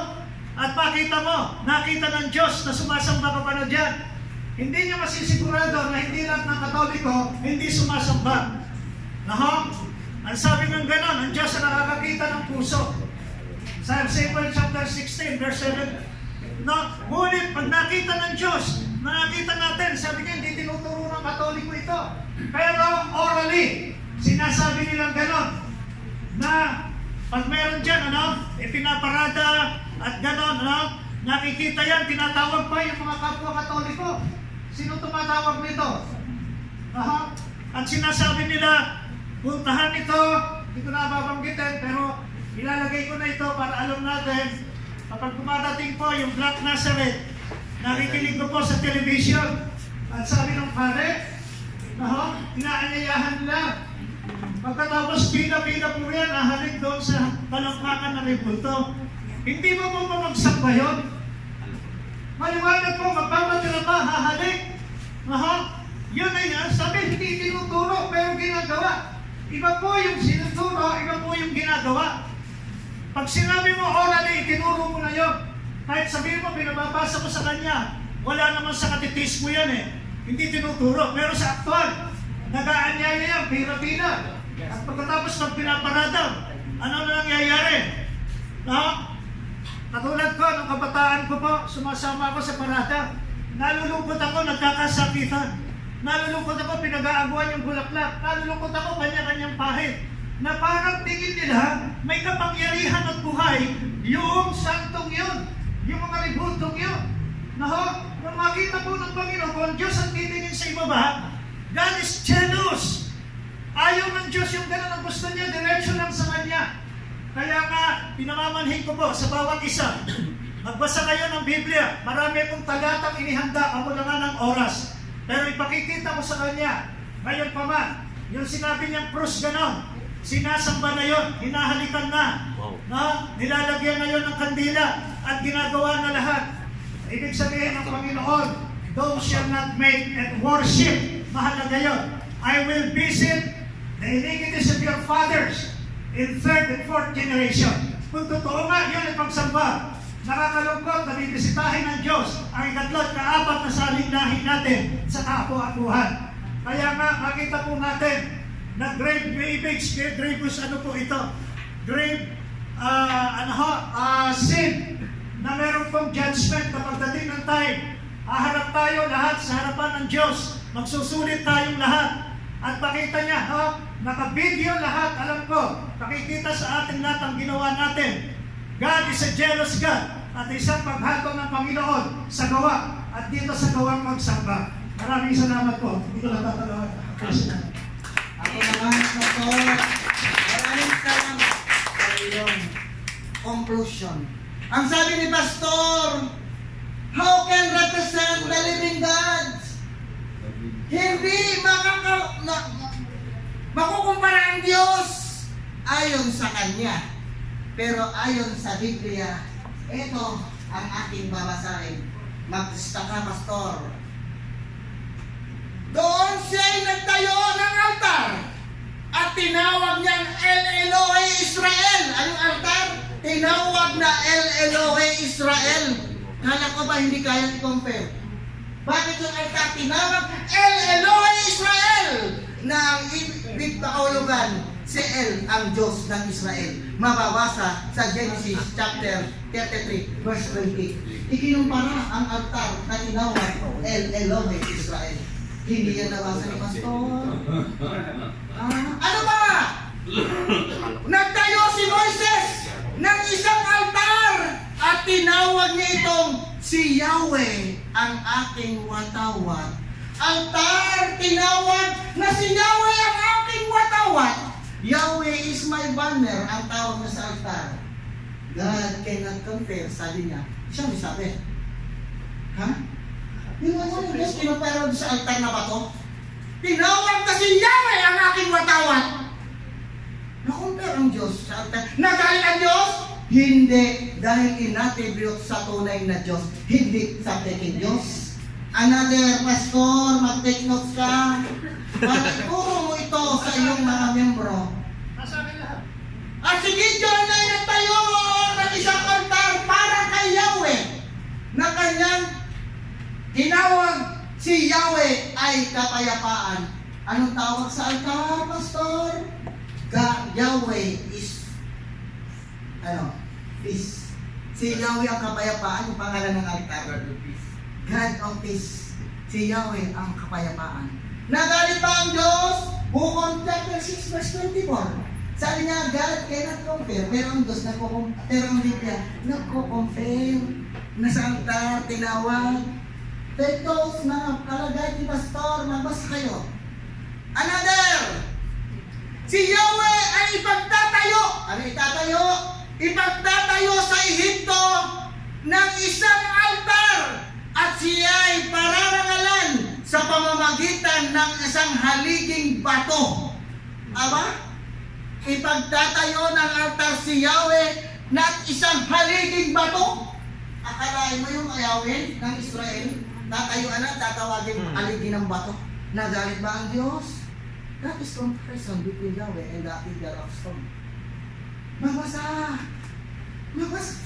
At pakita mo, nakita ng Diyos na sumasamba ka pa na dyan. Hindi niya masisigurado na hindi lang ng Katoliko, hindi sumasamba. Naho? Ang sabi ng ganon, ang Diyos na nakakakita ng puso. Sa Samuel chapter 16, verse 7. No? Ngunit, pag nakita ng Diyos, nakita natin, sabi niya, hindi tinuturo ng Katoliko ito. Pero orally, sinasabi nilang ganon, na pag meron dyan, pinaparada at ganon, nakikita yan, tinatawag pa yung mga kapwa Katoliko. Sino tumatawag nito? At sinasabi nila, puntahan ito, hindi ko na babanggitin, pero ilalagay ko na ito para alam natin, kapag kumadating po yung Black Nazareth, nakikinig ko po sa television, at sabi ng pare, inaanyayahan nila. Pagkatapos pila-pila po yan, nahalik doon sa palangkakan ng ribulto. Hindi mo po magsamba yun? Maliwanag po, magpapadala pa, hahalik. Yun na yan, sabi, hindi tinuturo, pero ginagawa. Iba po yung sinuturo, iba po yung ginagawa. Pag sinabi mo orally, itinuro mo na yun. Kahit sabihin mo, pinababasa mo sa kanya, wala naman sa katitis mo yan eh. Hindi tinuturo, pero sa aktual, nag-aanyaya yan, pira-pira. At pagkatapos pag pinaparada, ano na nangyayari? Katulad ko, nung kabataan ko po, sumasama ako sa parada. Nalulungkot ako, nagkakasakitan. Nalulungkot ako, pinag-aaguan yung bulaklak. Nalulungkot ako, kanya-kanyang pahit. Na parang tingin nila, may kapangyarihan at buhay, yung santong yun, yung mga ribultong yun. Nung makita po ng Panginoon, kung Diyos ang titingin sa ibaba, God is jealous. Ayaw ng Diyos yung gano'n ang gusto niya, diretso lang sa Kanya. Kaya nga, pinamamanhin ko po sa bawat isa, magbasa kayo ng Biblia. Marami akong talatang inihanda, ako na nga ng oras. Pero ipakikita ko sa Kanya, ngayon pa man, yung sinabi niyang krus gano'n, sinasamba na yun, hinahalikan na, nilalagyan na yun ng kandila, at ginagawa na lahat. Ibig sabihin ng Panginoon, thou shall not make and worship. Mahalaga yun. I will visit the iniquities of your fathers in third and fourth generation. Kung totoo nga, yun ang pagsamba. Nakakalungkot na bibisitahin ng Diyos ang ikatlot na apat na saling-lahi natin sa kaapo-apuhan. Kaya nga, makita po natin na grave image, grievous ano po ito? Grave, sin na meron pong judgment na pagdating ng time. Haharap tayo lahat sa harapan ng Diyos. Magsusulit tayong lahat. At pakita niya, naka-video lahat, alam ko, pakikita sa atin lahat ang ginawa natin. God is a jealous God. At isang paghato ng Panginoon sa gawa. At dito sa gawang magsamba. Maraming salamat po. Hindi ko natatalawag. Ako naman, Pastor, maraming salamat sa iyong conclusion. Ang sabi ni Pastor, how can represent the living God? Hindi makukumpara ang Diyos ayon sa Kanya. Pero ayon sa Biblia, ito ang aking babasahin. Maglista ka, Pastor. Doon siya'y nagtayo ng altar at tinawag niyang El Elohe Israel. Anong altar? Tinawag na El Elohe Israel. Kala ko ba hindi kaya i-compare? Bakit yung altar tinawag El Elohe Israel? Na ang ibig pakulugan Si El ang Diyos ng Israel. Mababasa sa Genesis chapter 33 verse 20. Ikinumpara ang altar na tinawag El Elohe Israel. Hindi yan nabasa ni Pastor. Ano ba? Nagtayo si Moises ng isang altar at tinawag niya itong si Yahweh ang aking watawat. Altar, tinawag na si Yahweh ang aking watawat. Yahweh is my banner, ang tawag niya sa altar. God cannot compare, sabi niya. Siya may sabi. Ha? Yung ano yung Diyos kinumpara sa altar na bato? Tinawag na si Yahweh ang aking watawat. Na-compare ang Diyos sa altar. Nagalit ang Diyos? Hindi. Dahil inattribute sa tunay na Diyos. Hindi sa peking Diyos. Another pastor, mag-take notes ka. Para ituro mo ito sa iyong mga membro. Nasa akin lahat. At si Gideon ay nagtayo ng isang altar para kay Yahweh na kanyang tinawag si Yahweh ay kapayapaan. Anong tawag sa altar, pastor? Yahweh is peace. Si Yahweh ang kapayapaan, yung pangalan ng altar. God of peace. Si Yahweh ang kapayapaan. Nagalit ba ang Diyos? Bukod chapter 6 verse 24. Sabi niya, God cannot compare. Pero ang Diyos pero ang Biblia, nagko-compare. Nasa altar, tinawag. Take those mga kalagay ni Pastor, magbasa kayo. Another! Si Yahweh ay ipagtatayo. Ano itatayo? Ipagtatayo sa Ehipto ng isang altar at siya ay pararangalan sa pamamagitan ng isang haliging bato. Aba? Ipagtatayo ng altar si Yahweh ng isang haliging bato. Akalain mo yung Yahweh ng Israel? Tatayuan na, tatawagin haligin ng bato. Nagalit ba ang Diyos? That is comparison between Yahweh and the figure of stone. Magbasa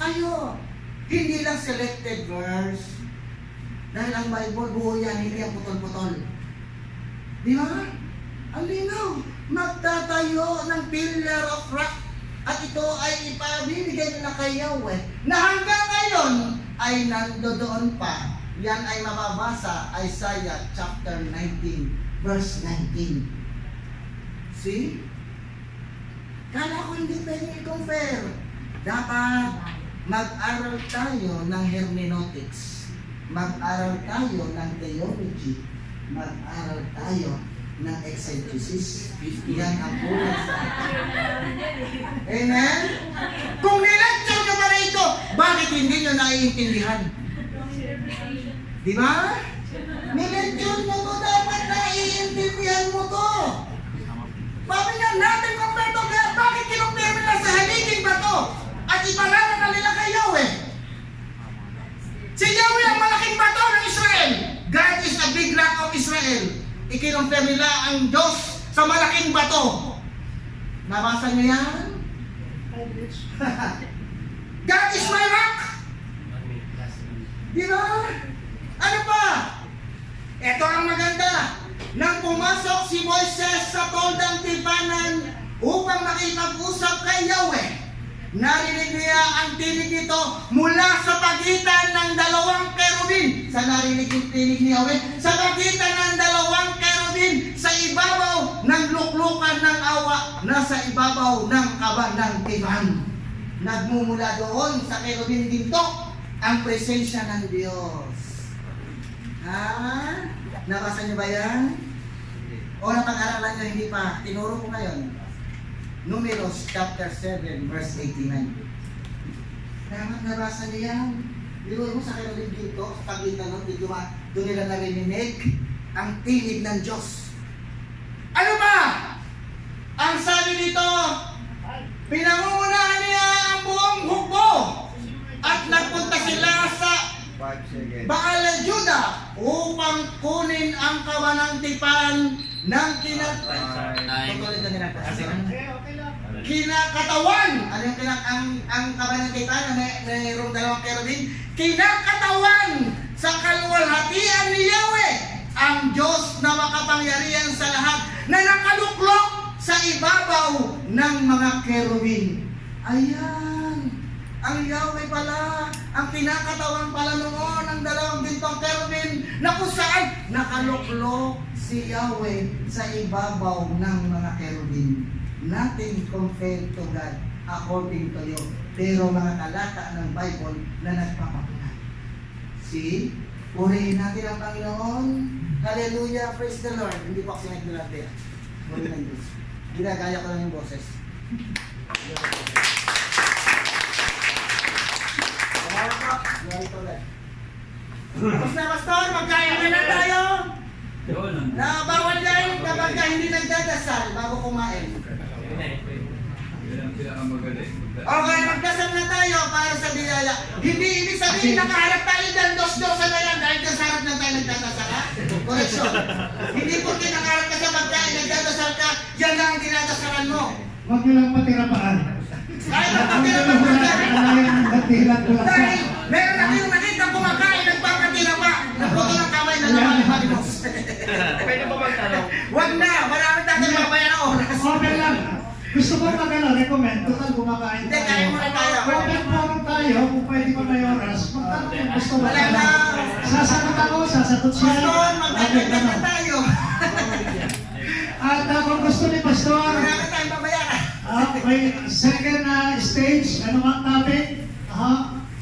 kayo. Hindi lang selected verse. Dahil ang Bible, buo yan, hindi ang putol-putol. Di ba? Ang linaw. Magtatayo ng pillar of rock. At ito ay ipabibigay nila kay Yahweh. Na hanggang ngayon ay nandoon pa. Yan ay mababasa Isaiah chapter 19 verse 19. See? Kala ko hindi pwedeng i-compare. Dapat mag-aral tayo ng hermeneutics. Mag-aral tayo ng theology. Mag-aral tayo ng exegesis. Yan ang kulang sa atin. Amen? Kung nilecture nyo pa na ito, bakit hindi nyo naiintindihan? Di ba? Nilecture nyo to, dapat naiintindihan mo to. Sabi nga natin compare to God, bakit kinumpare nila sa haliging bato at ipalaran na nila kay Yahweh? Si Yahweh ang malaking bato ng Israel. God is a big rock of Israel. Ikinumpare nila ang Diyos sa malaking bato. Nabasa niyo yan? God is my rock. Di ba? Ano pa? Ito ang maganda. Nang pumasok si Moises sa toldang tipanan upang makipag-usap kay Yahweh, narinig niya ang tinig nito mula sa pagitan ng dalawang kerubin. Sa narinig yung tinig ni Yahweh? Sa pagitan ng dalawang kerubin, sa ibabaw ng luklukan ng awa, nasa ibabaw ng kaban ng tipan. Nagmumula doon sa kerubin dito ang presensya ng Diyos. Ha? Nabasa niyo ba yan? O napag-aralan niyo, hindi pa? Tinuro ko ngayon. Numeros chapter 7 verse 89. Dapat nabasa niyo yan. Tinuro mo sa kerubin dito, sa pagitan ng dito, doon nila narinig ang tinig ng Diyos. Ano ba? Ang sabi dito, pinangungunahan niya ang buong hukbo at nagpunta sila sa Baal Juda upang kunin ang kawanang tipan ng kinakatawan. Ano yung ang kawanang tipan na mayroong dalawang kerubin? Kinakatawan sa kaluwalhatian ni Yahweh, ang Diyos na makapangyarihan sa lahat, na nakaluklok sa ibabaw ng mga kerubin. Ayan, ang Yahweh pala, ang kinakatawan pala noon ng dalawang gintong kerubin na kung saan nakaluklok si Yahweh sa ibabaw ng mga kerubin. Nothing compared to God according to you. Pero mga talata ng Bible na nagpapatunay. See? Purihin natin ang Panginoon. Hallelujah, praise the Lord. Hindi po ako sinagdulate. Purihin ng Diyos. Ginagaya ko lang yung boses. Glory to God. Tapos na, Pastor, magkaya na tayo. Na bawal yan kapag ka hindi nagdadasal bago kumain. Okay, magdasal na tayo para sa biyaya. Hindi ibig sabihin nakaharap tayo dyan, dos-dosa na yan dahil sa harap na tayo nagdadasal, ha? Correction. Hindi porque nakaharap ka sa pagkain, nagdadasal ka, yan lang ang dinadasalan mo. Huwag niyo lang patirapaan. Kahit ang patirapan ka dahil meron na kayong nakita kumakain, nagpapatira pa. Nagputo ng kamay na naman ni Malimos. Pwede ba magtanong? Wag na, marami tayo mabayan ang oras. Okay lang. Gusto ko recommend, total kumakain Hindi, kaya mo na tayo. Open forum tayo, kung pwede pa may oras. Magtanong kung gusto mo. Wala na. Sasagot ako, sasagot siya. Pastor, Okay, magdadagdag na tanong. tayo. At kung gusto ni Pastor, Marami tayong babayaran. may second stage, ano ang topic?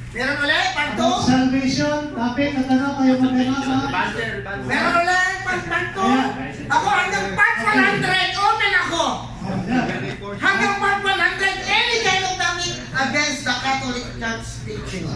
Meron ulit, part About 2. salvation, topic, at ano kayo mag-alama? Meron ulit, part 2. Ako hanggang part 100, open ako. Hanggang part 100, any kind of topic against the Catholic Church teaching.